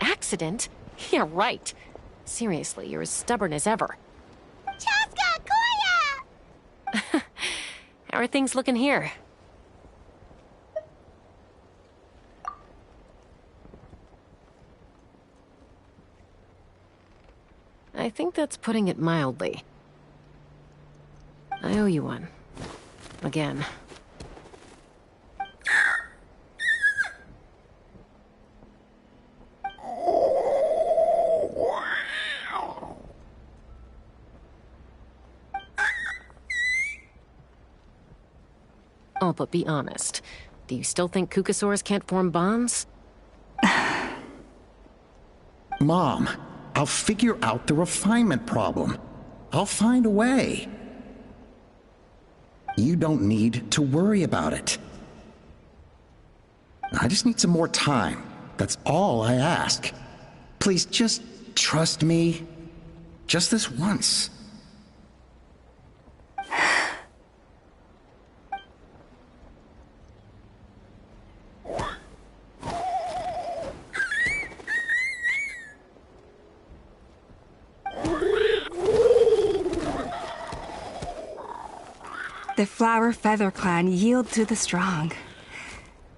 Speaker 2: Accident? Yeah, right. Seriously, you're as stubborn as ever.
Speaker 1: Chasca! Koya!
Speaker 2: How are things looking here? I think think that's putting it mildly. I owe you one. Again. Oh, but be honest. Do you still think Kukasaurs can't form bonds?
Speaker 17: Mom, I'll figure out the refinement problem. I'll find a way. You don't need to worry about it. I just need some more time. That's all I ask. Please just trust me. Just this once.
Speaker 4: The Flower Feather Clan yield to the strong.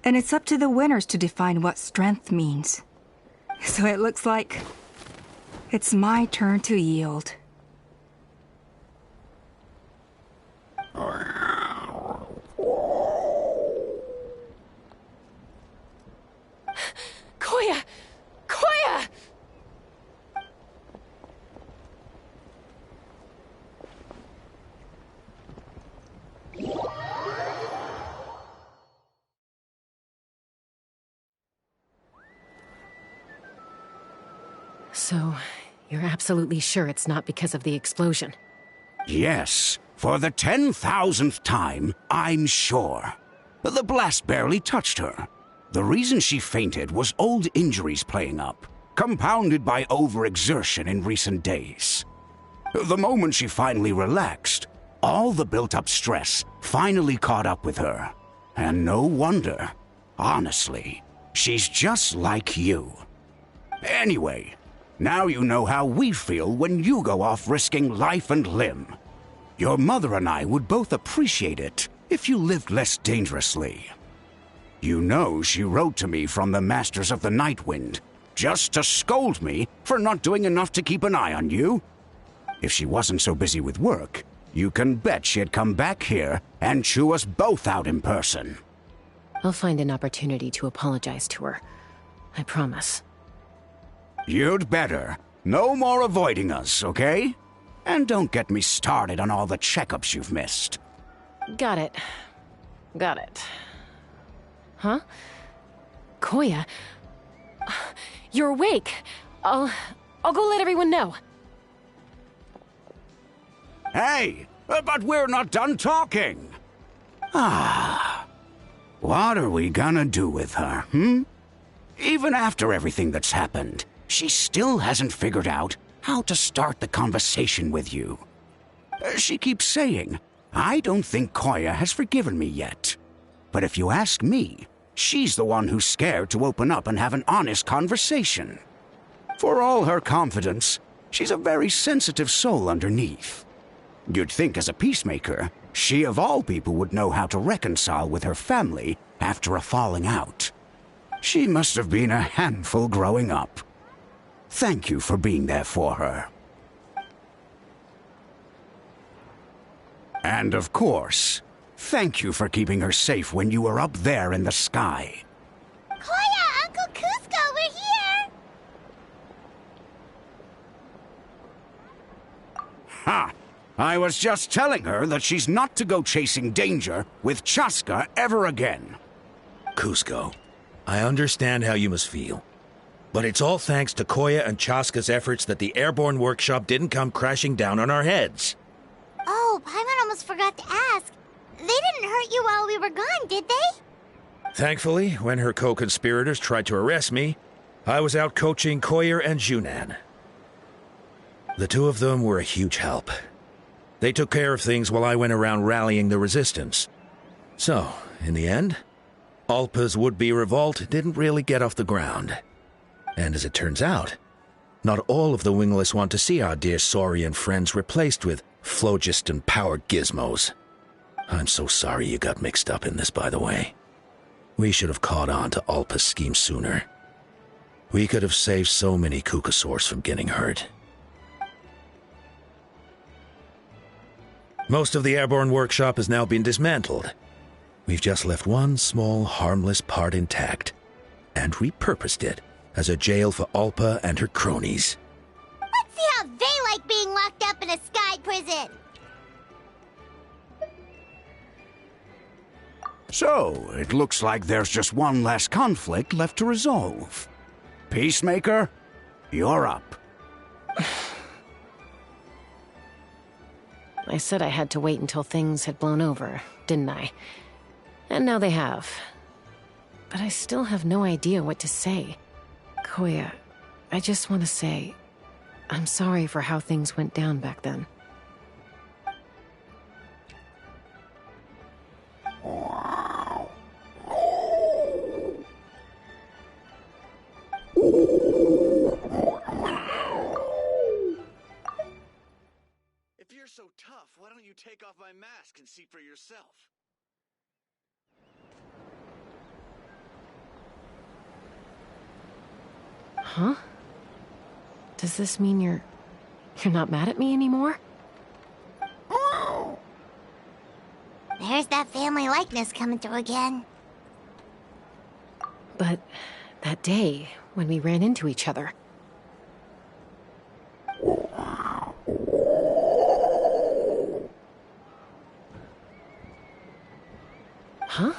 Speaker 4: And it's up to the winners to define what strength means. So it looks like it's my turn to yield.
Speaker 2: Koya! Koya! So, you're absolutely sure it's not because of the explosion?
Speaker 7: Yes, for the 10,000th time, I'm sure. The blast barely touched her. The reason she fainted was old injuries playing up, compounded by overexertion in recent days. The moment she finally relaxed, all the built-up stress finally caught up with her. And no wonder. Honestly, she's just like you. Anyway, now you know how we feel when you go off risking life and limb. Your mother and I would both appreciate it if you lived less dangerously. You know she wrote to me from the Masters of the Nightwind, just to scold me for not doing enough to keep an eye on you. If she wasn't so busy with work, you can bet she'd come back here and chew us both out in person.
Speaker 2: I'll find an opportunity to apologize to her. I promise.
Speaker 7: You'd better. No more avoiding us, okay? And don't get me started on all the checkups you've missed.
Speaker 2: Got it. Got it. Huh? Koya? You're awake. I'll go let everyone know.
Speaker 7: Hey, but we're not done talking. What are we gonna do with her, Even after everything that's happened, she still hasn't figured out how to start the conversation with you. She keeps saying, I don't think Koya has forgiven me yet. But if you ask me, she's the one who's scared to open up and have an honest conversation. For all her confidence, she's a very sensitive soul underneath. You'd think as a peacemaker, she of all people would know how to reconcile with her family after a falling out. She must have been a handful growing up. Thank you for being there for her. And of course, thank you for keeping her safe when you were up there in the sky.
Speaker 1: Koya, Uncle Cusco, we're here!
Speaker 7: Ha! I was just telling her that she's not to go chasing danger with Chasca ever again.
Speaker 8: Cusco, I understand how you must feel. But it's all thanks to Koya and Chasca's efforts that the airborne workshop didn't come crashing down on our heads.
Speaker 1: Oh, Paimon almost forgot to ask. They didn't hurt you while we were gone, did they?
Speaker 8: Thankfully, when her co-conspirators tried to arrest me, I was out coaching Koyer and Junan. The two of them were a huge help. They took care of things while I went around rallying the resistance. So, in the end, Alpa's would-be revolt didn't really get off the ground. And as it turns out, not all of the wingless want to see our dear Saurian friends replaced with phlogiston power gizmos. I'm so sorry you got mixed up in this, by the way. We should have caught on to Alpa's scheme sooner. We could have saved so many Kukasaurs from getting hurt. Most of the airborne workshop has now been dismantled. We've just left one small, harmless part intact, and repurposed it as a jail for Alpa and her cronies.
Speaker 1: Let's see how they like being locked up in a sky prison.
Speaker 7: So, it looks like there's just one last conflict left to resolve. Peacemaker, you're up.
Speaker 2: I said I had to wait until things had blown over, didn't I? And now they have. But I still have no idea what to say. Koya, I just want to say, I'm sorry for how things went down back then.
Speaker 13: If you're so tough, why don't you take off my mask and see for yourself?
Speaker 2: Huh? Does this mean you're not mad at me anymore?
Speaker 1: There's that family likeness coming through again.
Speaker 2: But that day, when we ran into each other... Huh?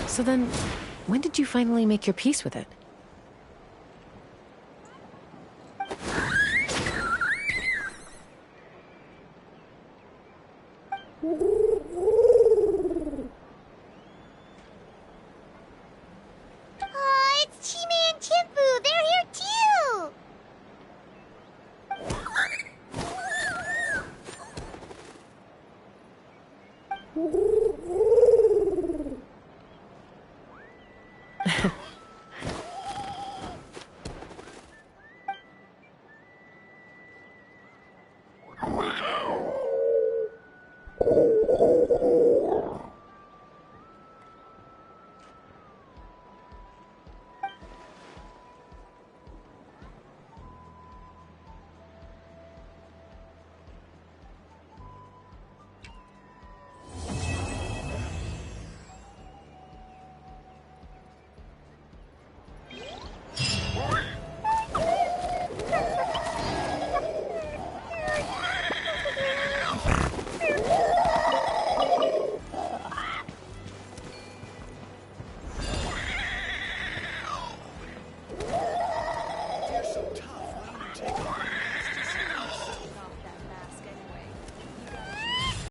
Speaker 2: So then, when did you finally make your peace with it?
Speaker 1: Oh, it's Chime and Chimpu. They're here too.